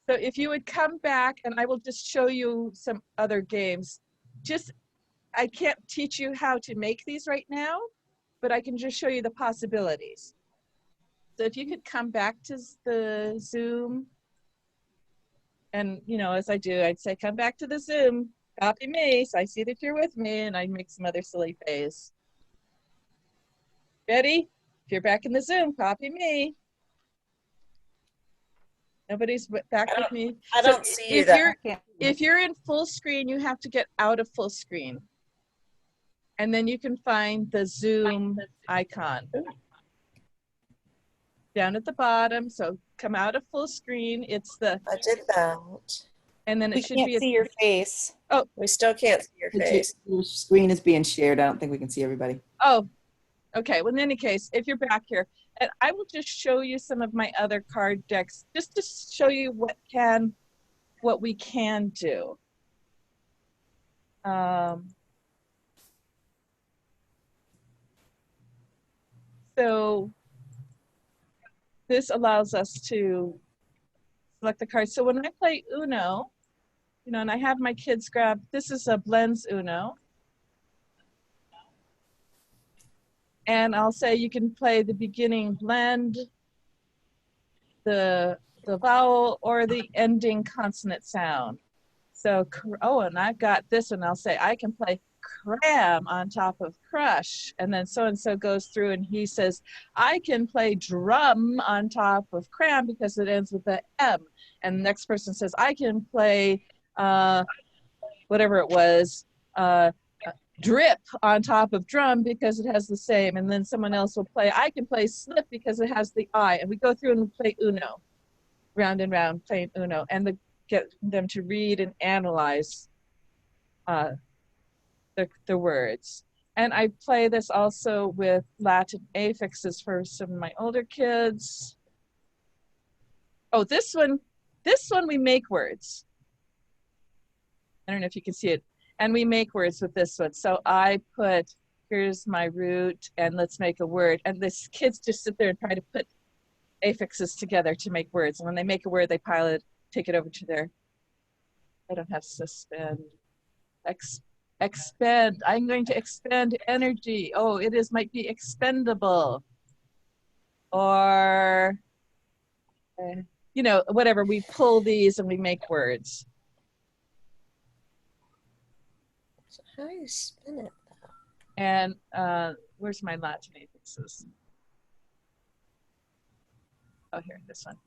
So if you would come back, and I will just show you some other games. I can't teach you how to make these right now, but I can just show you the possibilities. So if you could come back to the Zoom. And, you know, as I do, I'd say, come back to the Zoom, copy me, so I see that you're with me, and I'd make some other silly face. Ready? If you're back in the Zoom, copy me. Nobody's back with me. I don't see you there. If you're in full screen, you have to get out of full screen. And then you can find the Zoom icon. Down at the bottom, so come out of full screen. It's the. I did that. And then We it should can't be. see your face. Oh, we still can't see your face. Your screen is being shared. I don't think we can see everybody. Oh, okay. Well, in any case, if you're back here, and I will just show you some of my other card decks, just to show you what we can do. So. This allows us to select the cards. So when I play Uno, you know, and I have my kids grab, this is a blends Uno. And I'll say you can play the beginning blend, the vowel, or the ending consonant sound. So, oh, and I've got this one. I'll say I can play cram on top of crush, and then so-and-so goes through and he says I can play drum on top of cram because it ends with the M, and the next person says I can play whatever it was, drip on top of drum because it has the same, and then someone else will play I can play slip because it has the I, and we go through and we play Uno, round and round playing Uno, and get them to read and analyze the words. And I play this also with Latin affixes for some of my older kids. Oh, this one we make words. I don't know if you can see it. And we make words with this one. So I put, here's my root, and let's make a word. And this kids just sit there and try to put affixes together to make words. And when they make a word, they pile it, take it over to their, I don't have suspend, expend. I'm going to expend energy. Oh, it is, might be expendable. Or, you know, whatever, we pull these and we make words. So how do you spin it? And where's my Latin affixes? Oh, here, this one.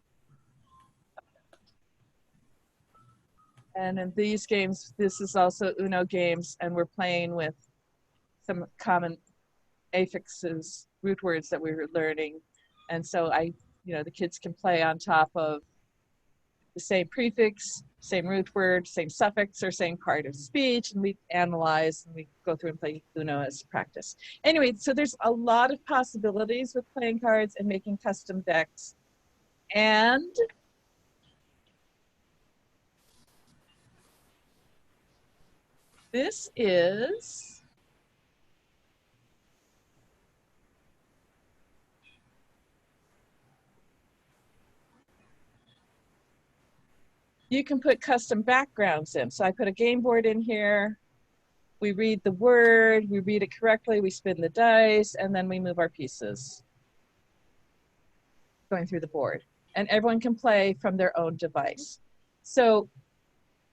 And in these games, this is also Uno games, and we're playing with some common affixes, root words that we were learning. And so you know, the kids can play on top of the same prefix, same root word, same suffix, or same part of speech, and we analyze and we go through and play Uno as practice. Anyway, so there's a lot of possibilities with playing cards and making custom decks. And this is you can put custom backgrounds in. So I put a game board in here. We read the word, we read it correctly, we spin the dice, and then we move our pieces going through the board. And everyone can play from their own device. So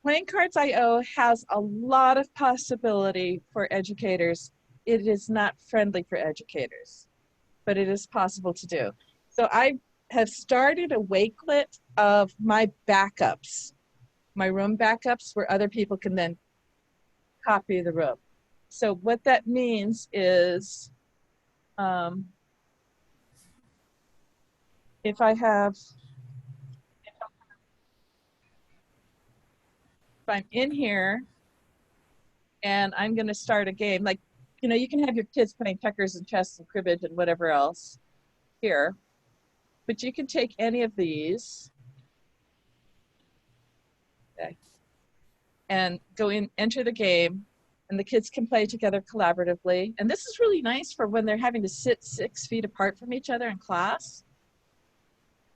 Playing Cards IO has a lot of possibility for educators. It is not friendly for educators, but it is possible to do. So I have started a wakelet of my backups, my room backups, where other people can then copy the room. So what that means is if I'm in here and I'm going to start a game, like, you know, you can have your kids playing checkers and chess and cribbage and whatever else here, but you can take any of these, okay, and go in, enter the game, and the kids can play together collaboratively. And this is really nice for when they're having to sit 6 feet apart from each other in class,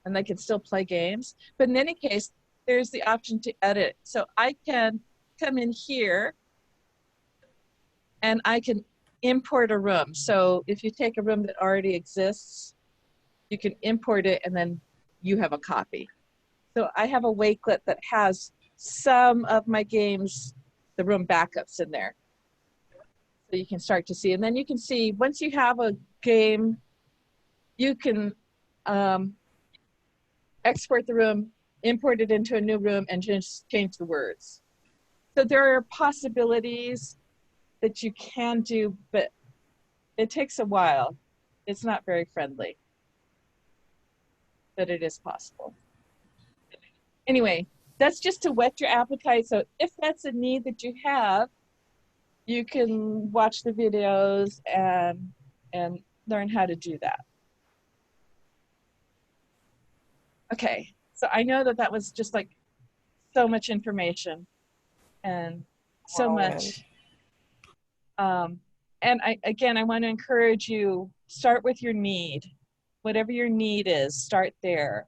and they can still play games. But in any case, there's the option to edit. So I can come in here and I can import a room. So if you take a room that already exists, you can import it and then you have a copy. So I have a wakelet that has some of my games, the room backups in there. So you can start to see, and then you can see once you have a game, you can export the room, import it into a new room, and just change the words. So there are possibilities that you can do, but it takes a while. It's not very friendly, but it is possible. Anyway, that's just to whet your appetite. So if that's a need that you have, you can watch the videos and learn how to do that. Okay, so I know that that was just like so much information and so much. And I want to encourage you, start with your need. Whatever your need is, start there.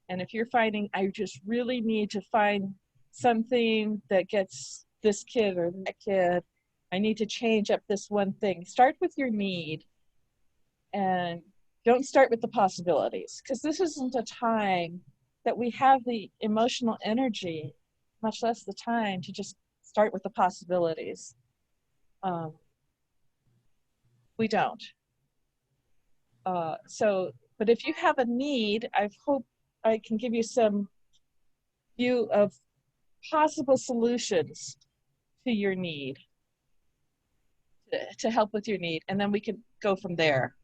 And if you're finding, I just really need to find something that gets this kid or that kid, I need to change up this one thing. Start with your need and don't start with the possibilities, because this isn't a time that we have the emotional energy, much less the time, to just start with the possibilities. We don't. But if you have a need, I hope I can give you some view of possible solutions to your need, to help with your need, and then we can go from there.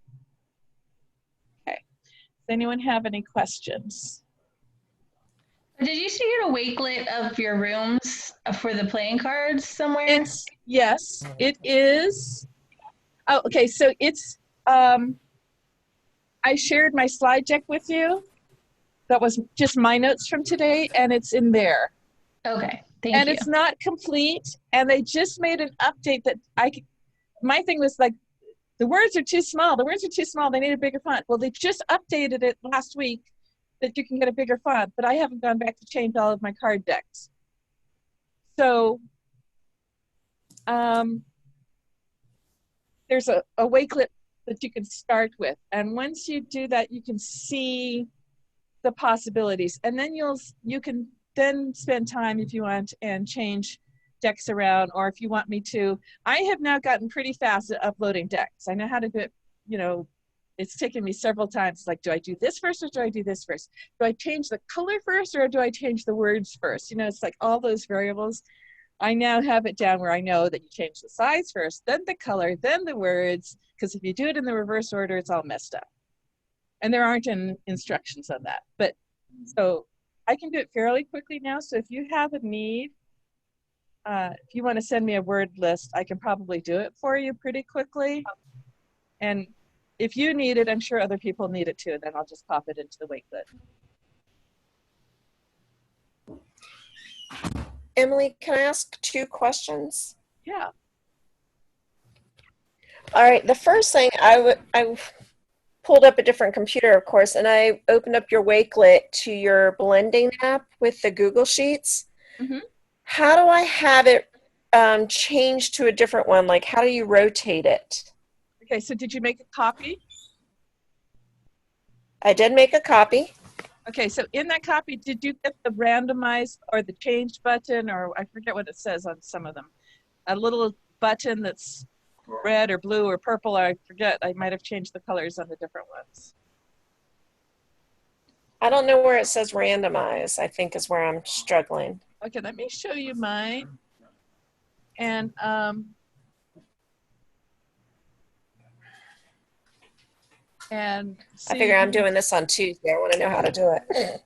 Okay. Does anyone have any questions? Did you see a wakelet of your rooms for the playing cards somewhere? Yes, it is. Oh, okay, so it's, I shared my slide deck with you. That was just my notes from today, and it's in there. Okay, thank you. And it's not complete, and they just made an update that my thing was like, the words are too small. The words are too small. They need a bigger font. Well, they just updated it last week that you can get a bigger font, but I haven't gone back to change all of my card decks. So there's a wakelet that you can start with. And once you do that, you can see the possibilities. And then you can then spend time if you want and change decks around, or if you want me to. I have now gotten pretty fast at uploading decks. I know how to do it, you know, it's taken me several times. Like, do I do this first or do I do this first? Do I change the color first or do I change the words first? You know, it's like all those variables. I now have it down where I know that you change the size first, then the color, then the words, because if you do it in the reverse order, it's all messed up. And there aren't instructions on that. But so I can do it fairly quickly now. So if you have a need, if you want to send me a word list, I can probably do it for you pretty quickly. And if you need it, I'm sure other people need it too. And then I'll just pop it into the wakelet. Emily, can I ask 2 questions? Yeah. All right. The first thing, I pulled up a different computer, of course, and I opened up your wakelet to your blending app with the Google Sheets. Mm-hmm. How do I have it change to a different one? Like, how do you rotate it? Okay, so did you make a copy? I did make a copy. Okay, so in that copy, did you get the randomize or the change button, or I forget what it says on some of them? A little button that's red or blue or purple, or I forget. I might have changed the colors on the different ones. I don't know where it says randomize, I think is where I'm struggling. Okay, let me show you mine. And I figure I'm doing this on Tuesday. I want to know how to do it.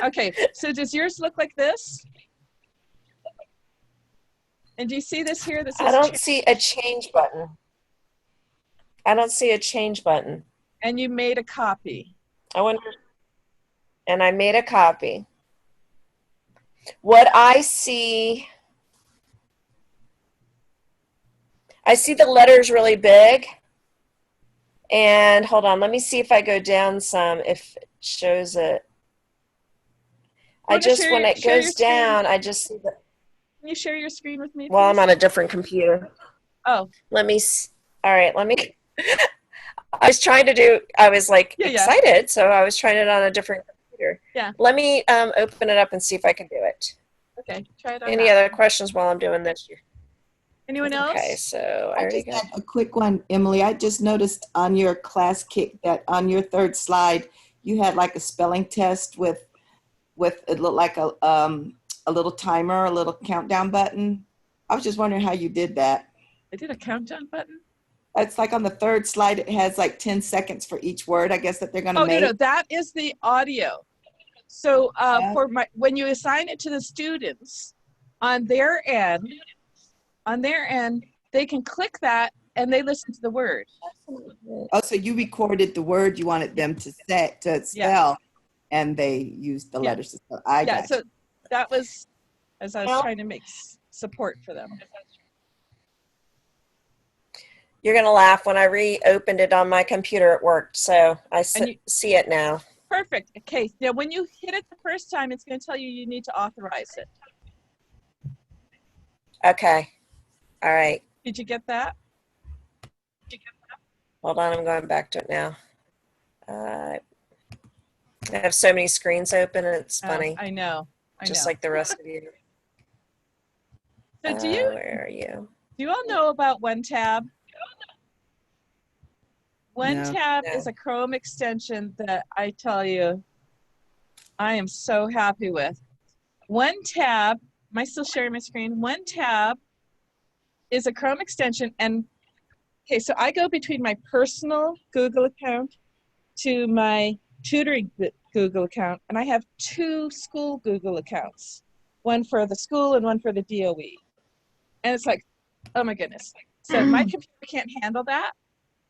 Okay, so does yours look like this? And do you see this here that says I don't see a change button. I don't see a change button. And you made a copy. I wonder. And I made a copy. What I see the letters really big. And hold on, let me see if I go down some, if it shows it. When it goes down, I just see the. Can you share your screen with me, please? Well, I'm on a different computer. Oh. All right, let me. I was like excited, so I was trying it on a different computer. Yeah. Let me open it up and see if I can do it. Okay, try it on. Any other questions while I'm doing this? Anyone else? Okay, so I already got a quick one, Emily. I just noticed on your class kick that on your 3rd slide, you had like a spelling test with it looked like a little timer, a little countdown button. I was just wondering how you did that. I did a countdown button? It's like on the 3rd slide, it has like 10 seconds for each word, I guess, that they're going to make. No, that is the audio. So when you assign it to the students, on their end, they can click that and they listen to the word. Oh, so you recorded the word you wanted them to spell, and they used the letters to spell. I got so you. that was as I was trying to make support for them. You're going to laugh. When I reopened it on my computer, it worked. So I see it now. Perfect. Okay. Now, when you hit it the first time, it's going to tell you need to authorize it. Okay. All right. Did you get that? Hold on. I'm going back to it now. I have so many screens open, and it's funny. I know. Just like the rest of you. So where are you? Do you all know about OneTab? OneTab is a Chrome extension that I tell you I am so happy with. OneTab, am I still sharing my screen? OneTab is a Chrome extension, and okay, so I go between my personal Google account to my tutoring Google account, and I have 2 school Google accounts, one for the school and one for the DOE. And it's like, oh my goodness. So my computer can't handle that.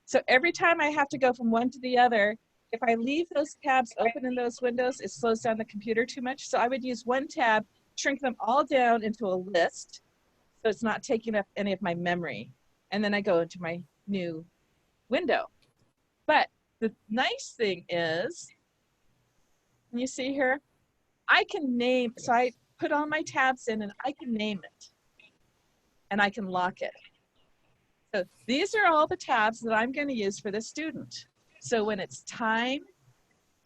So every time I have to go from one to the other, if I leave those tabs open in those windows, it slows down the computer too much. So I would use OneTab, shrink them all down into a list, so it's not taking up any of my memory. And then I go into my new window. But the nice thing is, can you see here? I can name, so I put all my tabs in and I can name it and I can lock it. So these are all the tabs that I'm going to use for the student. So when it's time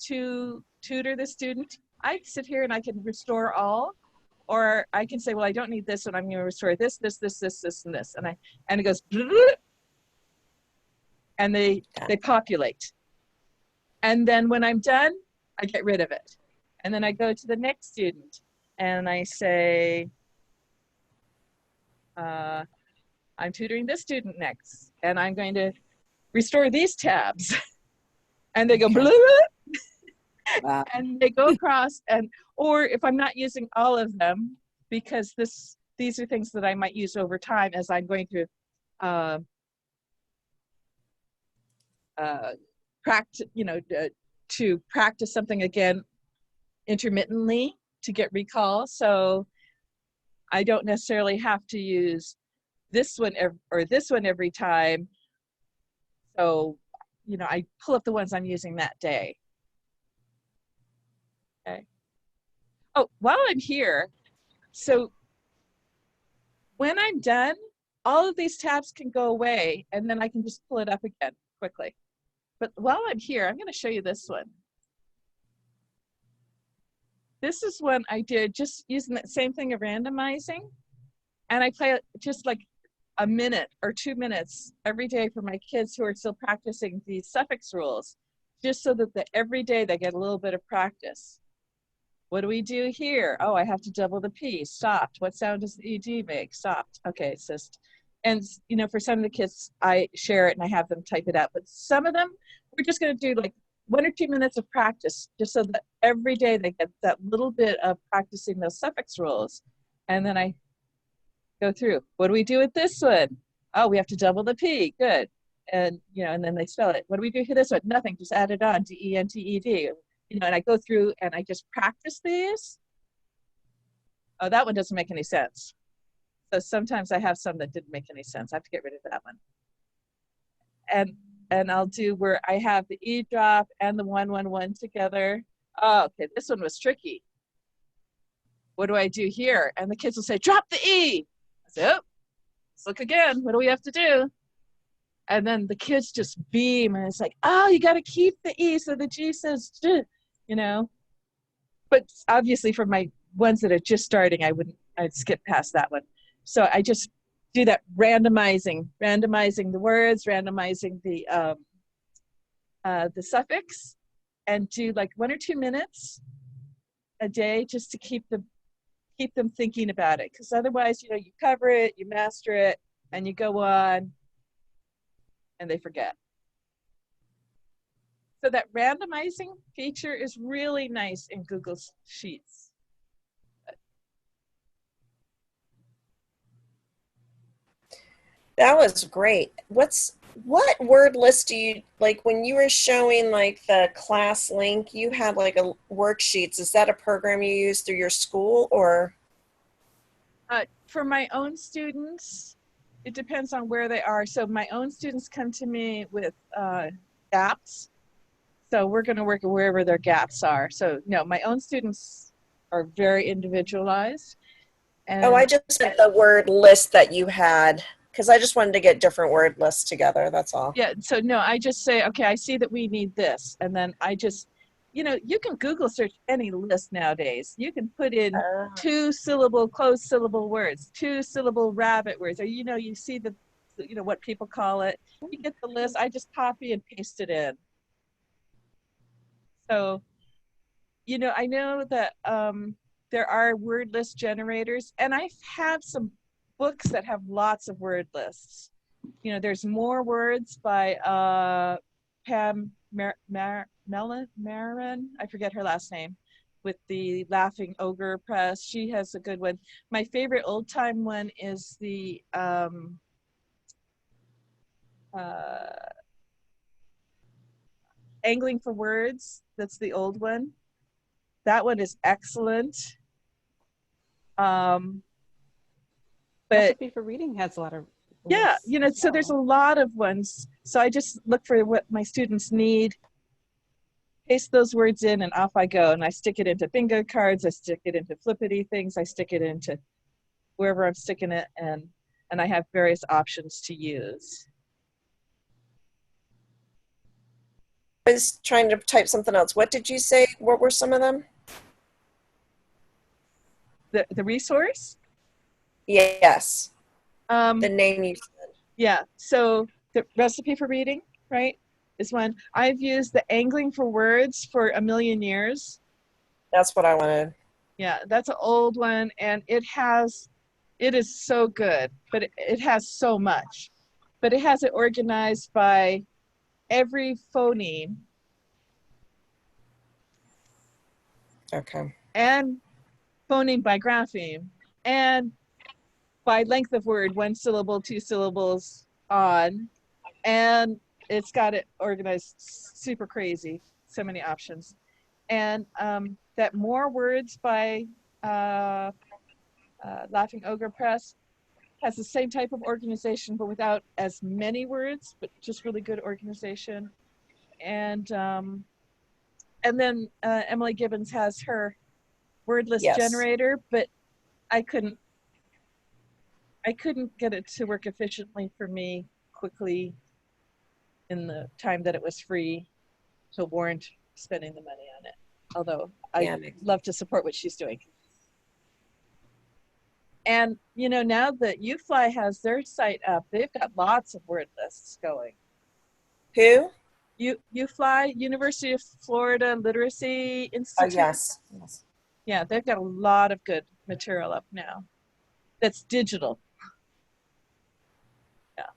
to tutor the student, I sit here and I can restore all, or I can say, well, I don't need this one. I'm going to restore this, this, this, this, this, and this. And it goes, and they populate. And then when I'm done, I get rid of it. And then I go to the next student and I say, I'm tutoring this student next, and I'm going to restore these tabs. And they go, Okay. blah, blah, Wow. and they go across, and or if I'm not using all of them, because these are things that I might use over time as I'm going to practice, to practice something again intermittently to get recall. So I don't necessarily have to use this one or this one every time. So, I pull up the ones I'm using that day. Okay. Oh, while I'm here, so when I'm done, all of these tabs can go away and then I can just pull it up again quickly. But while I'm here, I'm going to show you this one. This is one I did just using that same thing of randomizing. And I play it just like a minute or 2 minutes every day for my kids who are still practicing these suffix rules, just so that every day they get a little bit of practice. What do we do here? Oh, I have to double the P, stopped. What sound does the ED make? Stopped. Okay, it's just, and for some of the kids, I share it and I have them type it out. But some of them, we're just gonna do like 1 or 2 minutes of practice, just so that every day they get that little bit of practicing those suffix rules. And then I go through. What do we do with this one? Oh, we have to double the P. Good. And and then they spell it. What do we do for this one? Nothing. Just add it on. D-E-N-T-E-D. And I go through and I just practice these. Oh, that one doesn't make any sense. So sometimes I have some that didn't make any sense. I have to get rid of that one. And I'll do where I have the E drop and the 111 together. Oh, okay, this one was tricky. What do I do here? And the kids will say, drop the E. I say, oh, let's look again. What do we have to do? And then the kids just beam, and it's like, oh, you got to keep the E so the G says, But obviously for my ones that are just starting, I'd skip past that one. So I just do that randomizing the words, randomizing the suffix, and do like 1 or 2 minutes a day just to keep them thinking about it. Because otherwise, you cover it, you master it, and you go on, and they forget. So that randomizing feature is really nice in Google Sheets. That was great. What word list do you like when you were showing like the class link? You had like a worksheets. Is that a program you use through your school or? For my own students, it depends on where they are. So my own students come to me with gaps. So we're going to work wherever their gaps are. So no, my own students are very individualized. And I just meant the word list that you had, because I just wanted to get different word lists together. That's all. Yeah. So no, I just say, okay, I see that we need this. And then I just, you can Google search any list nowadays. You can put in 2-syllable, closed syllable words, 2-syllable rabbit words, or, you see what people call it. You get the list. I just copy and paste it in. So, I know that there are word list generators, and I have some books that have lots of word lists. There's More Words by Pam Marin, I forget her last name, with the Laughing Ogre Press. She has a good one. My favorite old time one is the Angling for Words. That's the old one. That one is excellent. But Recipe for Reading has a lot of Yeah, lists you know, as so there's a well. lot of ones. So I just look for what my students need, paste those words in, and off I go. And I stick it into bingo cards, I stick it into Flippity things, I stick it into wherever I'm sticking it, and I have various options to use. I was trying to type something else. What did you say? What were some of them? The resource? Yes. Um, The name you said. yeah, so the recipe for reading, right, is one. I've used the angling for words for a million years. That's what I wanted. Yeah, that's an old one, and it is so good, but it has so much. But it has it organized by every phoneme Okay. and phoneme by grapheme and by length of word, 1 syllable, 2 syllables on, and it's got it organized super crazy, so many options. And that More Words by Laughing Ogre Press has the same type of organization, but without as many words, but just really good organization. And then Emily Gibbons has her word list Yes. generator, but I couldn't get it to work efficiently for me quickly in the time that it was free, so warrant spending the money on it. Although Yeah, I love to support what she's doing. And you know, now that UFly has their site up, they've got lots of word lists going. Who? UFly, University of Florida Literacy Oh, Institute. yes. Yes. Yeah, they've got a lot of good material up now. That's digital. Yeah.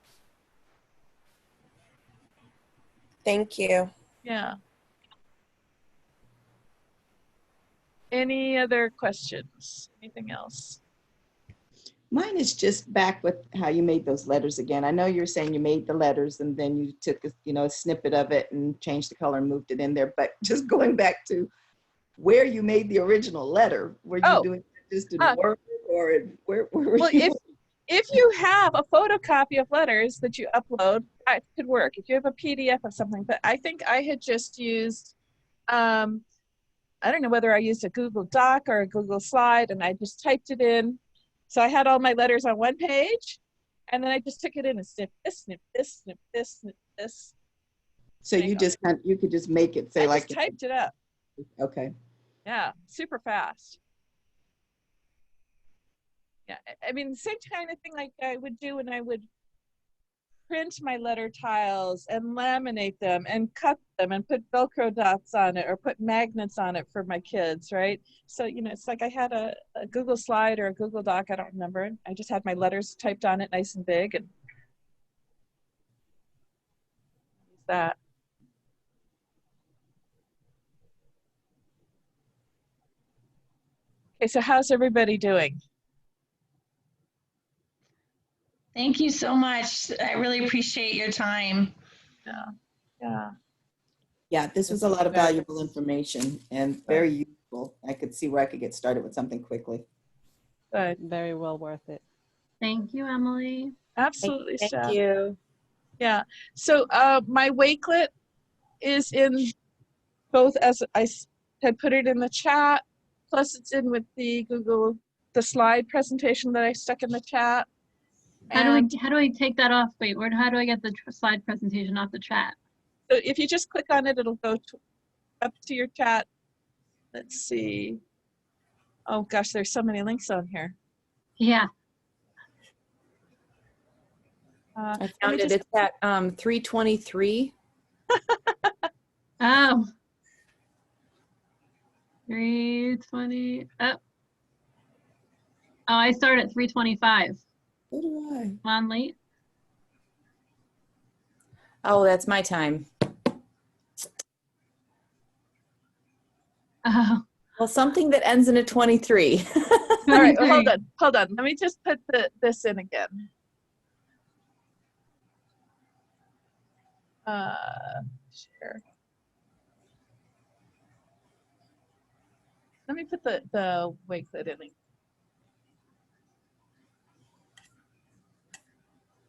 Thank you. Yeah. Any other questions? Anything else? Mine is just back with how you made those letters again. I know you're saying you made the letters and then you took a snippet of it and changed the color and moved it in there. But just going back to where you made the original letter, were you doing it just in Word or where were well, you? if you have a photocopy of letters that you upload, that could work. If you have a PDF of something, but I think I had just used, I don't know whether I used a Google Doc or a Google Slide, and I just typed it in. So I had all my letters on one page, and then I just took it in and snip this, snip this, snip this, snip this. So you could just make it say I like just typed it up. Okay. Yeah, super fast. Yeah, I mean, the same kind of thing like I would do when I would print my letter tiles and laminate them and cut them and put Velcro dots on it or put magnets on it for my kids, right? So, you know, it's like I had a Google Slide or a Google Doc, I don't remember. I just had my letters typed on it nice and big and use that. Okay, so how's everybody doing? Thank you so much. I really appreciate your time. Yeah, yeah. Yeah, this was a lot of valuable information and very useful. I could see where I could get started with something quickly. Good. Very well worth it. Thank you, Emily. Absolutely, Thank Steph. you. Yeah, so my Wakelet is in both, as I had put it in the chat, plus it's in with the slide presentation that I stuck in the chat. How do we take that off? Wait, how do I get the slide presentation off the chat? So if you just click on it, it'll go up to your chat. Let's see. Oh gosh, there's so many links on here. Yeah. I found it. It's at 323. Oh. 320. Oh, I start at 325. So do I. I'm on late. Oh, that's my time. Oh. Well, something that ends in a 23. All right, well, hold on. Let me just put this in again. Share. Let me put the Wakelet in.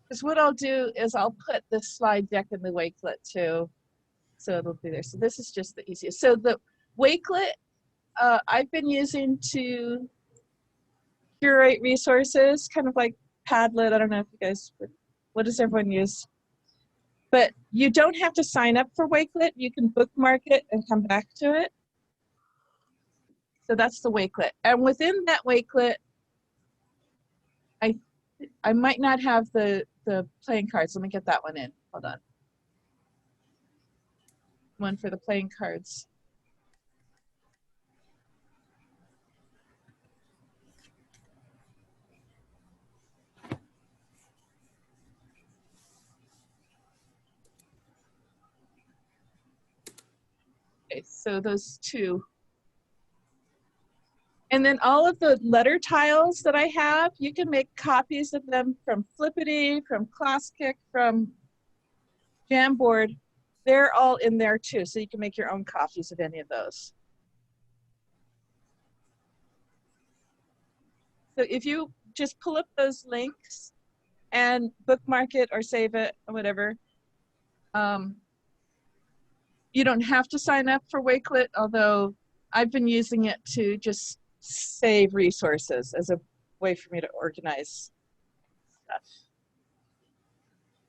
Because what I'll do is I'll put the slide deck in the Wakelet too. So it'll be there. So this is just the easiest. So the Wakelet, I've been using to curate resources, kind of like Padlet. I don't know if you guys, what does everyone use? But you don't have to sign up for Wakelet. You can bookmark it and come back to it. So that's the Wakelet. And within that Wakelet, I might not have the playing cards. Let me get that one in. Hold on. One for the playing cards. Okay, so those two. And then all of the letter tiles that I have, you can make copies of them from Flippity, from ClassKick, from Jamboard. They're all in there too, so you can make your own copies of any of those. So if you just pull up those links and bookmark it or save it or whatever, you don't have to sign up for Wakelet, although I've been using it to just save resources as a way for me to organize stuff.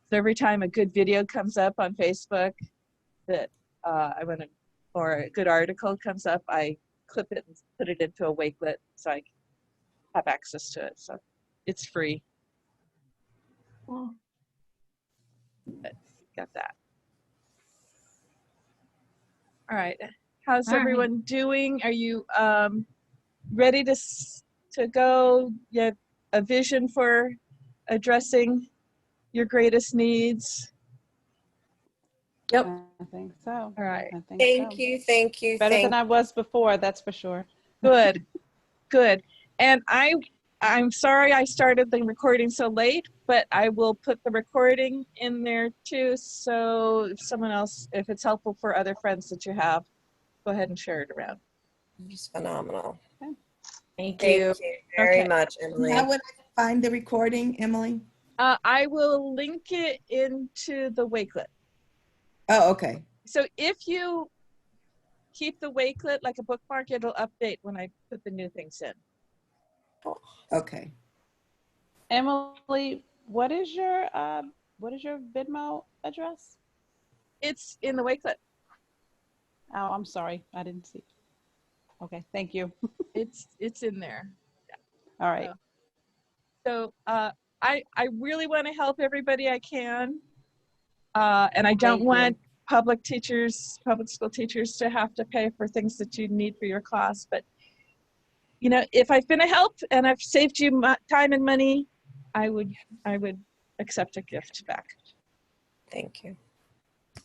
So every time a good video comes up on Facebook that or a good article comes up, I clip it and put it into a Wakelet so I have access to it. So it's free. Cool. But got that. All right. How's All right. everyone doing? Are you ready to go? You have a vision for addressing your greatest needs? Yep. I think so. All right. I think Thank so. you, thank you, Better thank than I was before, that's for sure. Good. Good. And I'm sorry I started the recording so late, but I will put the recording in there too. So if someone else, if it's helpful for other friends that you have, go ahead and share it around. It's phenomenal. Thank Thank you. you very Okay. much, Emily. How would I find the recording, Emily? I will link it into the Wakelet. Oh, okay. So if you keep the Wakelet like a bookmark, it'll update when I put the new things in. Okay. Emily, what is your Venmo address? It's in the Wakelet. Oh, I'm sorry, I didn't see. Okay, thank you. It's in there. Yeah. All right. So I really want to help everybody I can, and I don't Thank want you. public school teachers to have to pay for things that you need for your class. But you know, if I've been a help and I've saved you time and money, I would accept a gift back. Thank you.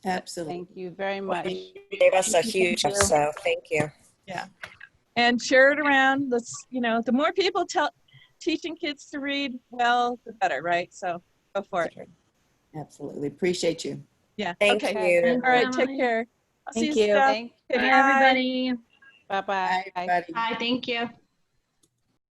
Absolutely. Thank you very much. You gave us a huge gift, so thank you. Yeah, and share it around. Let's, you know, the more people teaching kids to read well, the better, right? So go for it. Absolutely. Appreciate you. Yeah. Thank Okay. you. Thanks, All right. Emily. Take care. I'll see Thank you, you. Steph. Thank Okay, Bye, bye. everybody. Bye-bye. Bye, everybody. Hi, thank you.